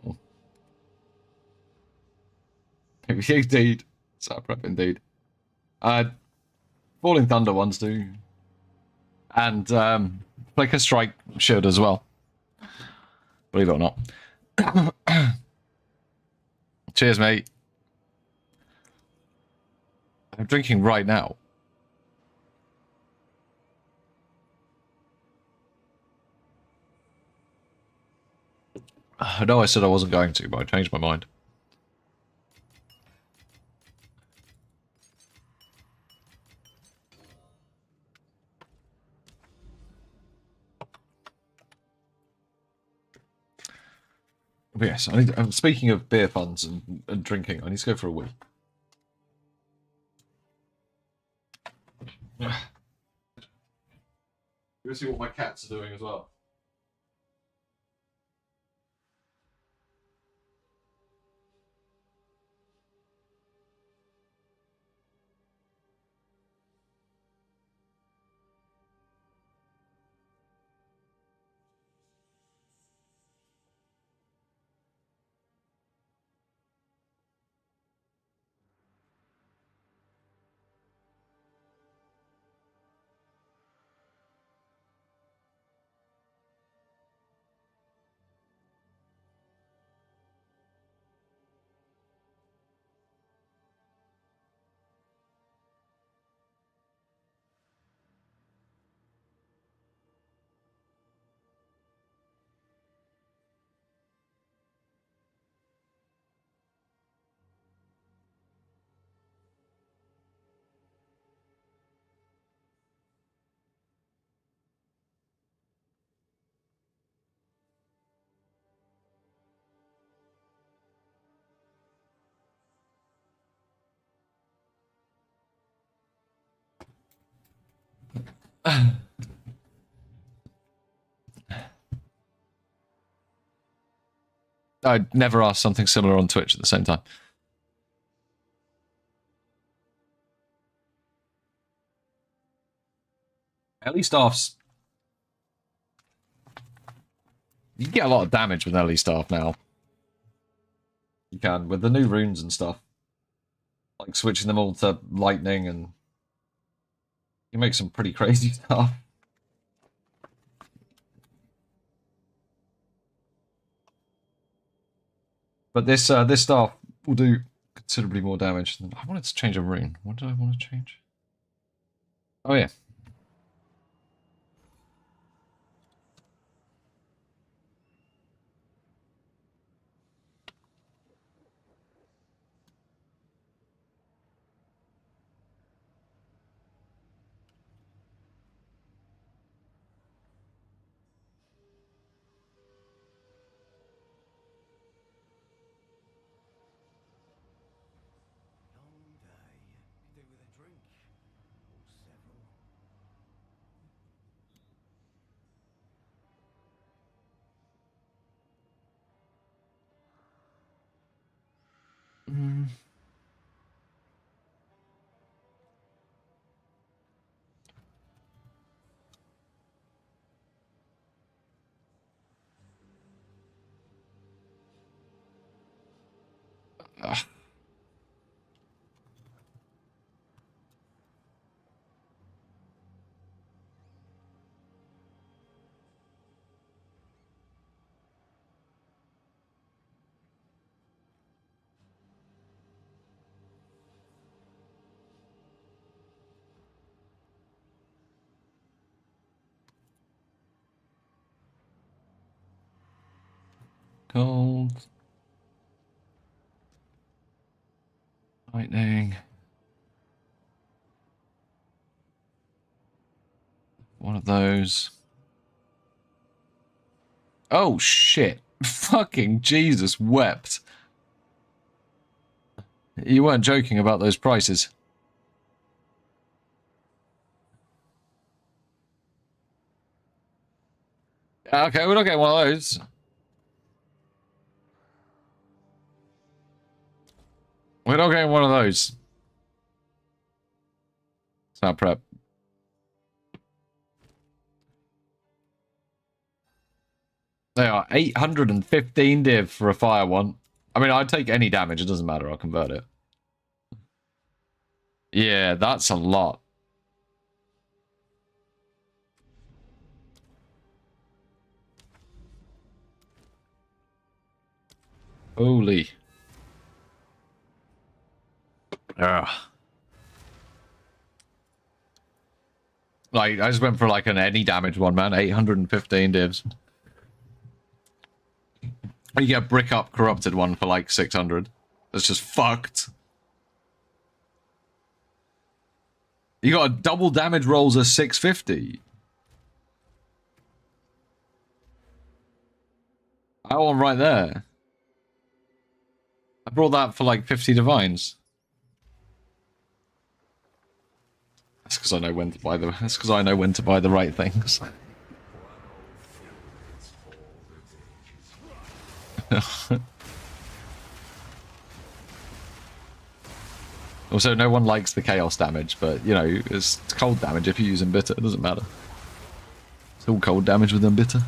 Speaker 1: Oh. Indeed. Sat prep indeed. Falling Thunder ones do. And Flicker Strike should as well. Believe it or not. Cheers, mate. I'm drinking right now. I know I said I wasn't going to, but I changed my mind. But yes, speaking of beer funds and drinking, I need to go for a wee. Go see what my cats are doing as well. I'd never asked something similar on Twitch at the same time. LE staffs. You can get a lot of damage with LE staff now. You can, with the new runes and stuff. Like switching them all to lightning, and you make some pretty crazy stuff. But this staff will do considerably more damage than... I wanted to change a rune. What did I want to change? Oh, yeah.
Speaker 3: Long day. Could do with a drink. Or several.
Speaker 1: Mm. Ah. Cold. Lightning. One of those. Oh, shit. Fucking Jesus wept. You weren't joking about those prices. Okay, we're not getting one of those. We're not getting one of those. Sound prep. They are 815 div for a fire one. I mean, I'd take any damage. It doesn't matter. I'll convert it. Yeah, that's a lot. Holy. Ugh. Like, I just went for like an any damage one, man. 815 divs. You get a brick up corrupted one for like 600. That's just fucked. You got a double damage rolls of 650. That one right there. I brought that for like 50 divines. That's because I know when to buy the. That's because I know when to buy the right things. Also, no one likes the chaos damage, but you know, it's cold damage if you're using bitter. It doesn't matter. It's all cold damage within bitter.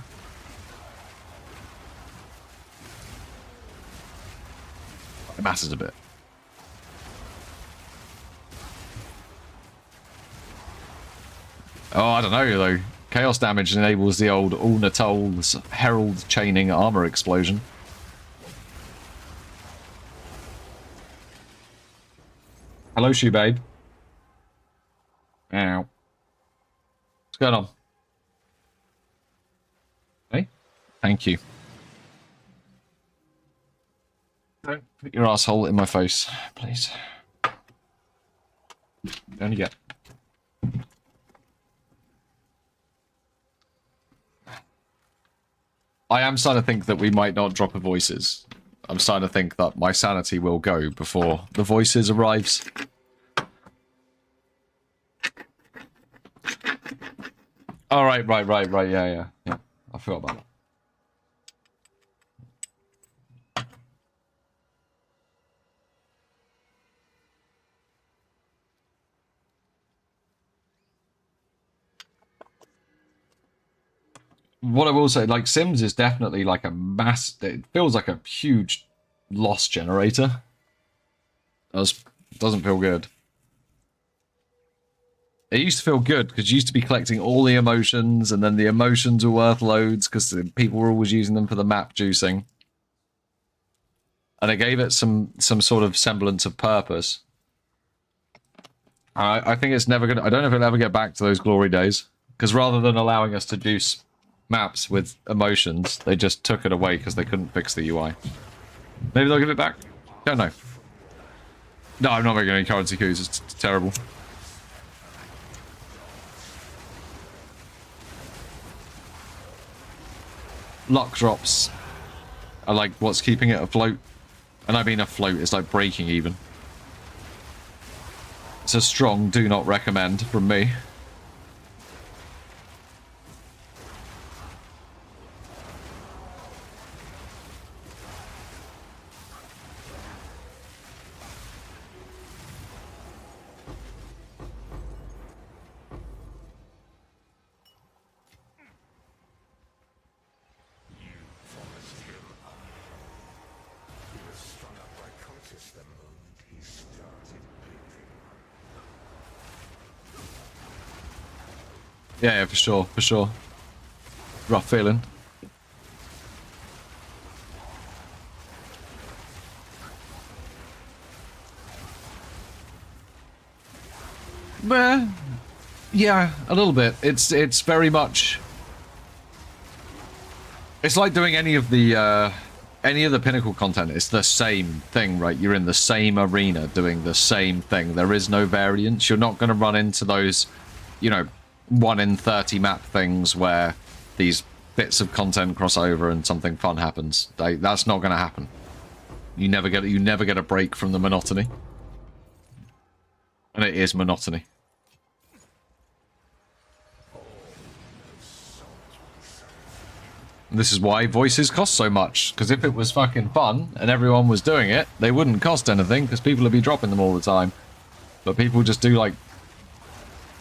Speaker 1: It matters a bit. Oh, I don't know though. Chaos damage enables the old Ulnatol's Herald chaining armor explosion. Hello, shoe babe. Ow. What's going on? Hey, thank you. Don't put your asshole in my face, please. Down you get. I am starting to think that we might not drop a voices. I'm starting to think that my sanity will go before the voices arrives. All right, right. Yeah. I forgot about that. What I will say, like, Sims is definitely like a mass. It feels like a huge loss generator. Doesn't feel good. It used to feel good because you used to be collecting all the emotions, and then the emotions were worth loads because people were always using them for the map juicing, and it gave it some sort of semblance of purpose. I think it's never gonna. I don't know if it'll ever get back to those glory days, because rather than allowing us to juice maps with emotions, they just took it away because they couldn't fix the UI. Maybe they'll give it back. Don't know. No, I'm not making any currency coups. It's terrible. Luck drops are like what's keeping it afloat. And I mean afloat, it's like breaking even. It's a strong do not recommend from me. Yeah, for sure. Rough feeling. But yeah, a little bit. It's very much. It's like doing any of the Pinnacle content. It's the same thing, right? You're in the same arena doing the same thing. There is no variance. You're not going to run into those, you know, 1 in 30 map things where these bits of content cross over and something fun happens. That's not going to happen. You never get a break from the monotony. And it is monotony. This is why voices cost so much, because if it was fucking fun and everyone was doing it, they wouldn't cost anything because people would be dropping them all the time. But people just do like...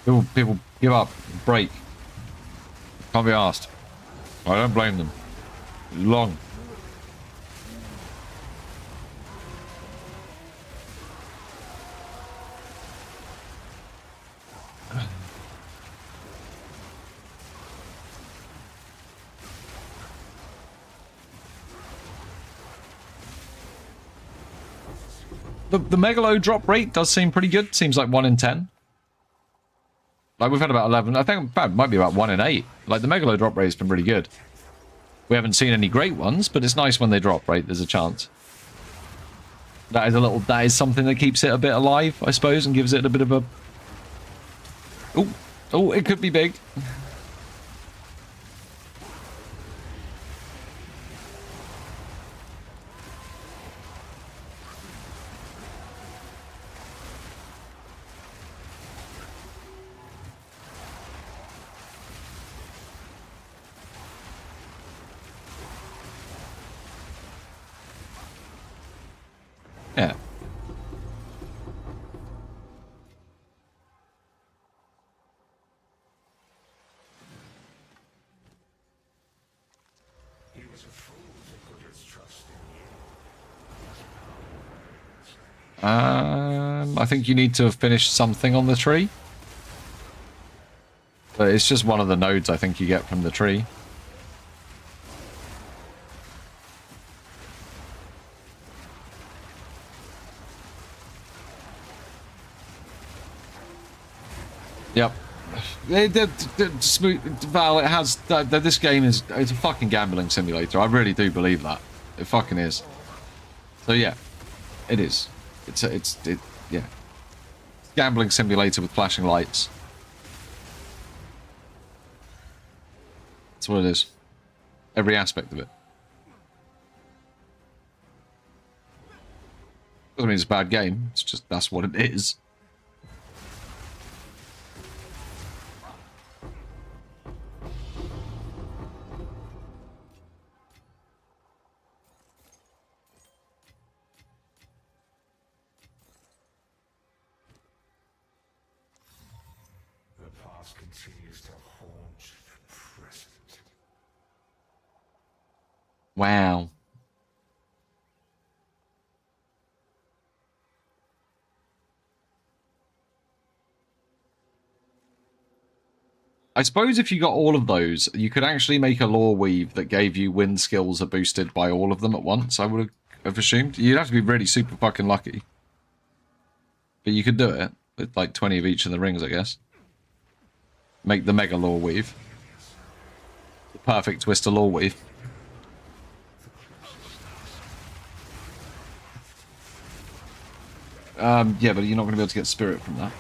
Speaker 1: People give up, break. Can't be asked. I don't blame them. It's long. The Megalo drop rate does seem pretty good. Seems like 1 in 10. Like, we've had about 11. I think it might be about 1 in 8. Like, the Megalo drop rate has been pretty good. We haven't seen any great ones, but it's nice when they drop, right? There's a chance. That is something that keeps it a bit alive, I suppose, and gives it a bit of a... Oh, it could be big. Yeah.
Speaker 3: He was a fool to put his trust in you.
Speaker 1: I think you need to have finished something on the tree. But it's just one of the nodes I think you get from the tree. Yep. Val, it has... This game is... It's a fucking gambling simulator. I really do believe that. It fucking is. So yeah. It is. Yeah. Gambling simulator with flashing lights. That's what it is. Every aspect of it. Doesn't mean it's a bad game. It's just that's what it is.
Speaker 3: The past continues to haunt the present.
Speaker 1: Wow. I suppose if you got all of those, you could actually make a lore weave that gave you wind skills are boosted by all of them at once, I would have assumed. You'd have to be really super fucking lucky. But you could do it, with like 20 of each of the rings, I guess. Make the mega lore weave. The perfect twister lore weave. Yeah, but you're not going to be able to get spirit from that.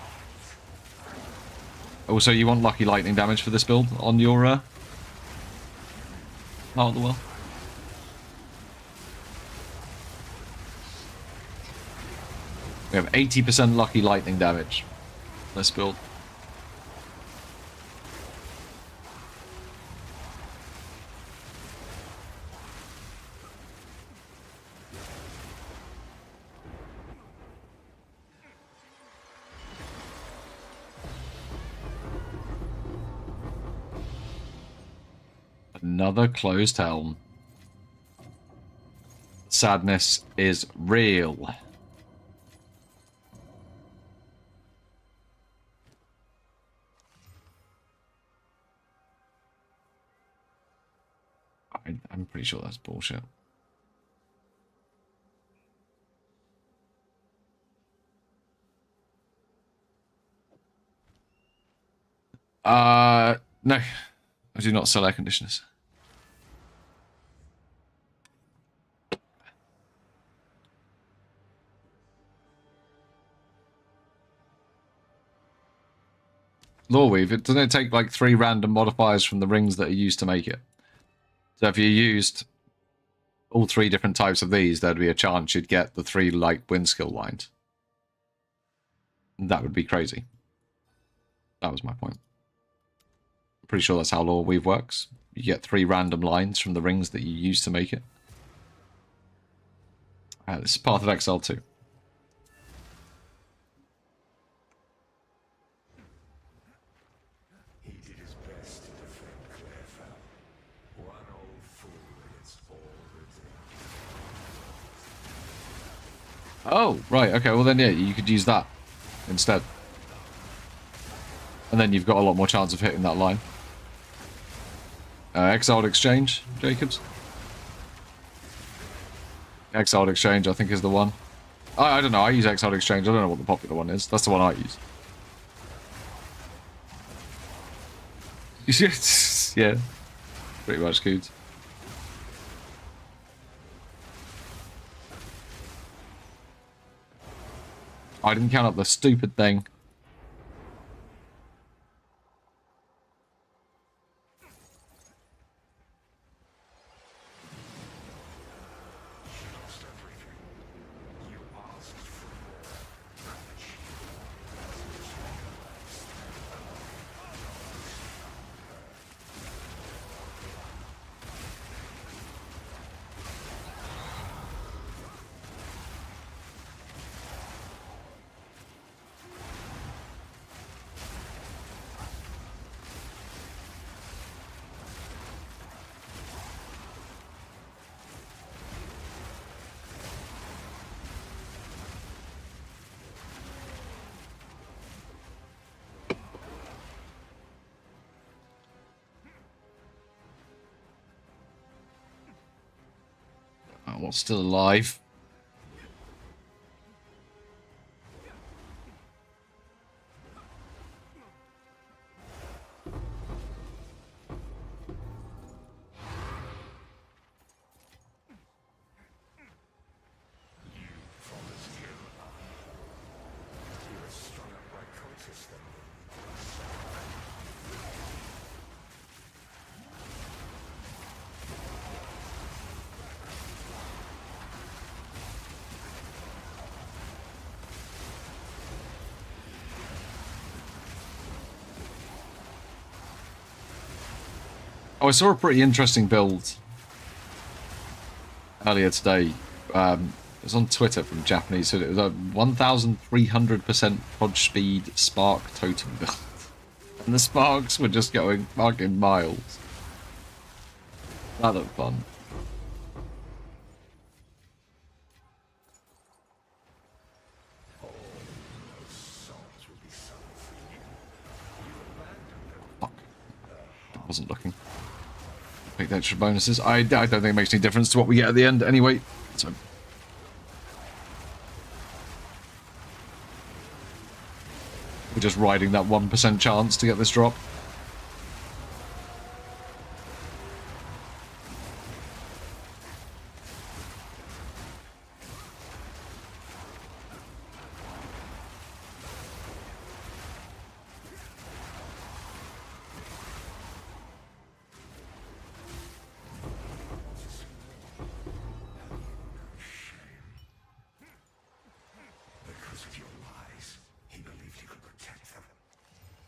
Speaker 1: Also, you want lucky lightning damage for this build on your part of the world. We have 80% lucky lightning damage. This build. Another closed helm. Sadness is real. I'm pretty sure that's bullshit. No. I do not sell air conditioners. Loreweave, doesn't it take like 3 random modifiers from the rings that are used to make it? So if you used all 3 different types of these, there'd be a chance you'd get the 3 like wind skill lines. That would be crazy. That was my point. Pretty sure that's how Law Weave works. You get 3 random lines from the rings that you use to make it. This is part of XL2.
Speaker 3: He did his best to defend Clairfell. One old fool against all the dead.
Speaker 1: Oh, right, okay, well then yeah, you could use that instead. And then you've got a lot more chance of hitting that line. Exiled Exchange, Jacobs. Exiled Exchange, I think, is the one. I don't know, I use Exiled Exchange, I don't know what the popular one is. That's the one I use. Yeah, pretty much good. I didn't count up the stupid thing. What's still alive? Oh, I saw a pretty interesting build earlier today. It was on Twitter from Japanese, so it was a 1,300% prod speed spark totem build. And the sparks were just going fucking miles. That looked fun. Fuck. I wasn't looking. Take the extra bonuses. I don't think it makes any difference to what we get at the end anyway. So we're just riding that 1% chance to get this drop.
Speaker 3: Because of your lies, he believed he could protect them.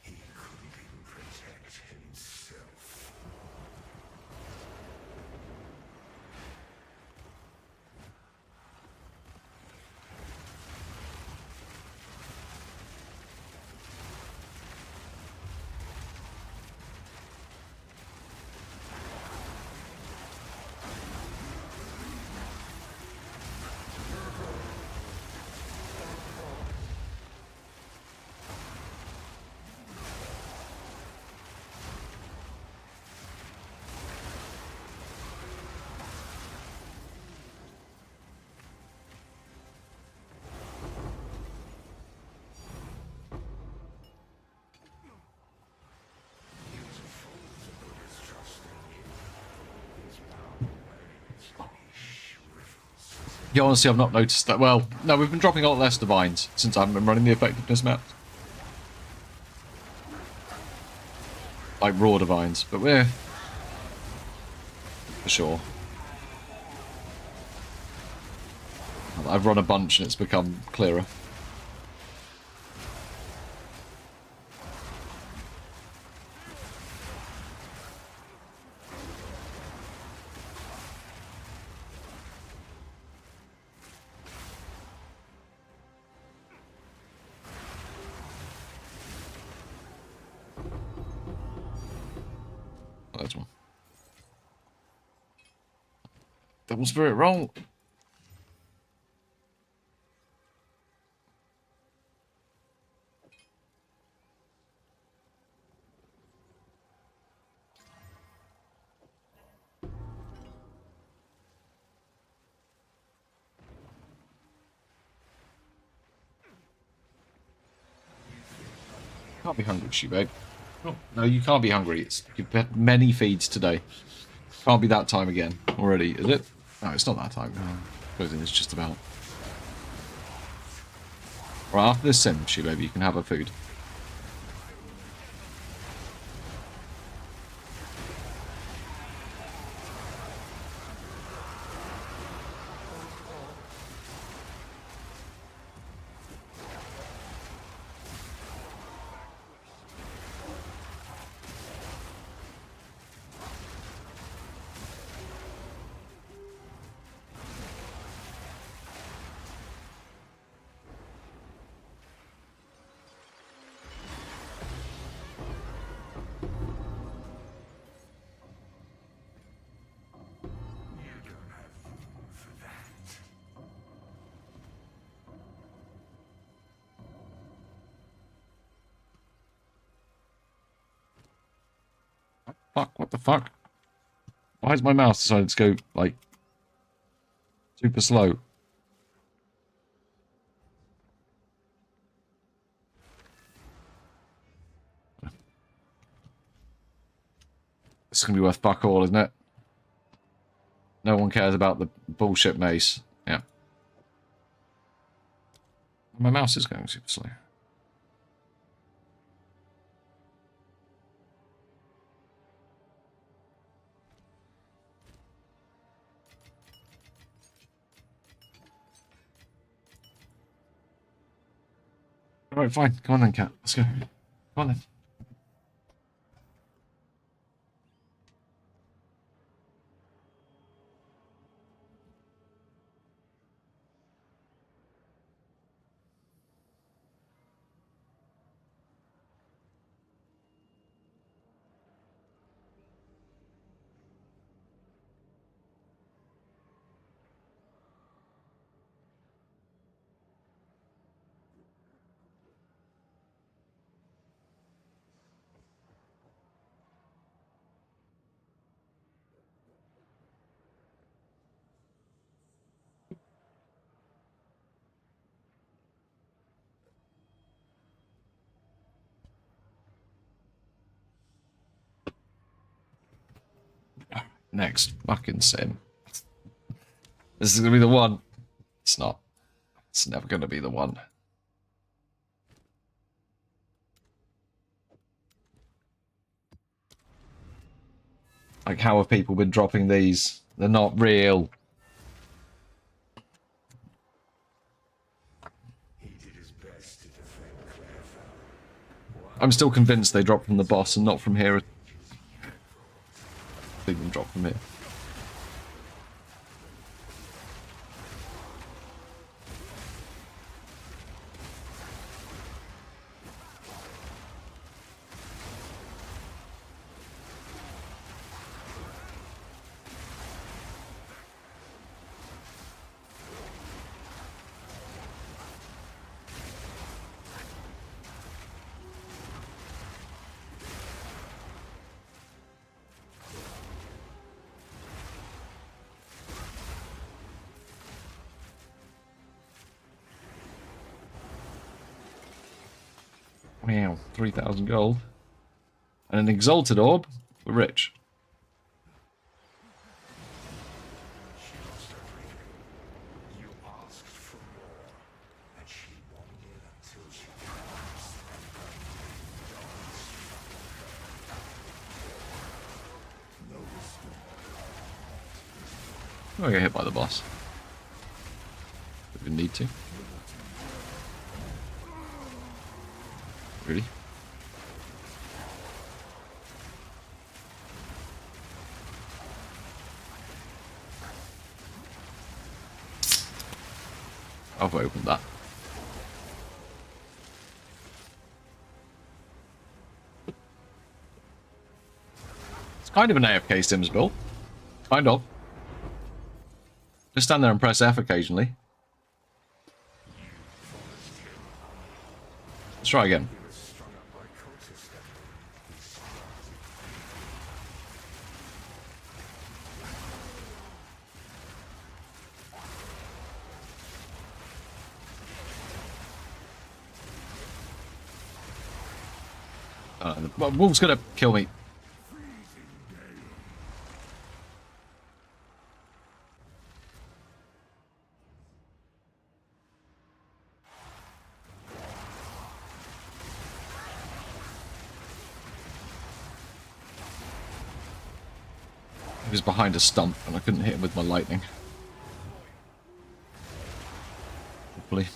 Speaker 3: He couldn't even protect himself.
Speaker 1: Yeah, honestly, I've not noticed that. Well, no, we've been dropping a lot less divines since I haven't been running the effectiveness map. Like raw divines, but we're for sure. I've run a bunch and it's become clearer. Oh, that's one. Double spirit roll. Can't be hungry, she babe. Oh, no, you can't be hungry. You've had many feeds today. Can't be that time again already, is it? No, it's not that time. I suppose it's just about. Right, after this sim, she baby, you can have her food. Fuck, what the fuck? Why has my mouse decided to go, like, super slow? This is going to be worth fuck all, isn't it? No one cares about the bullshit mace. Yeah. My mouse is going super slow. Alright, fine. Come on then, cat. Let's go. Come on then. Next fucking sim. This is going to be the one. It's not. It's never going to be the one. Like, how have people been dropping these? They're not real. I'm still convinced they dropped from the boss and not from here. They didn't drop from here. Wow, 3,000 gold. And an exalted orb. We're rich.
Speaker 3: You asked for more, and she wanted until she
Speaker 1: Oh, I get hit by the boss. Didn't need to. Really? I've opened that. Let's kind of an AFK Sims build. Kind of. Just stand there and press F occasionally. Let's try again. The wolf's gonna kill me. He was behind a stump and I couldn't hit him with my lightning. Hopefully.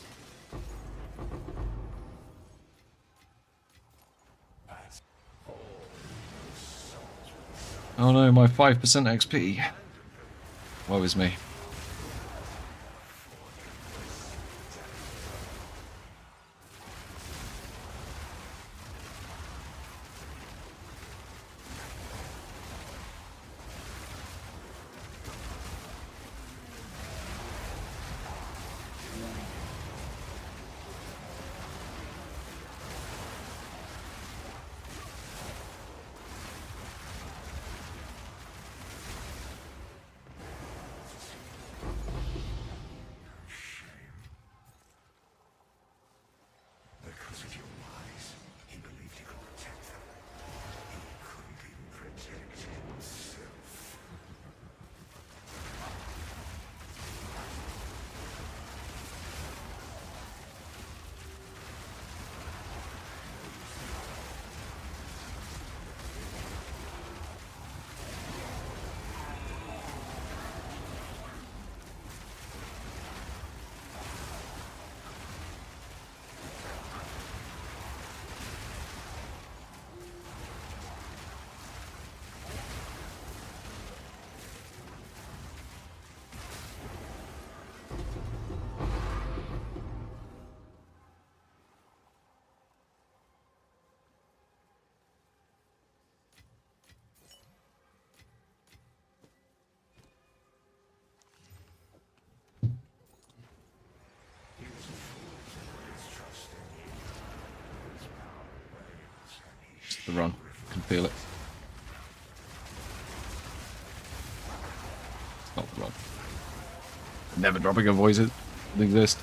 Speaker 1: Oh no, my 5% XP. Woe is me.
Speaker 3: Because of your lies, he believed he could protect them. He couldn't even protect himself.
Speaker 1: Just the run. Can feel it. It's not the run. Never dropping a voice doesn't exist.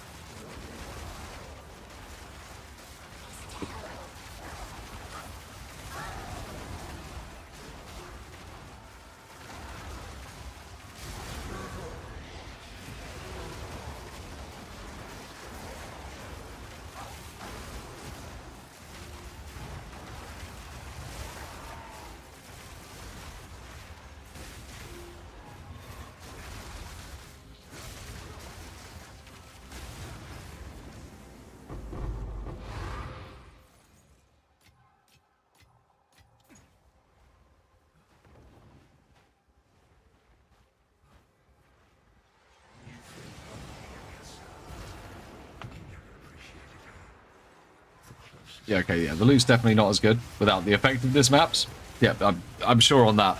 Speaker 1: Yeah, okay, yeah. The loot's definitely not as good without the effectiveness maps. Yeah, I'm sure on that.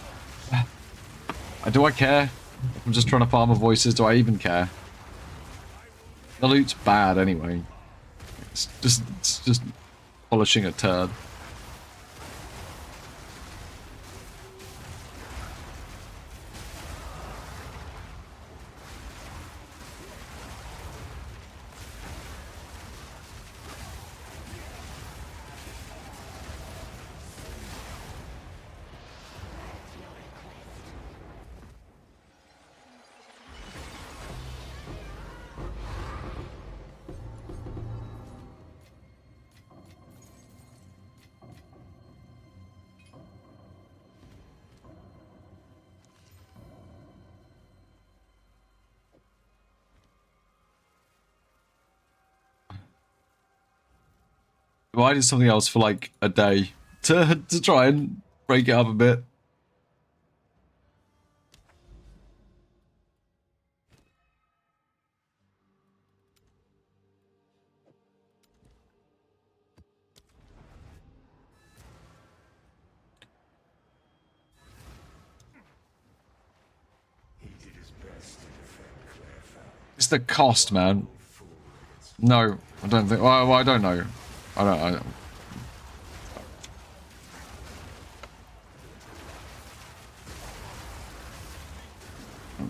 Speaker 1: Do I care? I'm just trying to farm my voices. Do I even care? The loot's bad anyway. It's just polishing a turd. I did something else for like a day to try and break it up a bit. It's the cost, man. No, I don't think. Well, I don't know. I don't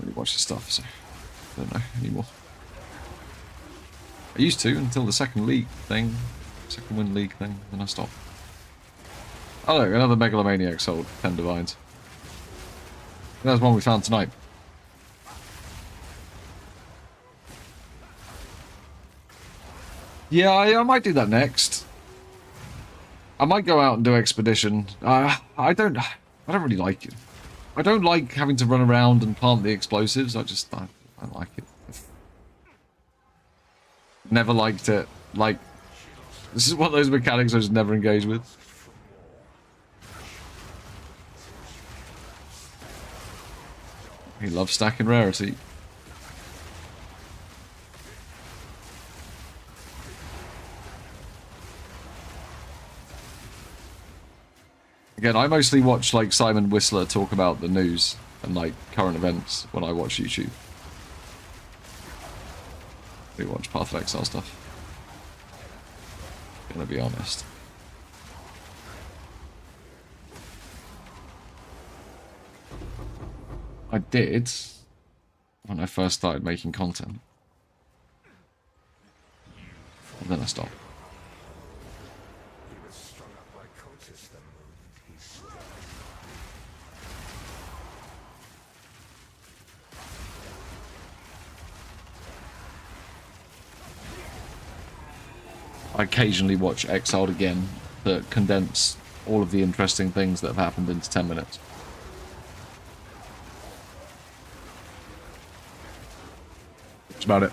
Speaker 1: really watch this stuff, so I don't know anymore. I used to until the second win league thing, then I stopped. Oh look, another megalomaniac sold 10 divines. There's one we found tonight. Yeah, I might do that next. I might go out and do expedition. I don't really like it. I don't like having to run around and plant the explosives. I don't like it. Never liked it. Like, this is one of those mechanics I just never engage with. He loves stacking rarity. Again, I mostly watch like Simon Whistler talk about the news and like current events when I watch YouTube. I do watch Path of Exile stuff. Gonna be honest. I did when I first started making content. And then I stopped. I occasionally watch Exiled again to condense all of the interesting things that have happened into 10 minutes. That's about it.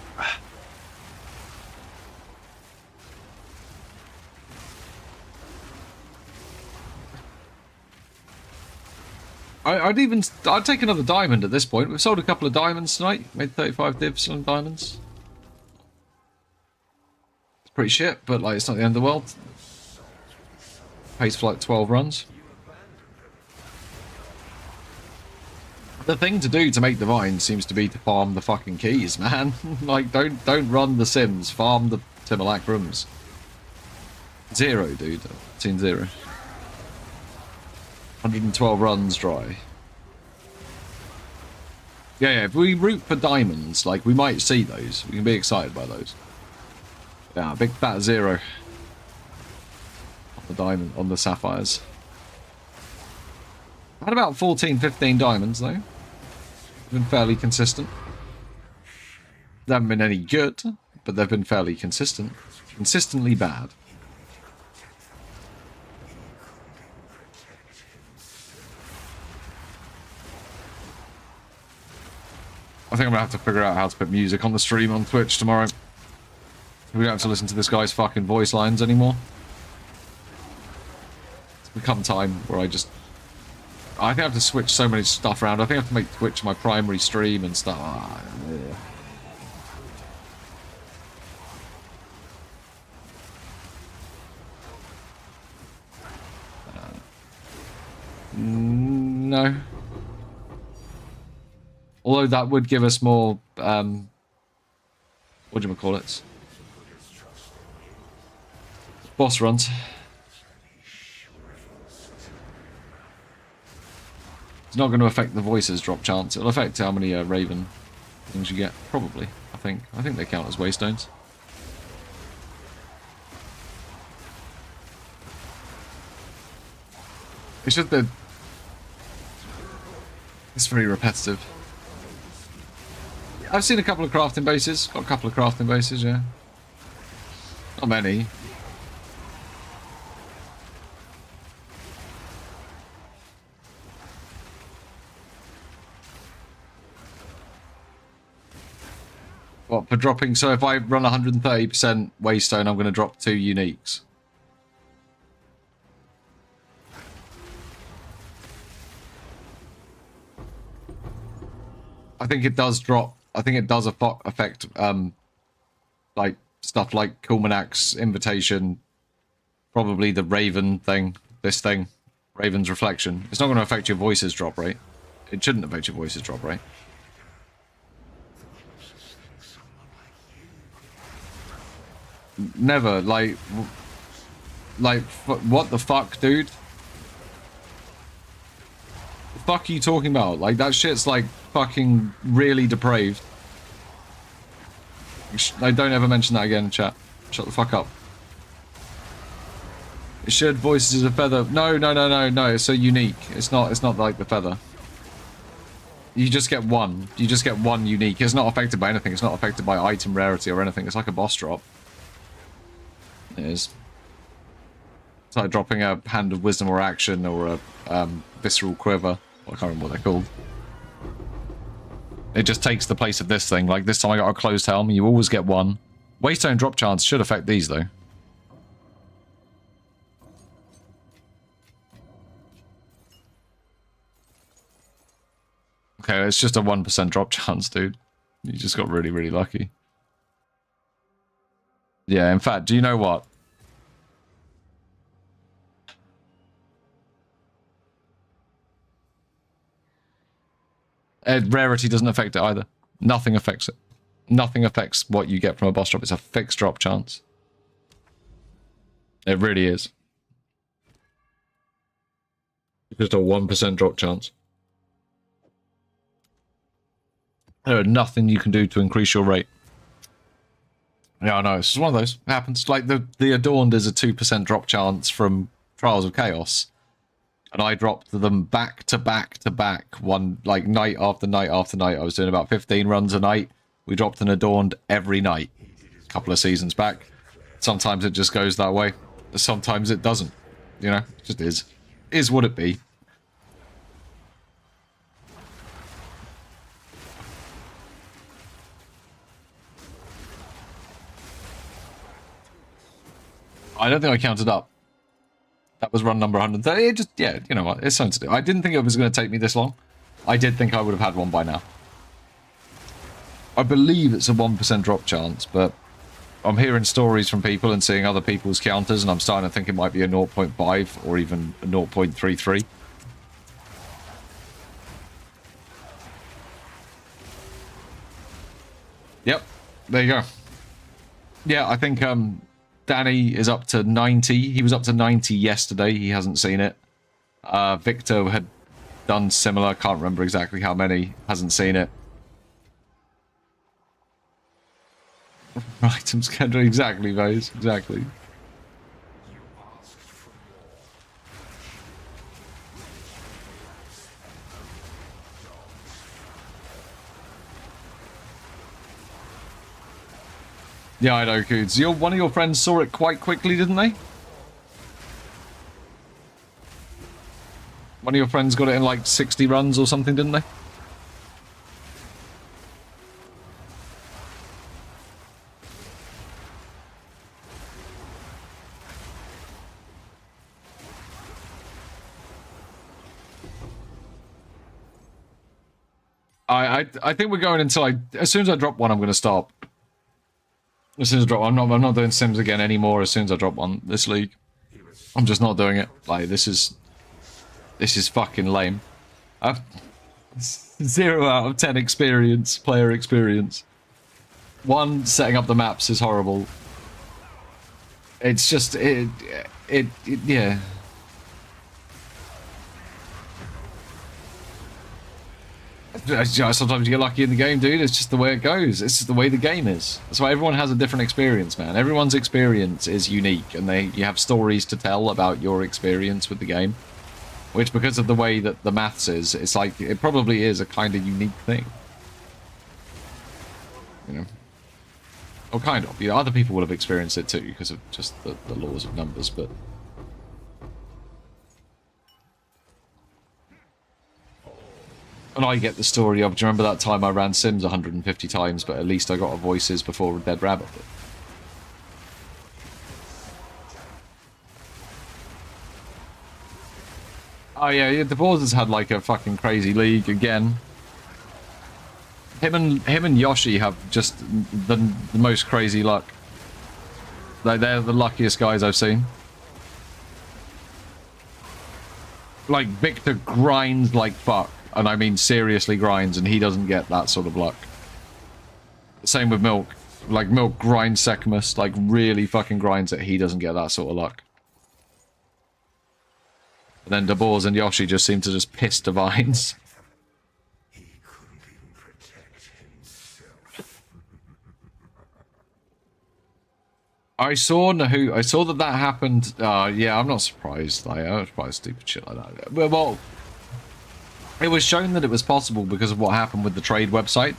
Speaker 1: I'd take another diamond at this point. We've sold a couple of diamonds tonight. Made 35 divs on diamonds. It's pretty shit, but like it's not the end of the world. Pays for like 12 runs. The thing to do to make divine seems to be to farm the fucking keys, man. Like don't run the Sims, farm the simulacrums. 0, dude. Team 0. 112 runs dry. Yeah, if we root for diamonds, like, we might see those. We can be excited by those. Yeah, big fat 0. On the diamond, on the sapphires. I had about 14, 15 diamonds, though. Been fairly consistent. They haven't been any good, but they've been fairly consistent. Consistently bad. I think I'm gonna have to figure out how to put music on the stream on Twitch tomorrow. We don't have to listen to this guy's fucking voice lines anymore. It's become time where I think I have to switch so many stuff around. I think I have to make Twitch my primary stream and stuff. Yeah. No. Although that would give us more, whatchamacallits? Boss runs. It's not going to affect the voices drop chance. It'll affect how many Raven things you get, probably. I think they count as waystones. It's just that it's very repetitive. I've seen a couple of crafting bases. Got a couple of crafting bases, yeah. Not many. What, for dropping? So if I run 130% waystone, I'm going to drop 2 uniques. I think it does drop. I think it does affect, like, stuff like Kulmanak's invitation, probably the Raven thing, this thing, Raven's reflection. It's not going to affect your voices drop rate. It shouldn't affect your voices drop rate. Never. What the fuck, dude? The fuck are you talking about? Like, that shit's like fucking really depraved. Don't ever mention that again, chat. Shut the fuck up. Shared voices is a feather. No. It's so unique. It's not like the feather. You just get one. You just get one unique. It's not affected by anything. It's not affected by item rarity or anything. It's like a boss drop. It is. It's like dropping a Hand of Wisdom or Action or a Visceral Quiver. I can't remember what they're called. It just takes the place of this thing. Like this time I got a Closed Helm. You always get one. Waystone drop chance should affect these though. Okay, it's just a 1% drop chance, dude. You just got really, really lucky. Yeah, in fact, do you know what? Rarity doesn't affect it either. Nothing affects it. Nothing affects what you get from a boss drop. It's a fixed drop chance. It really is. It's just a 1% drop chance. There are nothing you can do to increase your rate. Yeah, I know. It's just one of those. It happens. Like the Adorned is a 2% drop chance from Trials of Chaos. And I dropped them back to back to back. One, like, night after night after night. I was doing about 15 runs a night. We dropped an Adorned every night. A couple of seasons back. Sometimes it just goes that way. Sometimes it doesn't. You know? It just is. Is what it be. I don't think I counted up. That was run number 130. It just, yeah, you know what? It's something to do. I didn't think it was going to take me this long. I did think I would have had one by now. I believe it's a 1% drop chance, but I'm hearing stories from people and seeing other people's counters, and I'm starting to think it might be a 0.5 or even a 0.33. Yep, there you go. Yeah, I think Danny is up to 90. He was up to 90 yesterday. He hasn't seen it. Victor had done similar. Can't remember exactly how many. Hasn't seen it. Items schedule. Exactly, Vose. Exactly. Yeah, I know, Coods. One of your friends saw it quite quickly, didn't they? One of your friends got it in like 60 runs or something, didn't they? I think we're going until as soon as I drop one, I'm going to stop. As soon as I drop one, I'm not doing Sims again anymore. As soon as I drop one this league, I'm just not doing it. Like, this is fucking lame. I've 0 out of 10 experience, player experience. 1, setting up the maps is horrible. It's just yeah. Sometimes you get lucky in the game, dude. It's just the way it goes. It's just the way the game is. That's why everyone has a different experience, man. Everyone's experience is unique, and you have stories to tell about your experience with the game. Which, because of the way that the maths is, it's like, it probably is a kind of unique thing. You know? Or kind of. You know, other people will have experienced it too, because of just the laws of numbers, but... And I get the story of, do you remember that time I ran Sims 150 times, but at least I got a voices before Dead Rabbit did? Oh yeah, the Boars has had like a fucking crazy league again. Him and Yoshi have just the most crazy luck. Like, they're the luckiest guys I've seen. Like, Victor grinds like fuck. And I mean seriously grinds, and he doesn't get that sort of luck. Same with Milk. Like, Milk grinds Sekhmus, like, really fucking grinds it. He doesn't get that sort of luck. But then Dabors and Yoshi just seem to just piss Divines.
Speaker 3: He couldn't even protect himself.
Speaker 1: I saw that happened. Yeah, I'm not surprised. Like, I was surprised stupid shit like that. Well, it was shown that it was possible because of what happened with the trade website.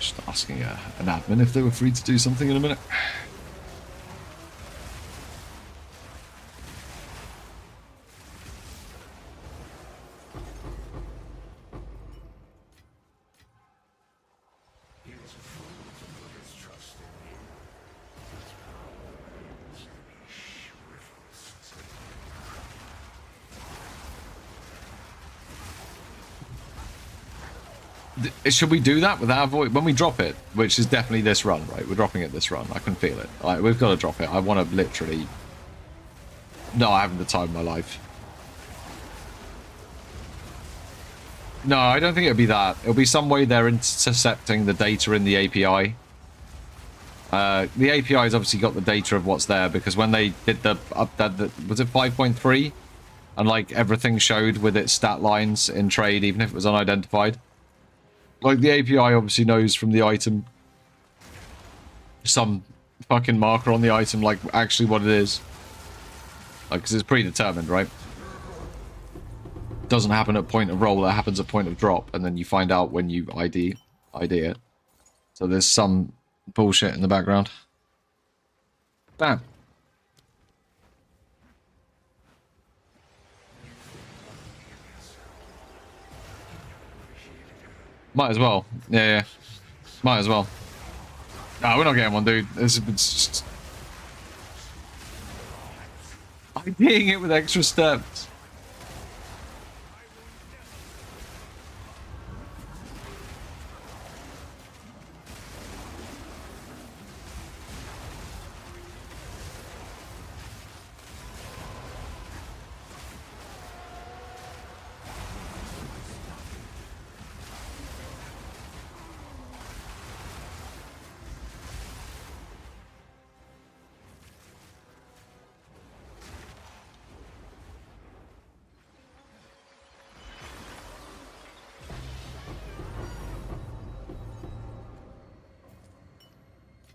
Speaker 1: Just asking an admin if they were free to do something in a minute.
Speaker 3: He was a fool to put his trust in you. His power is shriveled.
Speaker 1: Should we do that with our voice when we drop it, which is definitely this run, right? We're dropping it this run. I can feel it. Like, we've got to drop it. I want to literally. No, I haven't the time of my life. No, I don't think it'll be that. It'll be some way they're intercepting the data in the API. The API's obviously got the data of what's there because when they did the update, was it 5.3, and like everything showed with its stat lines in trade, even if it was unidentified. Like, the API obviously knows from the item some fucking marker on the item, like, actually what it is. Like, because it's predetermined, right? Doesn't happen at point of roll, it happens at point of drop, and then you find out when you ID it. So there's some bullshit in the background. Bam. Might as well. Yeah. Might as well. Nah, we're not getting one, dude. It's just... IDing it with extra steps.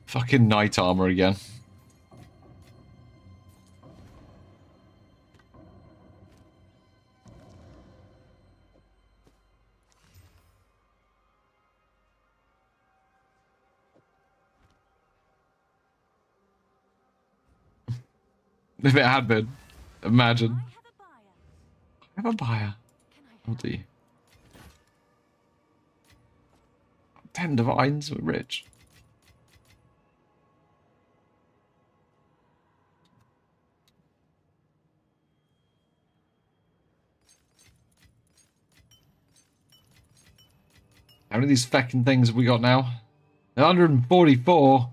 Speaker 1: Fucking knight armor again. If it had been, imagine.
Speaker 2: I have a buyer.
Speaker 1: I have a buyer.
Speaker 2: Can I
Speaker 1: Oh
Speaker 2: help?
Speaker 1: dear. 10 divines, we're rich. How many of these fucking things have we got now? 144.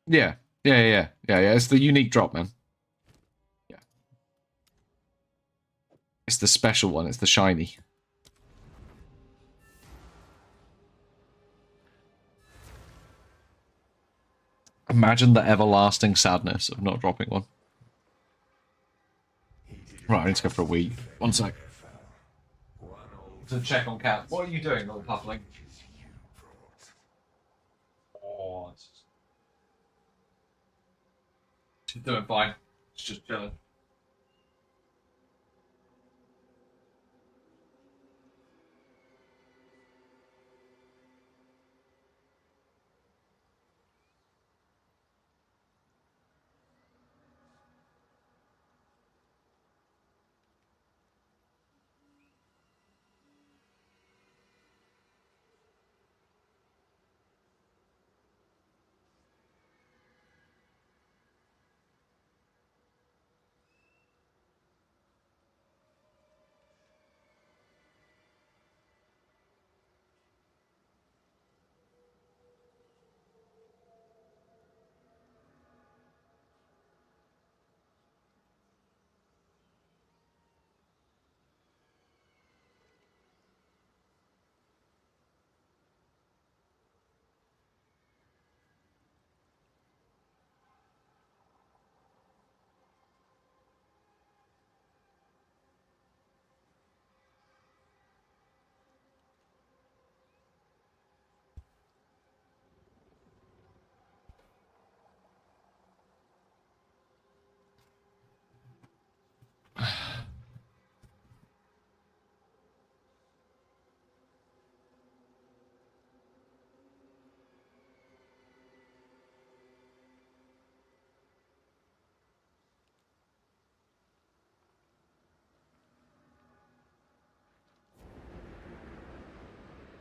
Speaker 1: Yeah. Yeah. It's the unique drop, man. Yeah. It's the special one. It's the shiny. Imagine the everlasting sadness of not dropping one. Right, I need to go for a wee. 1 sec. To check on Cat. What are you doing, little puffling? Oh, She's doing fine. She's just chilling.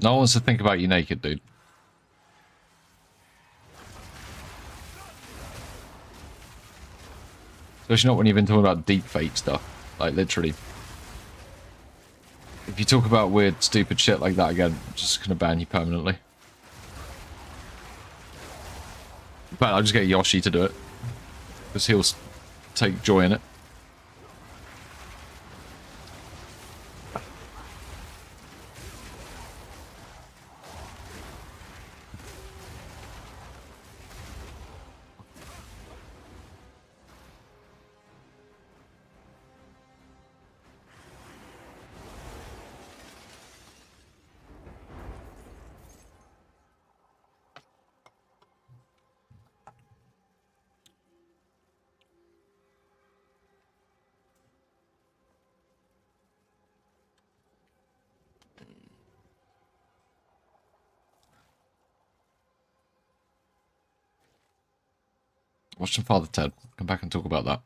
Speaker 1: No one wants to think about you naked, dude. Especially not when you've been talking about deep fake stuff. Like, literally. If you talk about weird, stupid shit like that again, I'm just gonna ban you permanently. But I'll just get Yoshi to do it. Because he'll take joy in it. Watch some Father Ted. Come back and talk about that.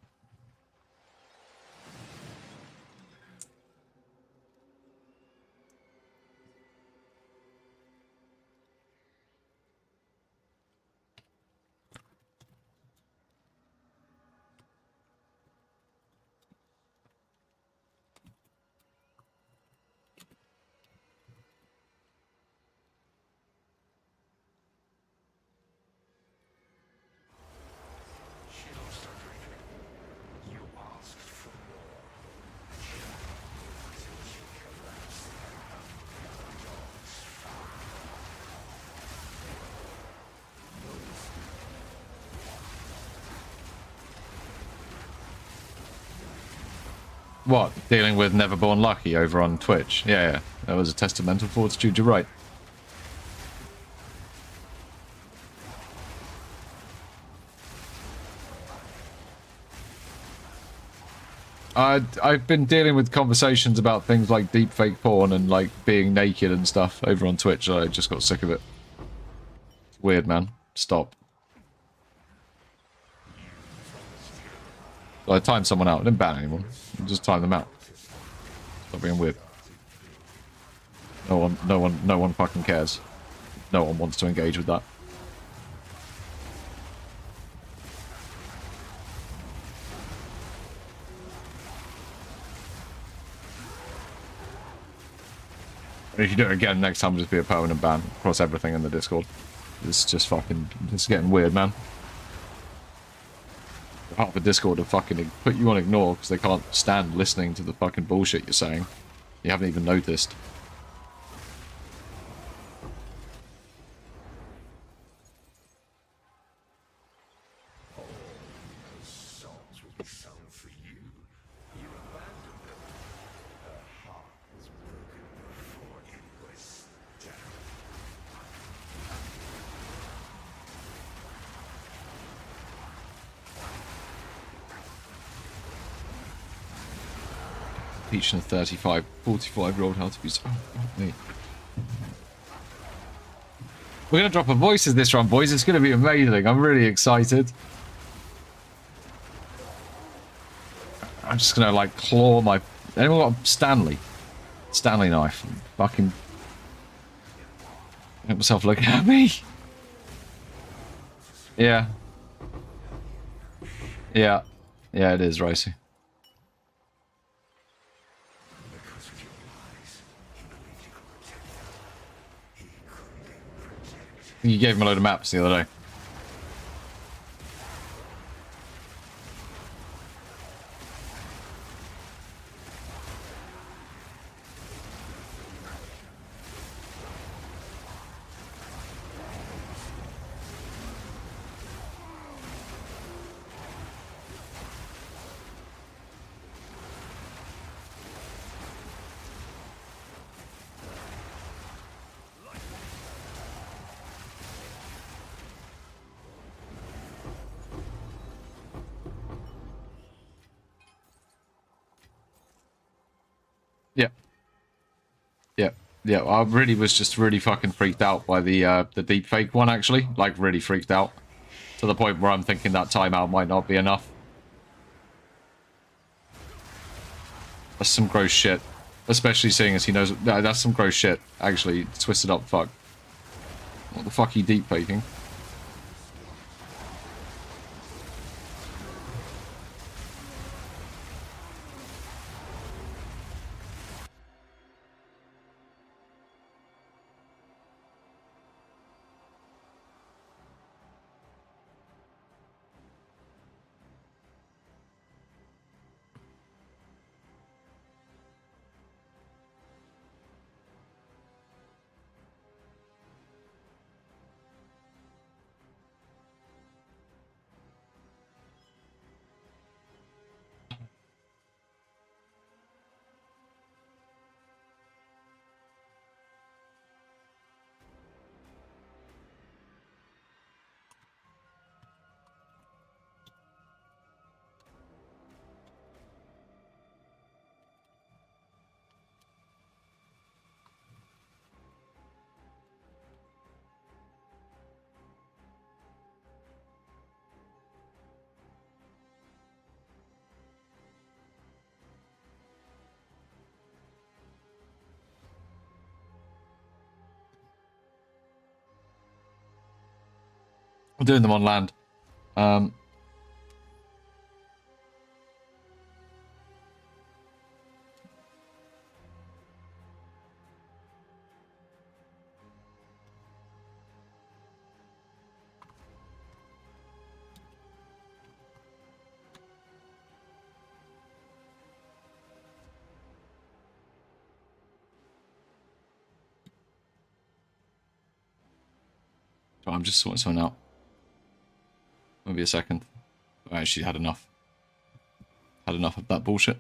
Speaker 1: What? Dealing with Neverborn Lucky over on Twitch? Yeah. That was a testamental fortitude, you're right. I've been dealing with conversations about things like deepfake porn and like being naked and stuff over on Twitch. I just got sick of it. It's weird, man. Stop. I timed someone out. I didn't ban anyone. I just timed them out. Stop being weird. No one fucking cares. No one wants to engage with that. And if you do it again, next time will just be a permanent ban across everything in the Discord. It's just fucking... It's getting weird, man. Half the Discord will fucking put you on ignore because they can't stand listening to the fucking bullshit you're saying. You haven't even noticed. teaching a 45-year-old how to be... Oh, fuck me. We're going to drop our voices this run, boys. It's going to be amazing. I'm really excited. I'm just going to, like, claw my... Anyone got a Stanley? Stanley knife. Fucking... Make myself look at me. Yeah. Yeah. Yeah, it is, Ricey. You gave him a load of maps the other day. Yeah. Yeah. Yeah, I really was just really fucking freaked out by the deepfake one, actually. Like, really freaked out. To the point where I'm thinking that timeout might not be enough. That's some gross shit. Especially seeing as he knows... That's some gross shit, actually. Twisted up fuck. What the fuck are you deepfaking? I'm doing them on land. I'm just sorting something out. Maybe a second. I actually had enough. Had enough of that bullshit.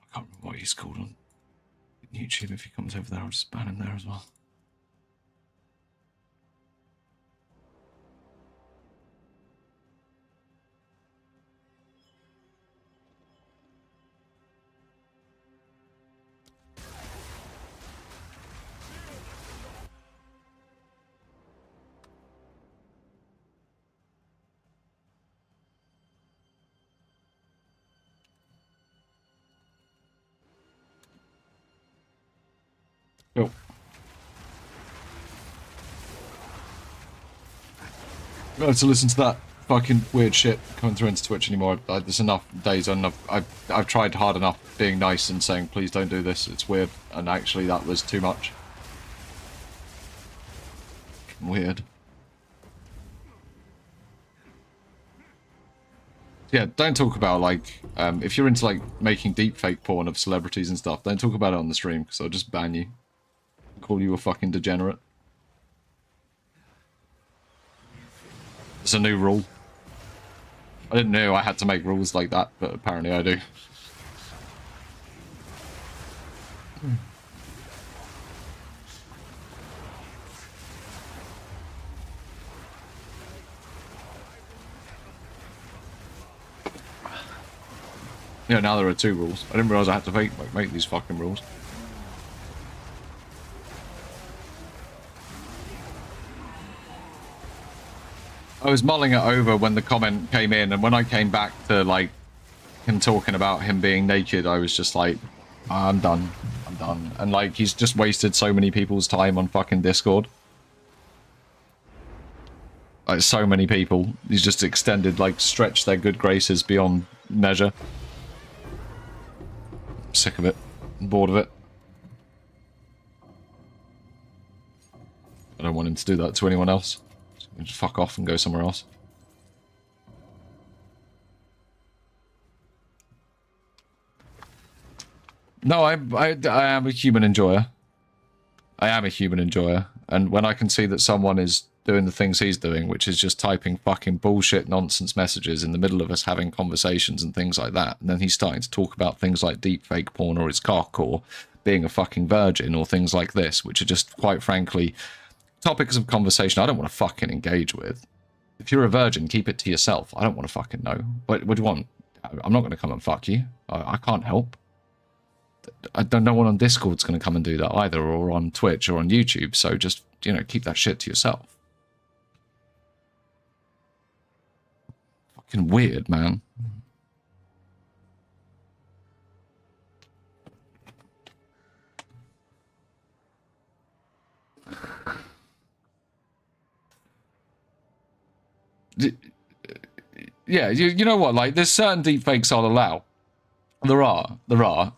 Speaker 1: I can't remember what he's called on YouTube. If he comes over there, I'll just ban him there as well. Cool. I don't have to listen to that fucking weird shit coming through into Twitch anymore. There's enough days on enough. I've tried hard enough being nice and saying please don't do this. It's weird, and actually that was too much. Weird. Yeah, don't talk about, like, if you're into, like, making deepfake porn of celebrities and stuff, don't talk about it on the stream, because I'll just ban you. Call you a fucking degenerate. It's a new rule. I didn't know I had to make rules like that, but apparently I do. Yeah, now there are 2 rules. I didn't realize I had to make these fucking rules. I was mulling it over when the comment came in, and when I came back to, like, him talking about him being naked, I was just like, I'm done. I'm done. And, like, he's just wasted so many people's time on fucking Discord. Like, so many people. He's just extended, like, stretched their good graces beyond measure. I'm sick of it. I'm bored of it. I don't want him to do that to anyone else. Just fuck off and go somewhere else. No, I am a human enjoyer. I am a human enjoyer. And when I can see that someone is doing the things he's doing, which is just typing fucking bullshit nonsense messages in the middle of us having conversations and things like that, and then he's starting to talk about things like deepfake porn or his cock or being a fucking virgin or things like this, which are just, quite frankly, topics of conversation I don't want to fucking engage with. If you're a virgin, keep it to yourself. I don't want to fucking know. What do you want? I'm not going to come and fuck you. I can't help. I don't know one on Discord's going to come and do that either, or on Twitch or on YouTube, so just, you know, keep that shit to yourself. Fucking weird, man. Yeah, you know what? Like, there's certain deepfakes I'll allow. There are,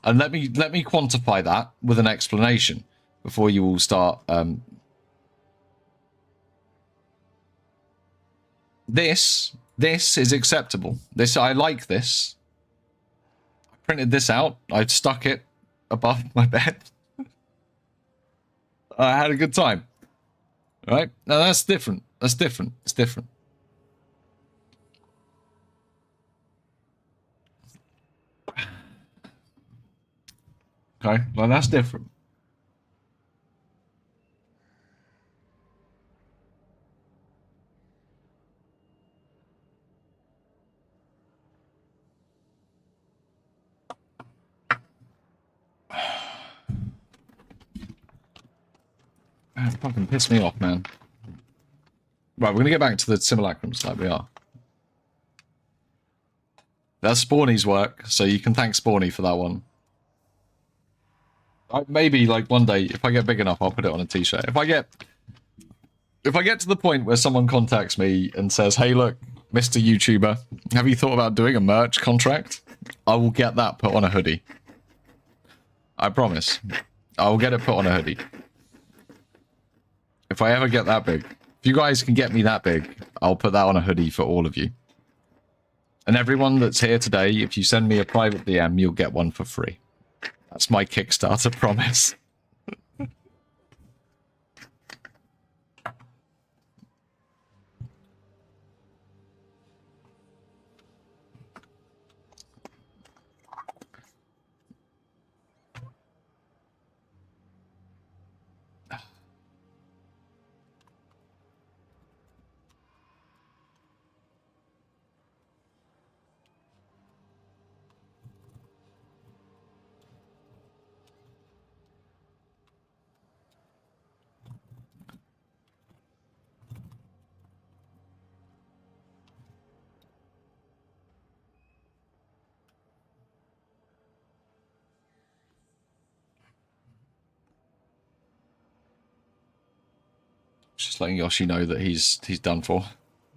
Speaker 1: and let me quantify that with an explanation before you all start. This is acceptable. I like this. I printed this out. I stuck it above my bed. I had a good time. All right? Now that's different. That's different. It's different. Okay, well, that's different. It fucking pissed me off, man. Right, we're going to get back to the simulacrums like we are. That's Spawny's work, so you can thank Spawny for that one. Maybe, like, one day, if I get big enough, I'll put it on a t-shirt. If I get to the point where someone contacts me and says, hey, look, Mr. YouTuber, have you thought about doing a merch contract? I will get that put on a hoodie. I promise. I will get it put on a hoodie. If I ever get that big. If you guys can get me that big, I'll put that on a hoodie for all of you. And everyone that's here today, if you send me a private DM, you'll get one for free. That's my Kickstarter promise. Just letting Yoshi know that he's done for. He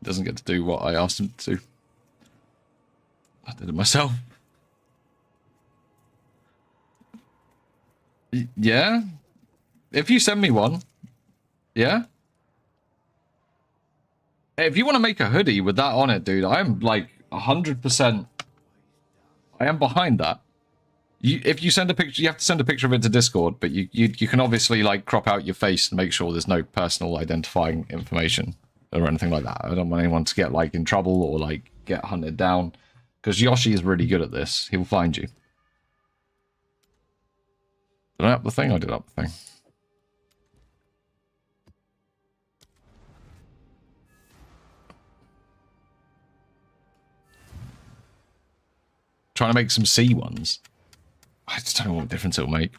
Speaker 1: doesn't get to do what I asked him to do. I did it myself. Yeah? If you send me one. Yeah? Hey, if you want to make a hoodie with that on it, dude, I'm, like, 100%. I am behind that. If you send a picture, you have to send a picture of it to Discord, but you can obviously like crop out your face and make sure there's no personal identifying information or anything like that. I don't want anyone to get like in trouble or like get hunted down, because Yoshi is really good at this. He will find you. Did I up the thing? I did up the thing. Trying to make some C ones. I just don't know what difference it'll make.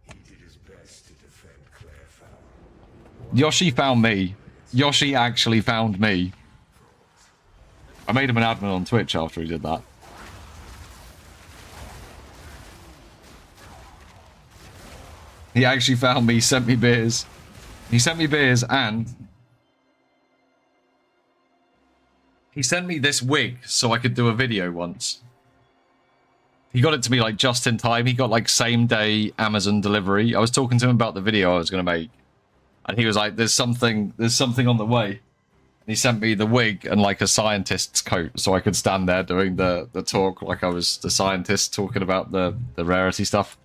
Speaker 3: He did his best to defend Claire Fowl.
Speaker 1: Yoshi found me. Yoshi actually found me. I made him an admin on Twitch after he did that. He actually found me, sent me beers. He sent me beers and he sent me this wig so I could do a video once. He got it to me like just in time. He got like same day Amazon delivery. I was talking to him about the video I was going to make. And he was like, there's something on the way. And he sent me the wig and like a scientist's coat so I could stand there doing the talk like I was the scientist talking about the rarity stuff.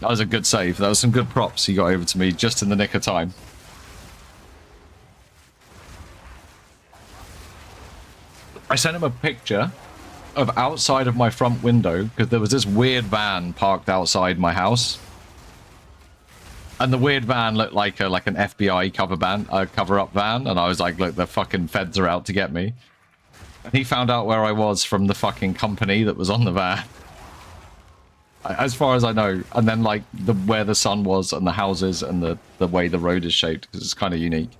Speaker 1: That was a good save. That was some good props he got over to me just in the nick of time. I sent him a picture of outside of my front window because there was this weird van parked outside my house. And the weird van looked like an FBI cover-up van. And I was like, look, the fucking feds are out to get me. And he found out where I was from the fucking company that was on the van. As far as I know. And then like where the sun was and the houses and the way the road is shaped, because it's kind of unique.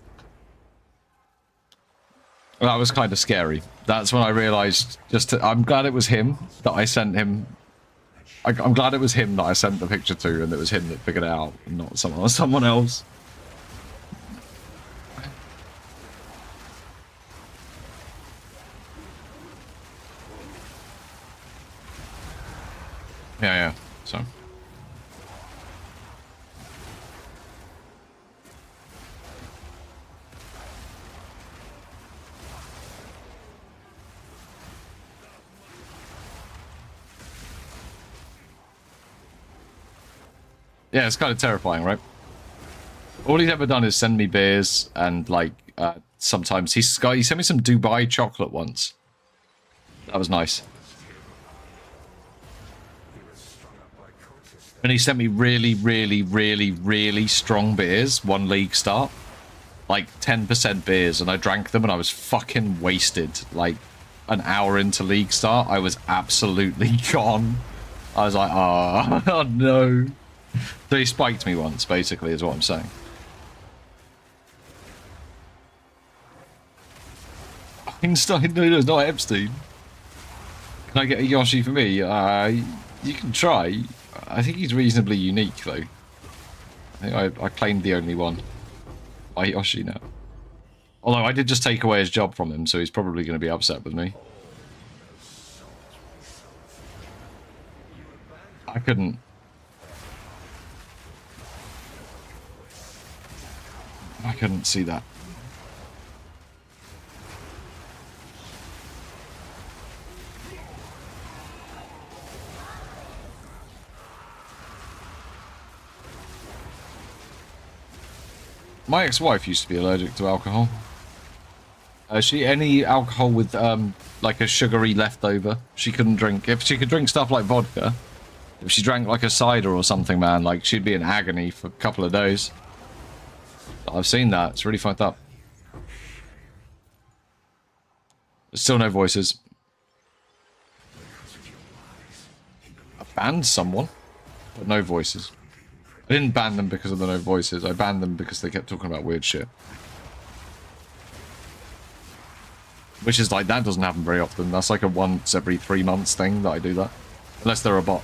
Speaker 1: That was kind of scary. That's when I realized I'm glad it was him that I sent him. I'm glad it was him that I sent the picture to, and it was him that figured it out, and not someone else. Yeah, so. Yeah, it's kind of terrifying, right? All he's ever done is send me beers, and like sometimes he sent me some Dubai chocolate once. That was nice. And he sent me really, really, really, really strong beers, 1 league start. Like 10% beers, and I drank them and I was fucking wasted. Like an hour into league start, I was absolutely gone. I was like, oh no. So he spiked me once, basically, is what I'm saying. Einstein? No, it's not Epstein. Can I get a Yoshi for me? You can try. I think he's reasonably unique, though. I think I claimed the only one. By Yoshi now. Although I did just take away his job from him, so he's probably going to be upset with me. I couldn't. I couldn't see that. My ex-wife used to be allergic to alcohol. Any alcohol with like a sugary leftover, she couldn't drink. If she could drink stuff like vodka, if she drank like a cider or something, man, like she'd be in agony for a couple of days. I've seen that. It's really fucked up. There's still no voices. I banned someone, but no voices. I didn't ban them because of the no voices. I banned them because they kept talking about weird shit. Which is like, that doesn't happen very often. That's like a once every 3 months thing that I do that. Unless they're a bot.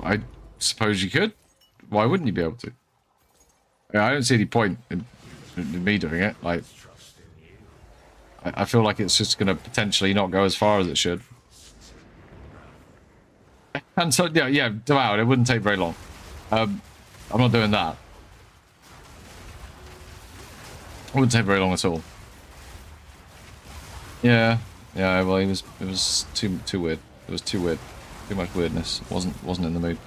Speaker 1: I suppose you could. Why wouldn't you be able to? I don't see any point in me doing it. Like, I feel like it's just going to potentially not go as far as it should. And so, yeah, devour. It wouldn't take very long. I'm not doing that. It wouldn't take very long at all. Yeah, well, it was too weird. It was too weird. Too much weirdness. Wasn't in the mood.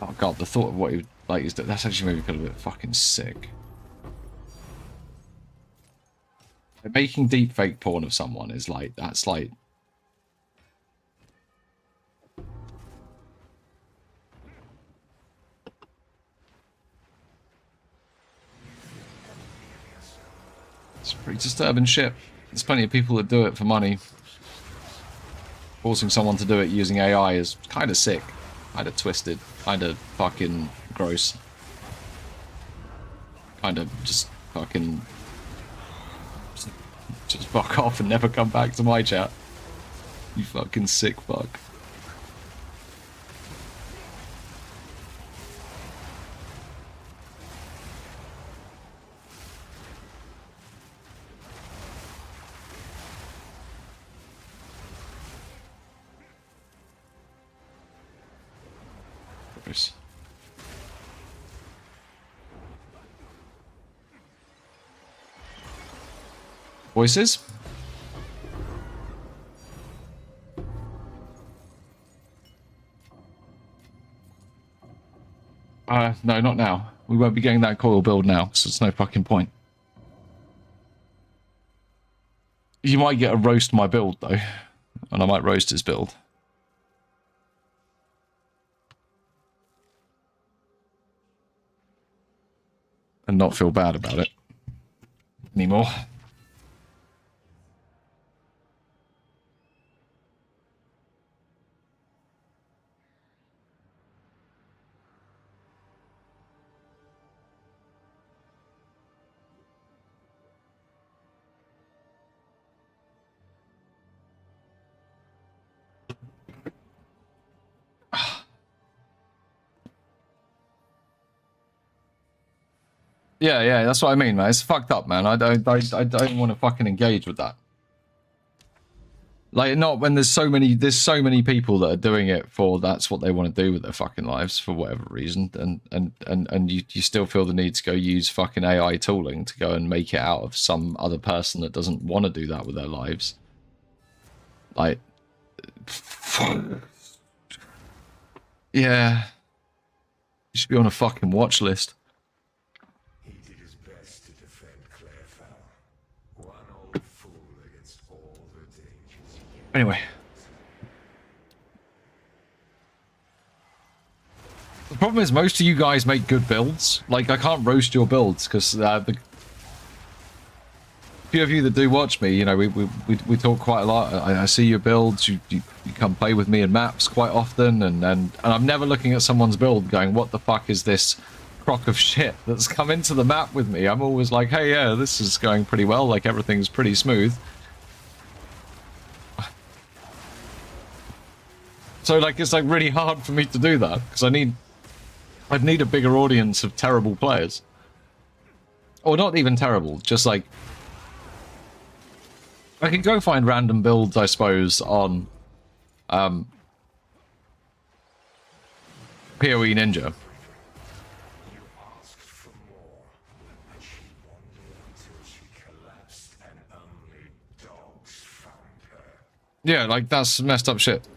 Speaker 1: Oh god, the thought of what he would like is that's actually made me feel a bit fucking sick. Like, making deep fake porn of someone is like, that's like... It's pretty disturbing shit. There's plenty of people that do it for money. Forcing someone to do it using AI is kind of sick. Kind of twisted. Kind of fucking gross. Kind of just fucking... Just fuck off and never come back to my chat. You fucking sick fuck. Gross. Voices? No, not now. We won't be getting that coil build now, so it's no fucking point. You might get a roast my build, though. And I might roast his build. And not feel bad about it. Anymore. Yeah, that's what I mean, man. It's fucked up, man. I don't want to fucking engage with that. Like, not when there's so many people that are doing it for that's what they want to do with their fucking lives for whatever reason, and you still feel the need to go use fucking AI tooling to go and make it out of some other person that doesn't want to do that with their lives. Like, yeah, you should be on a fucking watch list. Anyway. The problem is most of you guys make good builds. Like, I can't roast your builds because the few of you that do watch me, you know, we talk quite a lot. I see your builds. You come play with me in maps quite often, and I'm never looking at someone's build going, what the fuck is this crock of shit that's come into the map with me? I'm always like, hey, yeah, this is going pretty well. Like, everything's pretty smooth. So, like, it's, like, really hard for me to do that, because I'd need a bigger audience of terrible players. Or not even terrible, just, like... I can go find random builds, I suppose, on, PoE Ninja. Yeah, like, that's messed up shit.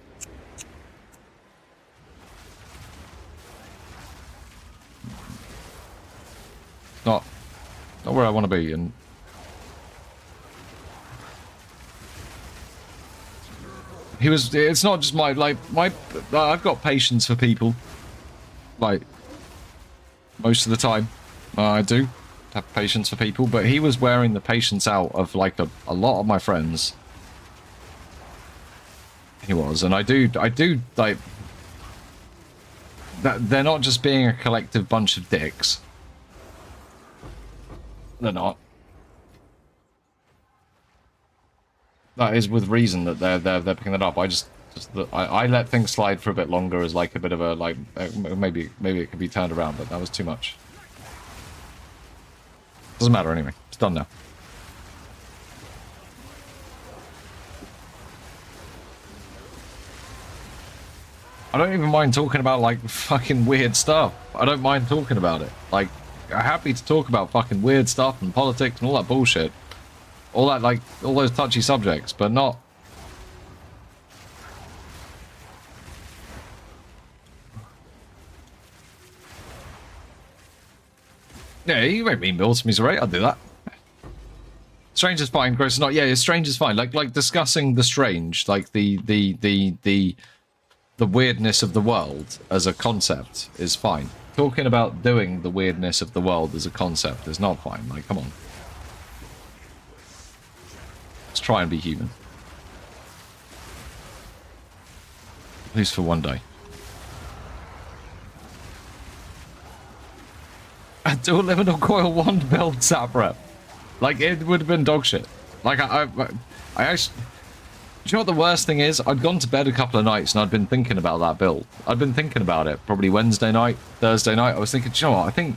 Speaker 1: Not where I want to be, and he was. It's not just my I've got patience for people. Like most of the time, I do have patience for people, but he was wearing the patience out of like a lot of my friends. He was, and I do like that. They're not just being a collective bunch of dicks. They're not. That is with reason that they're picking that up. I let things slide for a bit longer as like a bit of a like maybe it could be turned around, but that was too much. Doesn't matter anyway. It's done now. I don't even mind talking about like fucking weird stuff. I don't mind talking about it. Like, I'm happy to talk about fucking weird stuff and politics and all that bullshit. All that, like, all those touchy subjects, but not... Yeah, you make me build some right? I'll do that. Strange is fine, gross is not. Yeah, strange is fine. Like discussing the strange, like the weirdness of the world as a concept is fine. Talking about doing the weirdness of the world as a concept is not fine. Like, come on. Let's try and be human. At least for one day. A dual liminal coil wand build sap rep. Like, it would have been dog shit. Like, I actually... Do you know what the worst thing is? I'd gone to bed a couple of nights and I'd been thinking about that build. I'd been thinking about it probably Wednesday night, Thursday night. I was thinking, do you know what? I think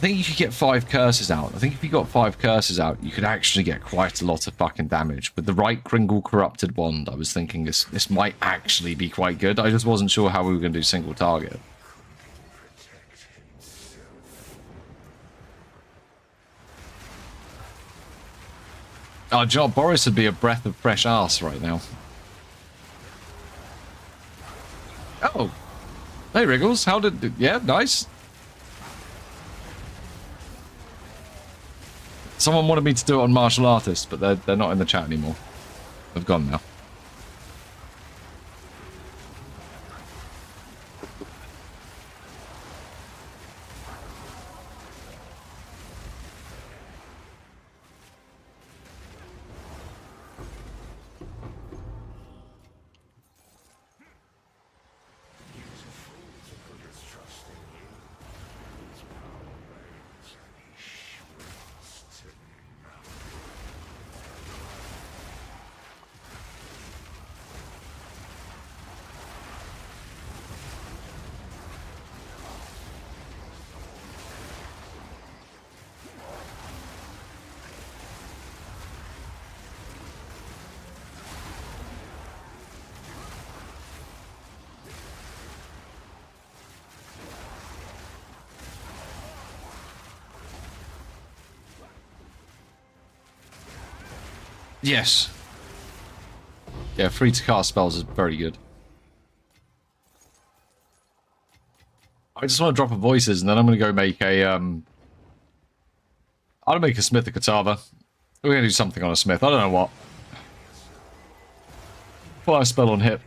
Speaker 1: you could get 5 curses out. I think if you got 5 curses out, you could actually get quite a lot of fucking damage. With the right Kringle Corrupted Wand, I was thinking this might actually be quite good. I just wasn't sure how we were going to do single target. Oh, do you know what? Boris would be a breath of fresh ass right now. Oh. Hey, Wriggles. How did... Yeah, nice. Someone wanted me to do it on martial artists, but they're not in the chat anymore. They've gone now. Yes. Yeah, free to cast spells is very good. I just want to drop a voices, and then I'm going to go make a, I'll make a smith a Katava. We're going to do something on a smith. I don't know what. Fire spell on hit.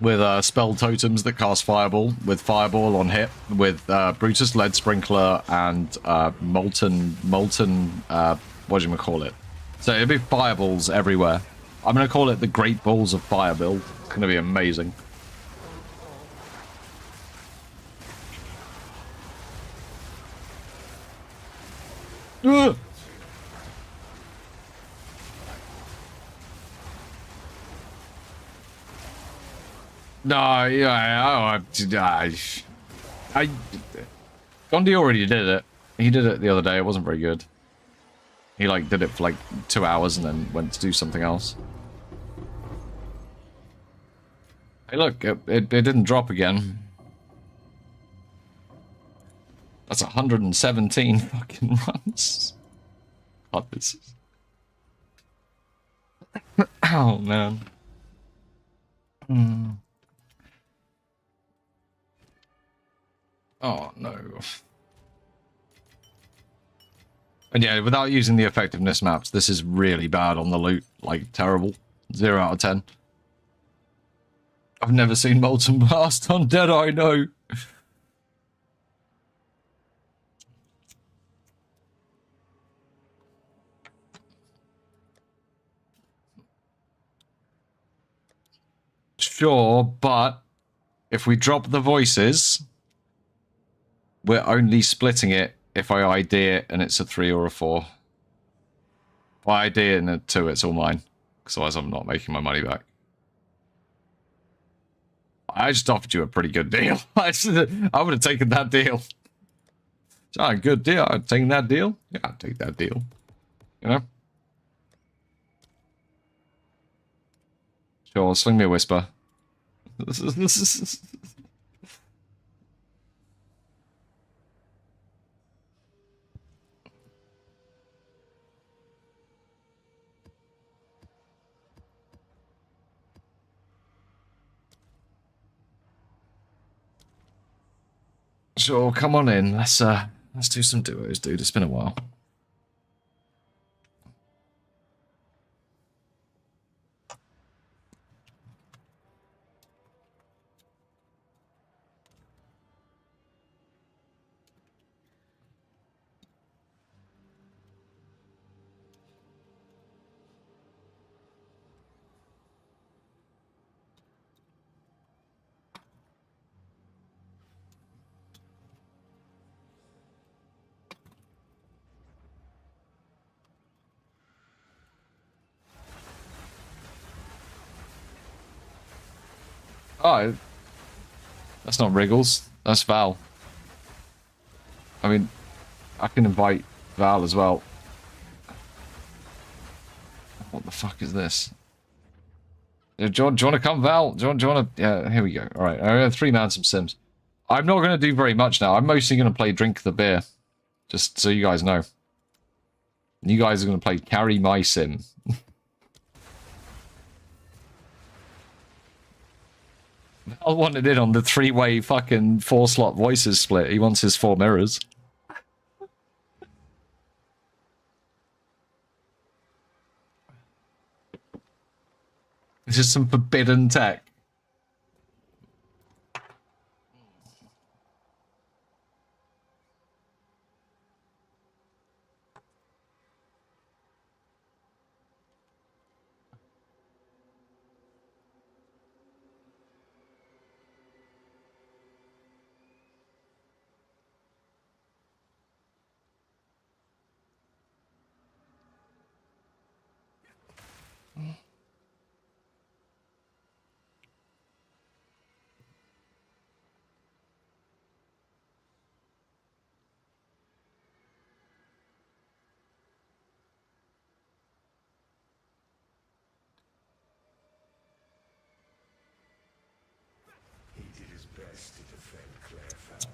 Speaker 1: With spell totems that cast fireball. With fireball on hit. With Brutus Lead Sprinkler and molten, what do you call it? So it'll be fireballs everywhere. I'm going to call it the Great Balls of Fire build. It's going to be amazing. Ugh. No, yeah, Gondi already did it. He did it the other day. It wasn't very good. He, like, did it for, like, 2 hours and then went to do something else. Hey, look, it didn't drop again. That's 117 fucking runs. God, this is... Oh, man. Oh, no. And yeah, without using the effectiveness maps, this is really bad on the loot. Like, terrible. 0 out of 10. I've never seen Molten Blast on Deadeye, no. Sure, but if we drop the voices, we're only splitting it if I ID it and it's a 3 or a 4. If I ID it and a 2, it's all mine. Because otherwise I'm not making my money back. I just offered you a pretty good deal. I would have taken that deal. It's not a good deal. I'd taken that deal. Yeah, I'd take that deal. You know? Sure, sling me a whisper. Sure, come on in. Let's do some duos, dude. It's been a while. Oh, that's not Wriggles. That's Val. I mean, I can invite Val as well. What the fuck is this? Do you want to come, Val? Do you want to... Yeah, here we go. All right, I have 3 man some Sims. I'm not going to do very much now. I'm mostly going to play Drink the Beer. Just so you guys know. You guys are going to play Carry My Sim. Val wanted in on the 3-way fucking 4-slot voices split. He wants his 4 mirrors. This is some forbidden tech.
Speaker 3: He did his best to defend Claire Fowl.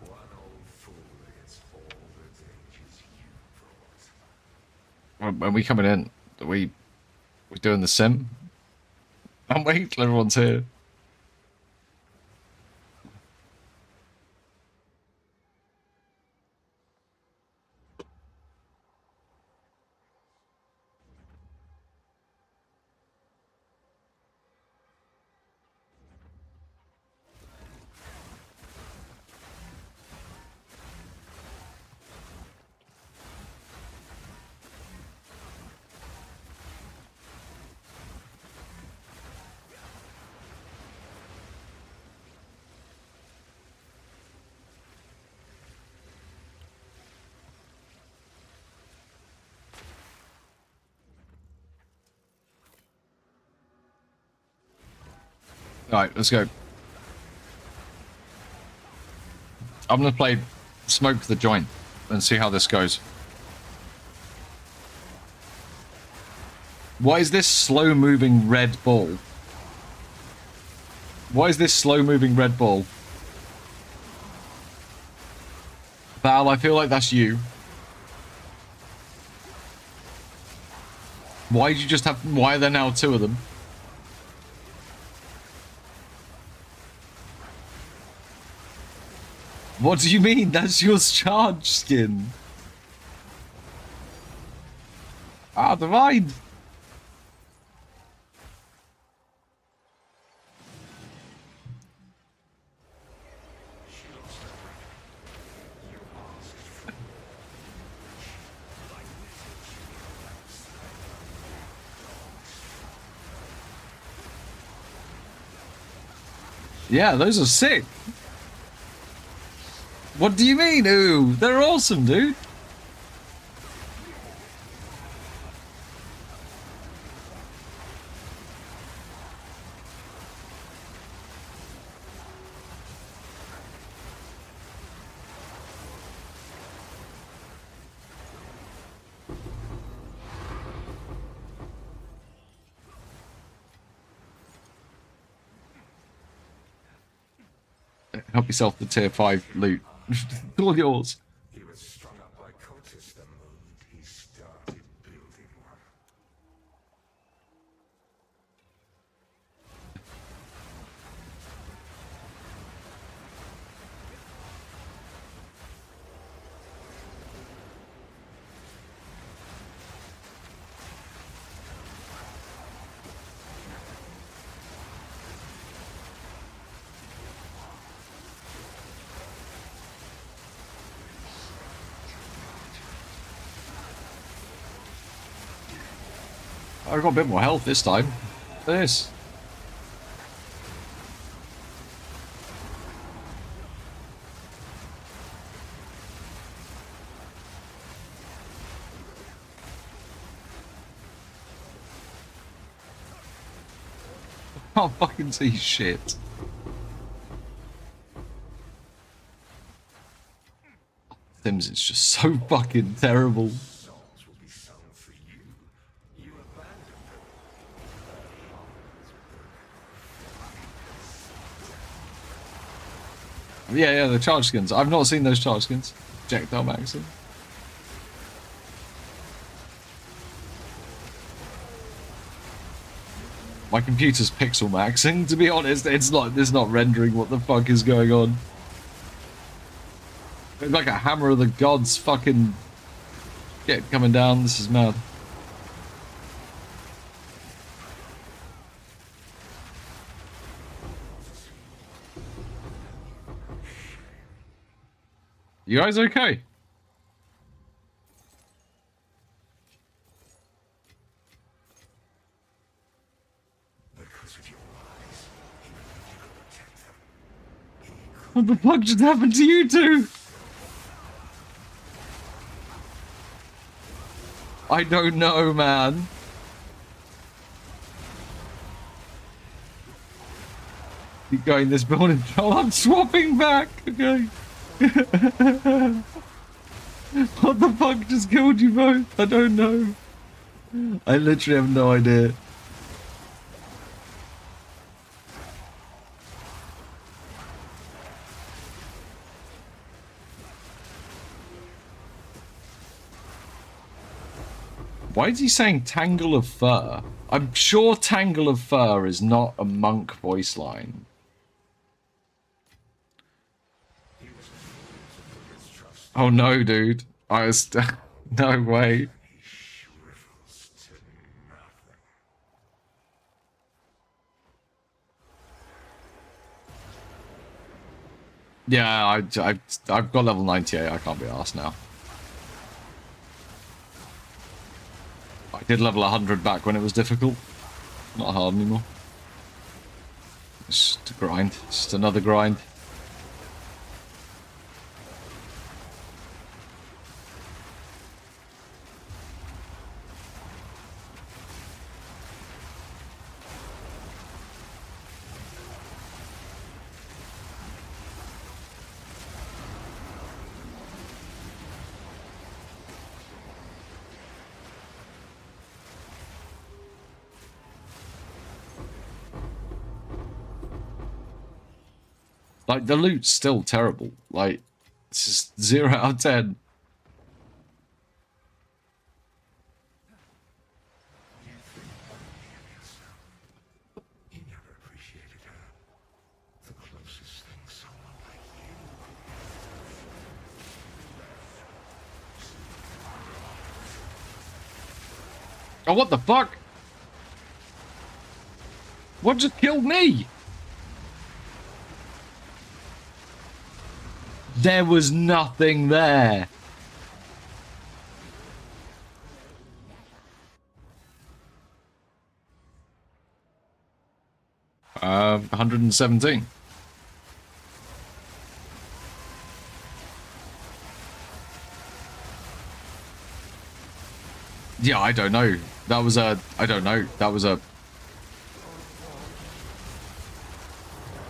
Speaker 3: One old fool against all the dangers you brought.
Speaker 1: When we coming in, we doing the sim? I'm waiting till everyone's here. Alright, let's go. I'm gonna play Smoke the Joint and see how this goes. Why is this slow-moving red ball? Why is this slow-moving red ball? Val, I feel like that's you. Why did you just have... Why are there now 2 of them? What do you mean? That's your charge skin. Ah, divine. Yeah, those are sick. What do you mean, ooh? They're awesome, dude. Help yourself to tier 5 loot. It's all yours.
Speaker 3: He was strung up by cultists the moment he started building one.
Speaker 1: I've got a bit more health this time. This. I can't fucking see shit. Sims is just so fucking terrible.
Speaker 3: Souls will be sung for you. You abandoned them.
Speaker 1: Yeah, the charge skins. I've not seen those charge skins. Projectile magazine. My computer's pixel maxing, to be honest. It's not rendering what the fuck is going on. It's like a Hammer of the Gods fucking shit coming down. This is mad. You guys okay?
Speaker 3: Because of your lies, he believed you could protect them.
Speaker 1: What the fuck just happened to you two? I don't know, man. Keep going this building. Oh, I'm swapping back. Okay. What the fuck just killed you both? I don't know. I literally have no idea. Why is he saying Tangle of Fur? I'm sure Tangle of Fur is not a monk voice line. Oh no, dude. I was... no way. Yeah, I've got level 98. I can't be arsed now. I did level 100 back when it was difficult. Not hard anymore. It's just a grind. It's just another grind. Like, the loot's still terrible. Like, it's just 0 out of 10.
Speaker 3: You never appreciated her. The closest thing someone like you
Speaker 1: Oh, what the fuck? What just killed me? There was nothing there. Um, 117. Yeah, I don't know. That was a... I don't know. That was a...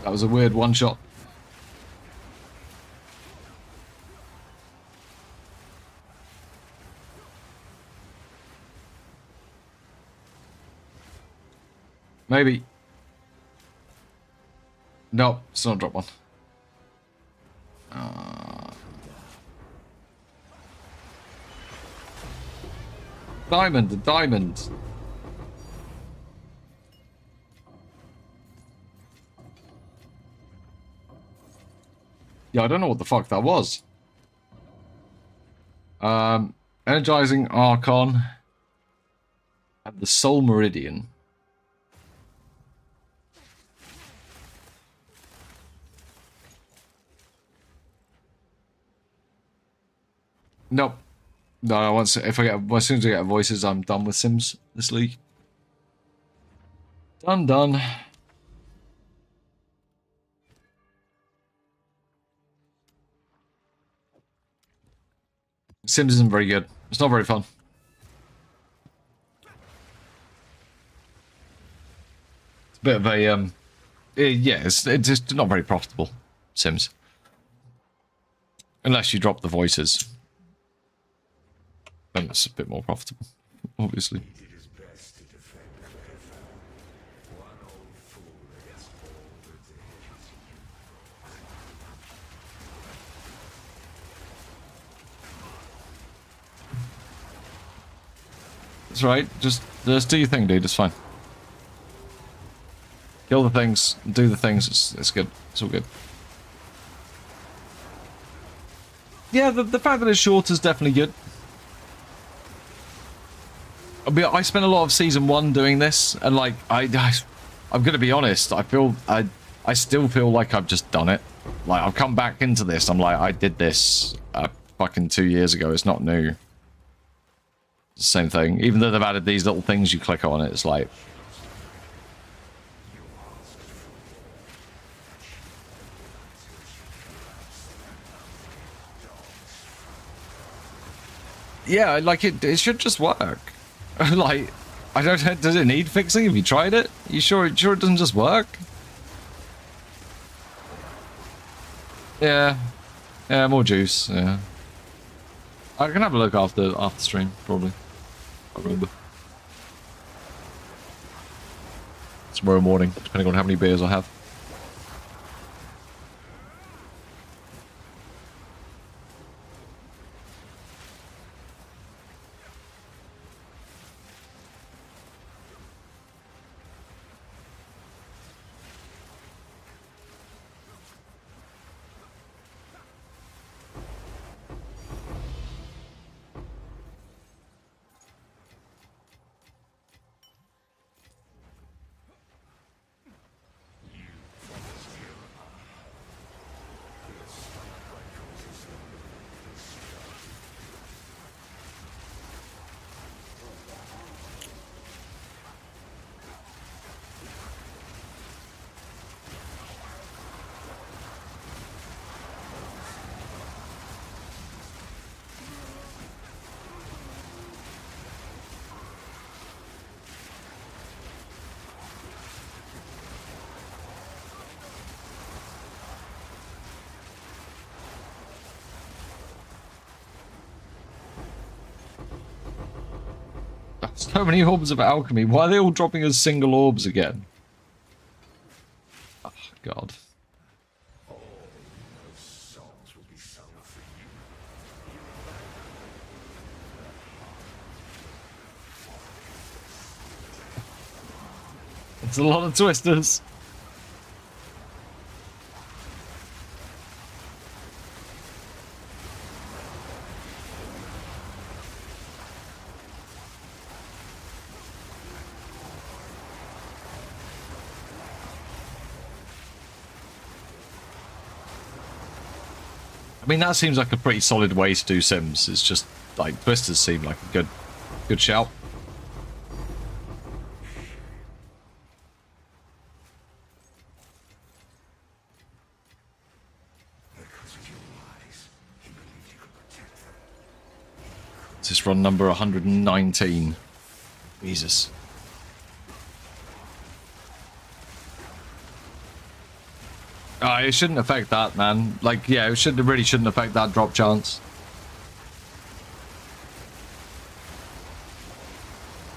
Speaker 1: That was a weird one-shot. Maybe. No, it's not a drop one. Diamond, a diamond. Yeah, I don't know what the fuck that was. Energizing Archon. And the Soul Meridian. Nope. No, once if I get as soon as I get voices, I'm done with Sims this league. Done. Sims isn't very good. It's not very fun. It's a bit of a yeah, it's just not very profitable. Sims, unless you drop the voices, then it's a bit more profitable, obviously.
Speaker 3: Did his best to defend Clearfell. One old fool against all the dangers
Speaker 1: That's right. Just do your thing, dude. It's fine. Kill the things, do the things. It's good. It's all good. Yeah, the fact that it's short is definitely good. I spent a lot of season 1 doing this, and like I'm gonna be honest. I still feel like I've just done it. Like I've come back into this. I'm like I did this fucking 2 years ago. It's not new. It's the same thing. Even though they've added these little things you click on, it's like. Yeah, like it should just work. Like, I don't. Does it need fixing? Have you tried it? You sure it doesn't just work? Yeah, more juice. Yeah, I can have a look after stream probably. I remember tomorrow morning, depending on how many beers I have. So many orbs of alchemy. Why are they all dropping as single orbs again? Oh, God.
Speaker 3: all those songs will be sung for you.
Speaker 1: It's a lot of twisters. I mean, that seems like a pretty solid way to do Sims. It's just, like, twisters seem like a good shout.
Speaker 3: Because of your lies, he believed he could protect them.
Speaker 1: This run number 119. Jesus. It shouldn't affect that, man. Like, yeah, it really shouldn't affect that drop chance.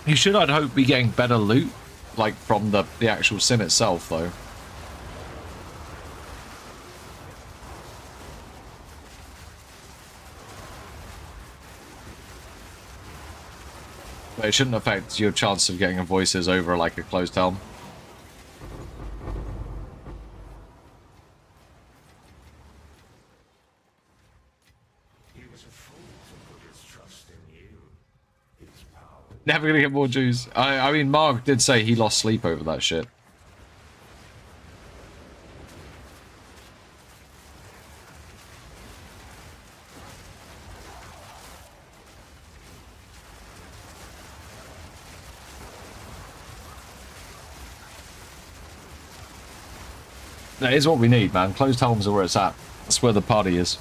Speaker 1: You should, I'd hope, be getting better loot, like, from the actual sim itself, though. But it shouldn't affect your chance of getting a voices over, like, a closed helm. Never gonna get more Jews. I mean, Mark did say he lost sleep over that shit. That is what we need, man. Closed helms are where it's at. That's where the party is.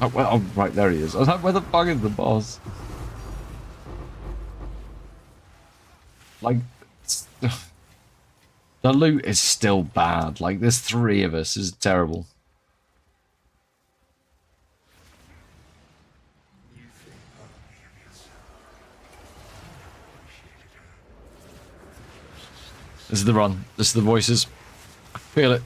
Speaker 1: Oh, well, oh, right, there he is. I was like, where the fuck is the boss? Like, the loot is still bad. Like, there's 3 of us. This is terrible. This is the run. This is the voices. I feel it.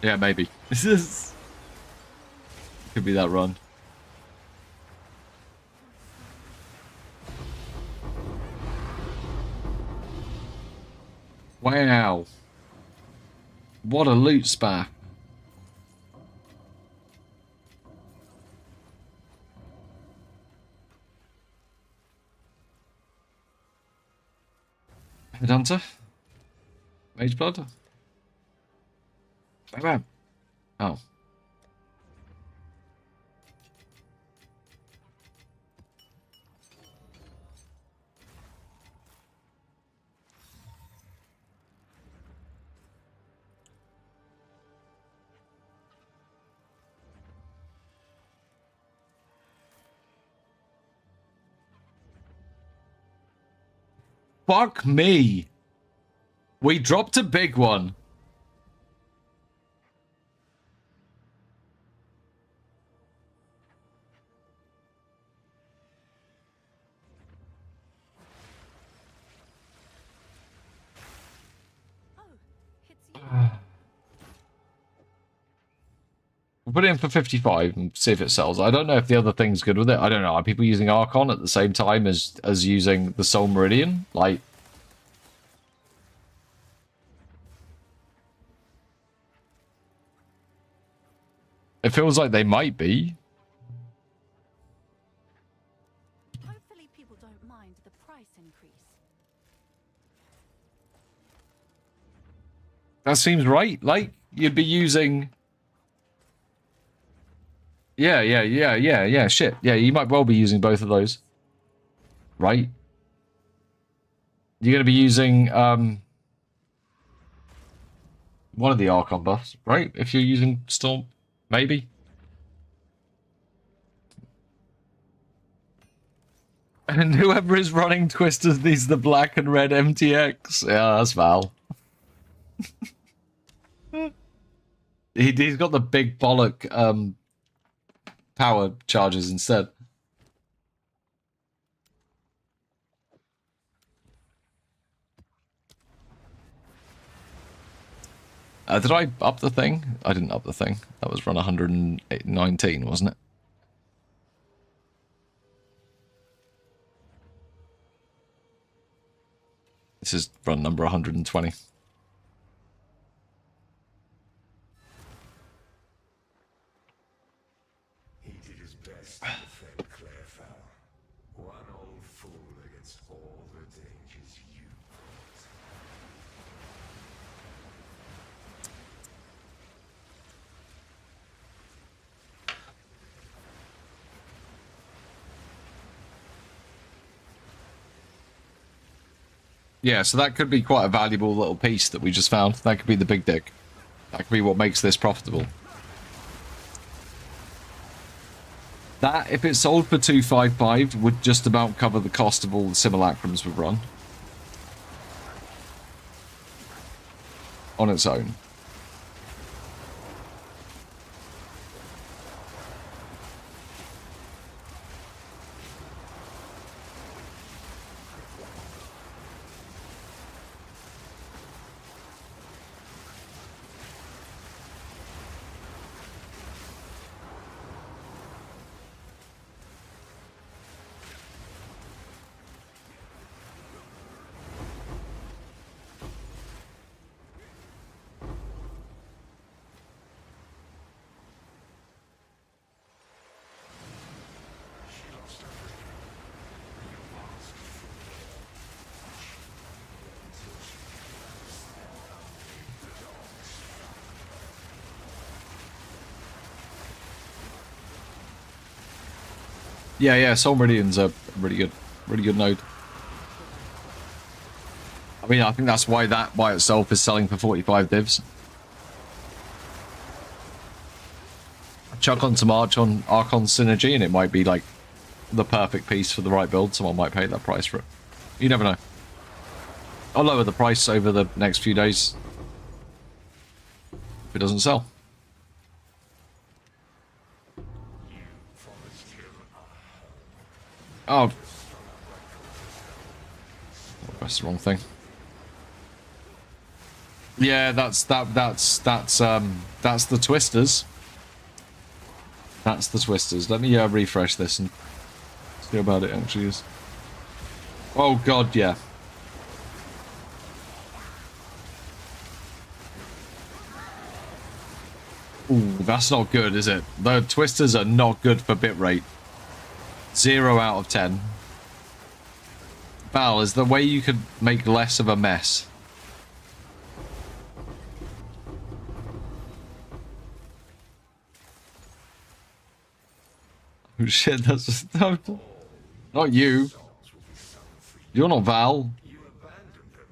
Speaker 1: Yeah, maybe. This is... Could be that run. Wow. What a loot spa. Headhunter? Mage Blood? Bam. Oh. Fuck me. We dropped a big one. We'll put it in for 55 and see if it sells. I don't know if the other thing's good with it. I don't know. Are people using Archon at the same time as using the Soul Meridian? Like... It feels like they might be.
Speaker 2: Hopefully people don't mind the price increase.
Speaker 1: That seems right. Like, you'd be using... Yeah, shit. Yeah, you might well be using both of those. Right? You're going to be using, one of the Archon buffs, right? If you're using Storm, maybe? And whoever is running Twisters needs the black and red MTX. Yeah, that's Val. He's got the big bollock, power charges instead. Did I up the thing? I didn't up the thing. That was run 119, wasn't it? to run number 120.
Speaker 3: He did his best to defend Clairefowl. One old fool against all the dangers you brought.
Speaker 1: Yeah, so that could be quite a valuable little piece that we just found. That could be the big dick. That could be what makes this profitable. That, if it's sold for 255, would just about cover the cost of all the simulacrums we've run. On its own. Yeah, Soul Meridian's a really good node. I mean, I think that's why that by itself is selling for 45 divs. Chuck on some Archon synergy and it might be like the perfect piece for the right build. Someone might pay that price for it. You never know. I'll lower the price over the next few days if it doesn't sell. Oh. That's the wrong thing. Yeah, that's the twisters. That's the twisters. Let me refresh this and see how bad it actually is. Oh god, yeah. Ooh, that's not good, is it? The twisters are not good for bitrate. 0 out of 10. Val, is there a way you could make less of a mess? Oh shit, that's not you. You're not Val.
Speaker 3: You abandoned them.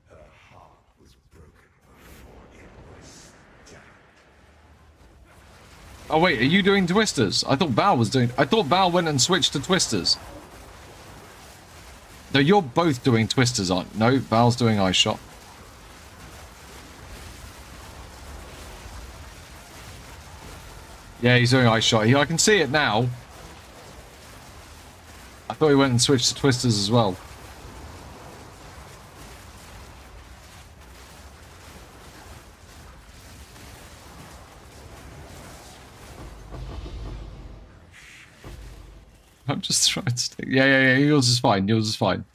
Speaker 3: Her heart was broken before it was done.
Speaker 1: Oh wait, are you doing twisters? I thought Val was doing... I thought Val went and switched to twisters. No, you're both doing twisters, aren't... No, Val's doing Ice Shot. Yeah, he's doing Ice Shot. I can see it now. I thought he went and switched to twisters as well. I'm just trying to stay... Yeah, yours is fine. Yours is fine.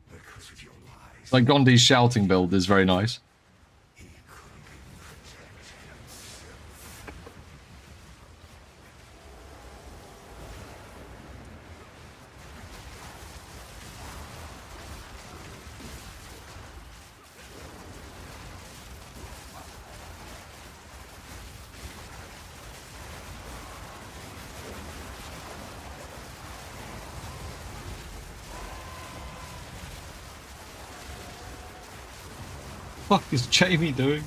Speaker 3: Because of your lies,
Speaker 1: Like, Gondi's shouting build is very nice.
Speaker 3: he couldn't protect himself.
Speaker 1: What is Jamie doing?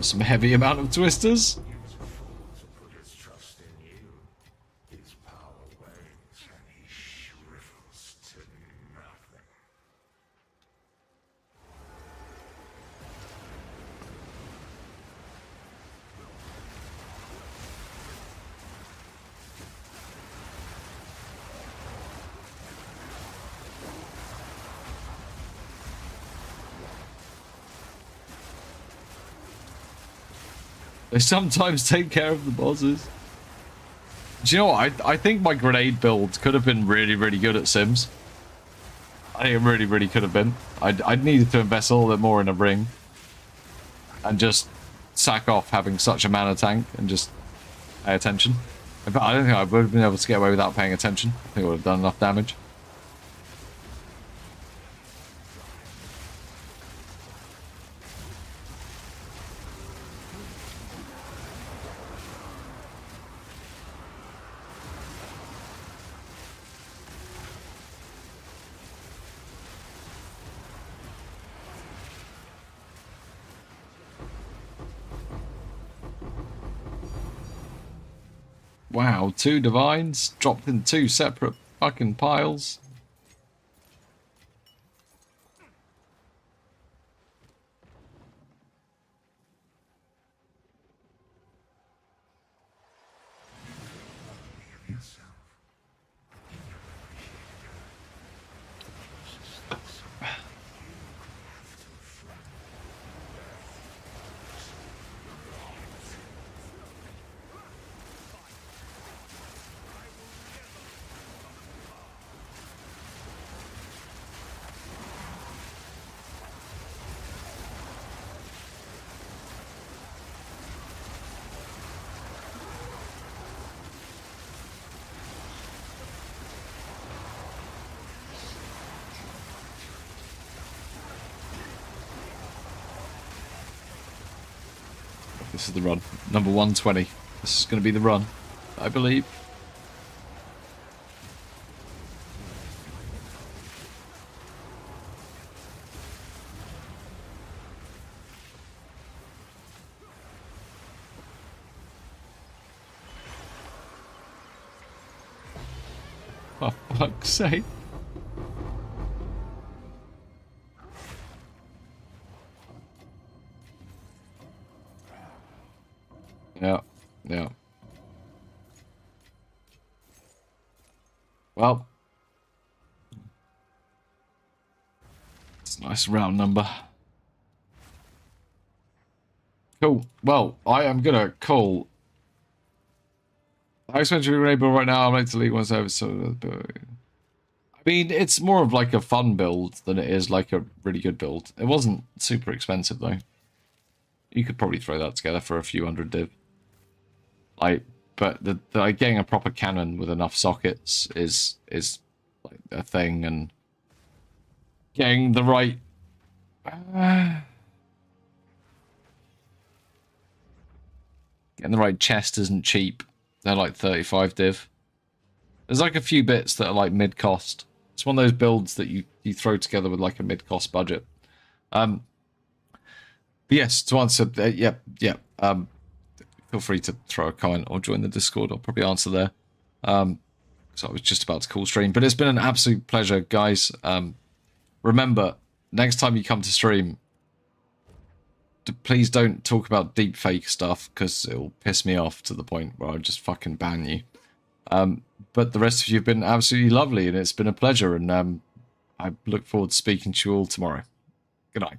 Speaker 1: Some heavy amount of twisters.
Speaker 3: He was a fool to put his trust in you. His power wanes and he shrivels to nothing.
Speaker 1: They sometimes take care of the bosses. Do you know what? I think my grenade build could have been really, really good at Sims. I think it really, really could have been. I'd needed to invest a little bit more in a ring. And just sack off having such a mana tank and just pay attention. In fact, I don't think I would have been able to get away without paying attention. I think I would have done enough damage. Wow, 2 divines dropped in 2 separate fucking piles. This is the run. Number 120. This is going to be the run, I believe. For fuck's sake. Yeah, yeah. Well, it's a nice round number. Cool. Well, I am gonna call. I expect to be able right now. I'm like to leave one service. So, I mean, it's more of like a fun build than it is like a really good build. It wasn't super expensive though. You could probably throw that together for a few hundred div. But like getting a proper cannon with enough sockets is like a thing, and getting the right. Getting the right chest isn't cheap. They're like 35 div. There's like a few bits that are like mid-cost. It's one of those builds that you throw together with like a mid-cost budget. But yes, to answer, feel free to throw a comment or join the Discord. I'll probably answer there. So I was just about to call stream, but it's been an absolute pleasure, guys. Remember, next time you come to stream, please don't talk about deep fake stuff because it'll piss me off to the point where I'll just fucking ban you. But the rest of you have been absolutely lovely, and it's been a pleasure, and I look forward to speaking to you all tomorrow. Good night.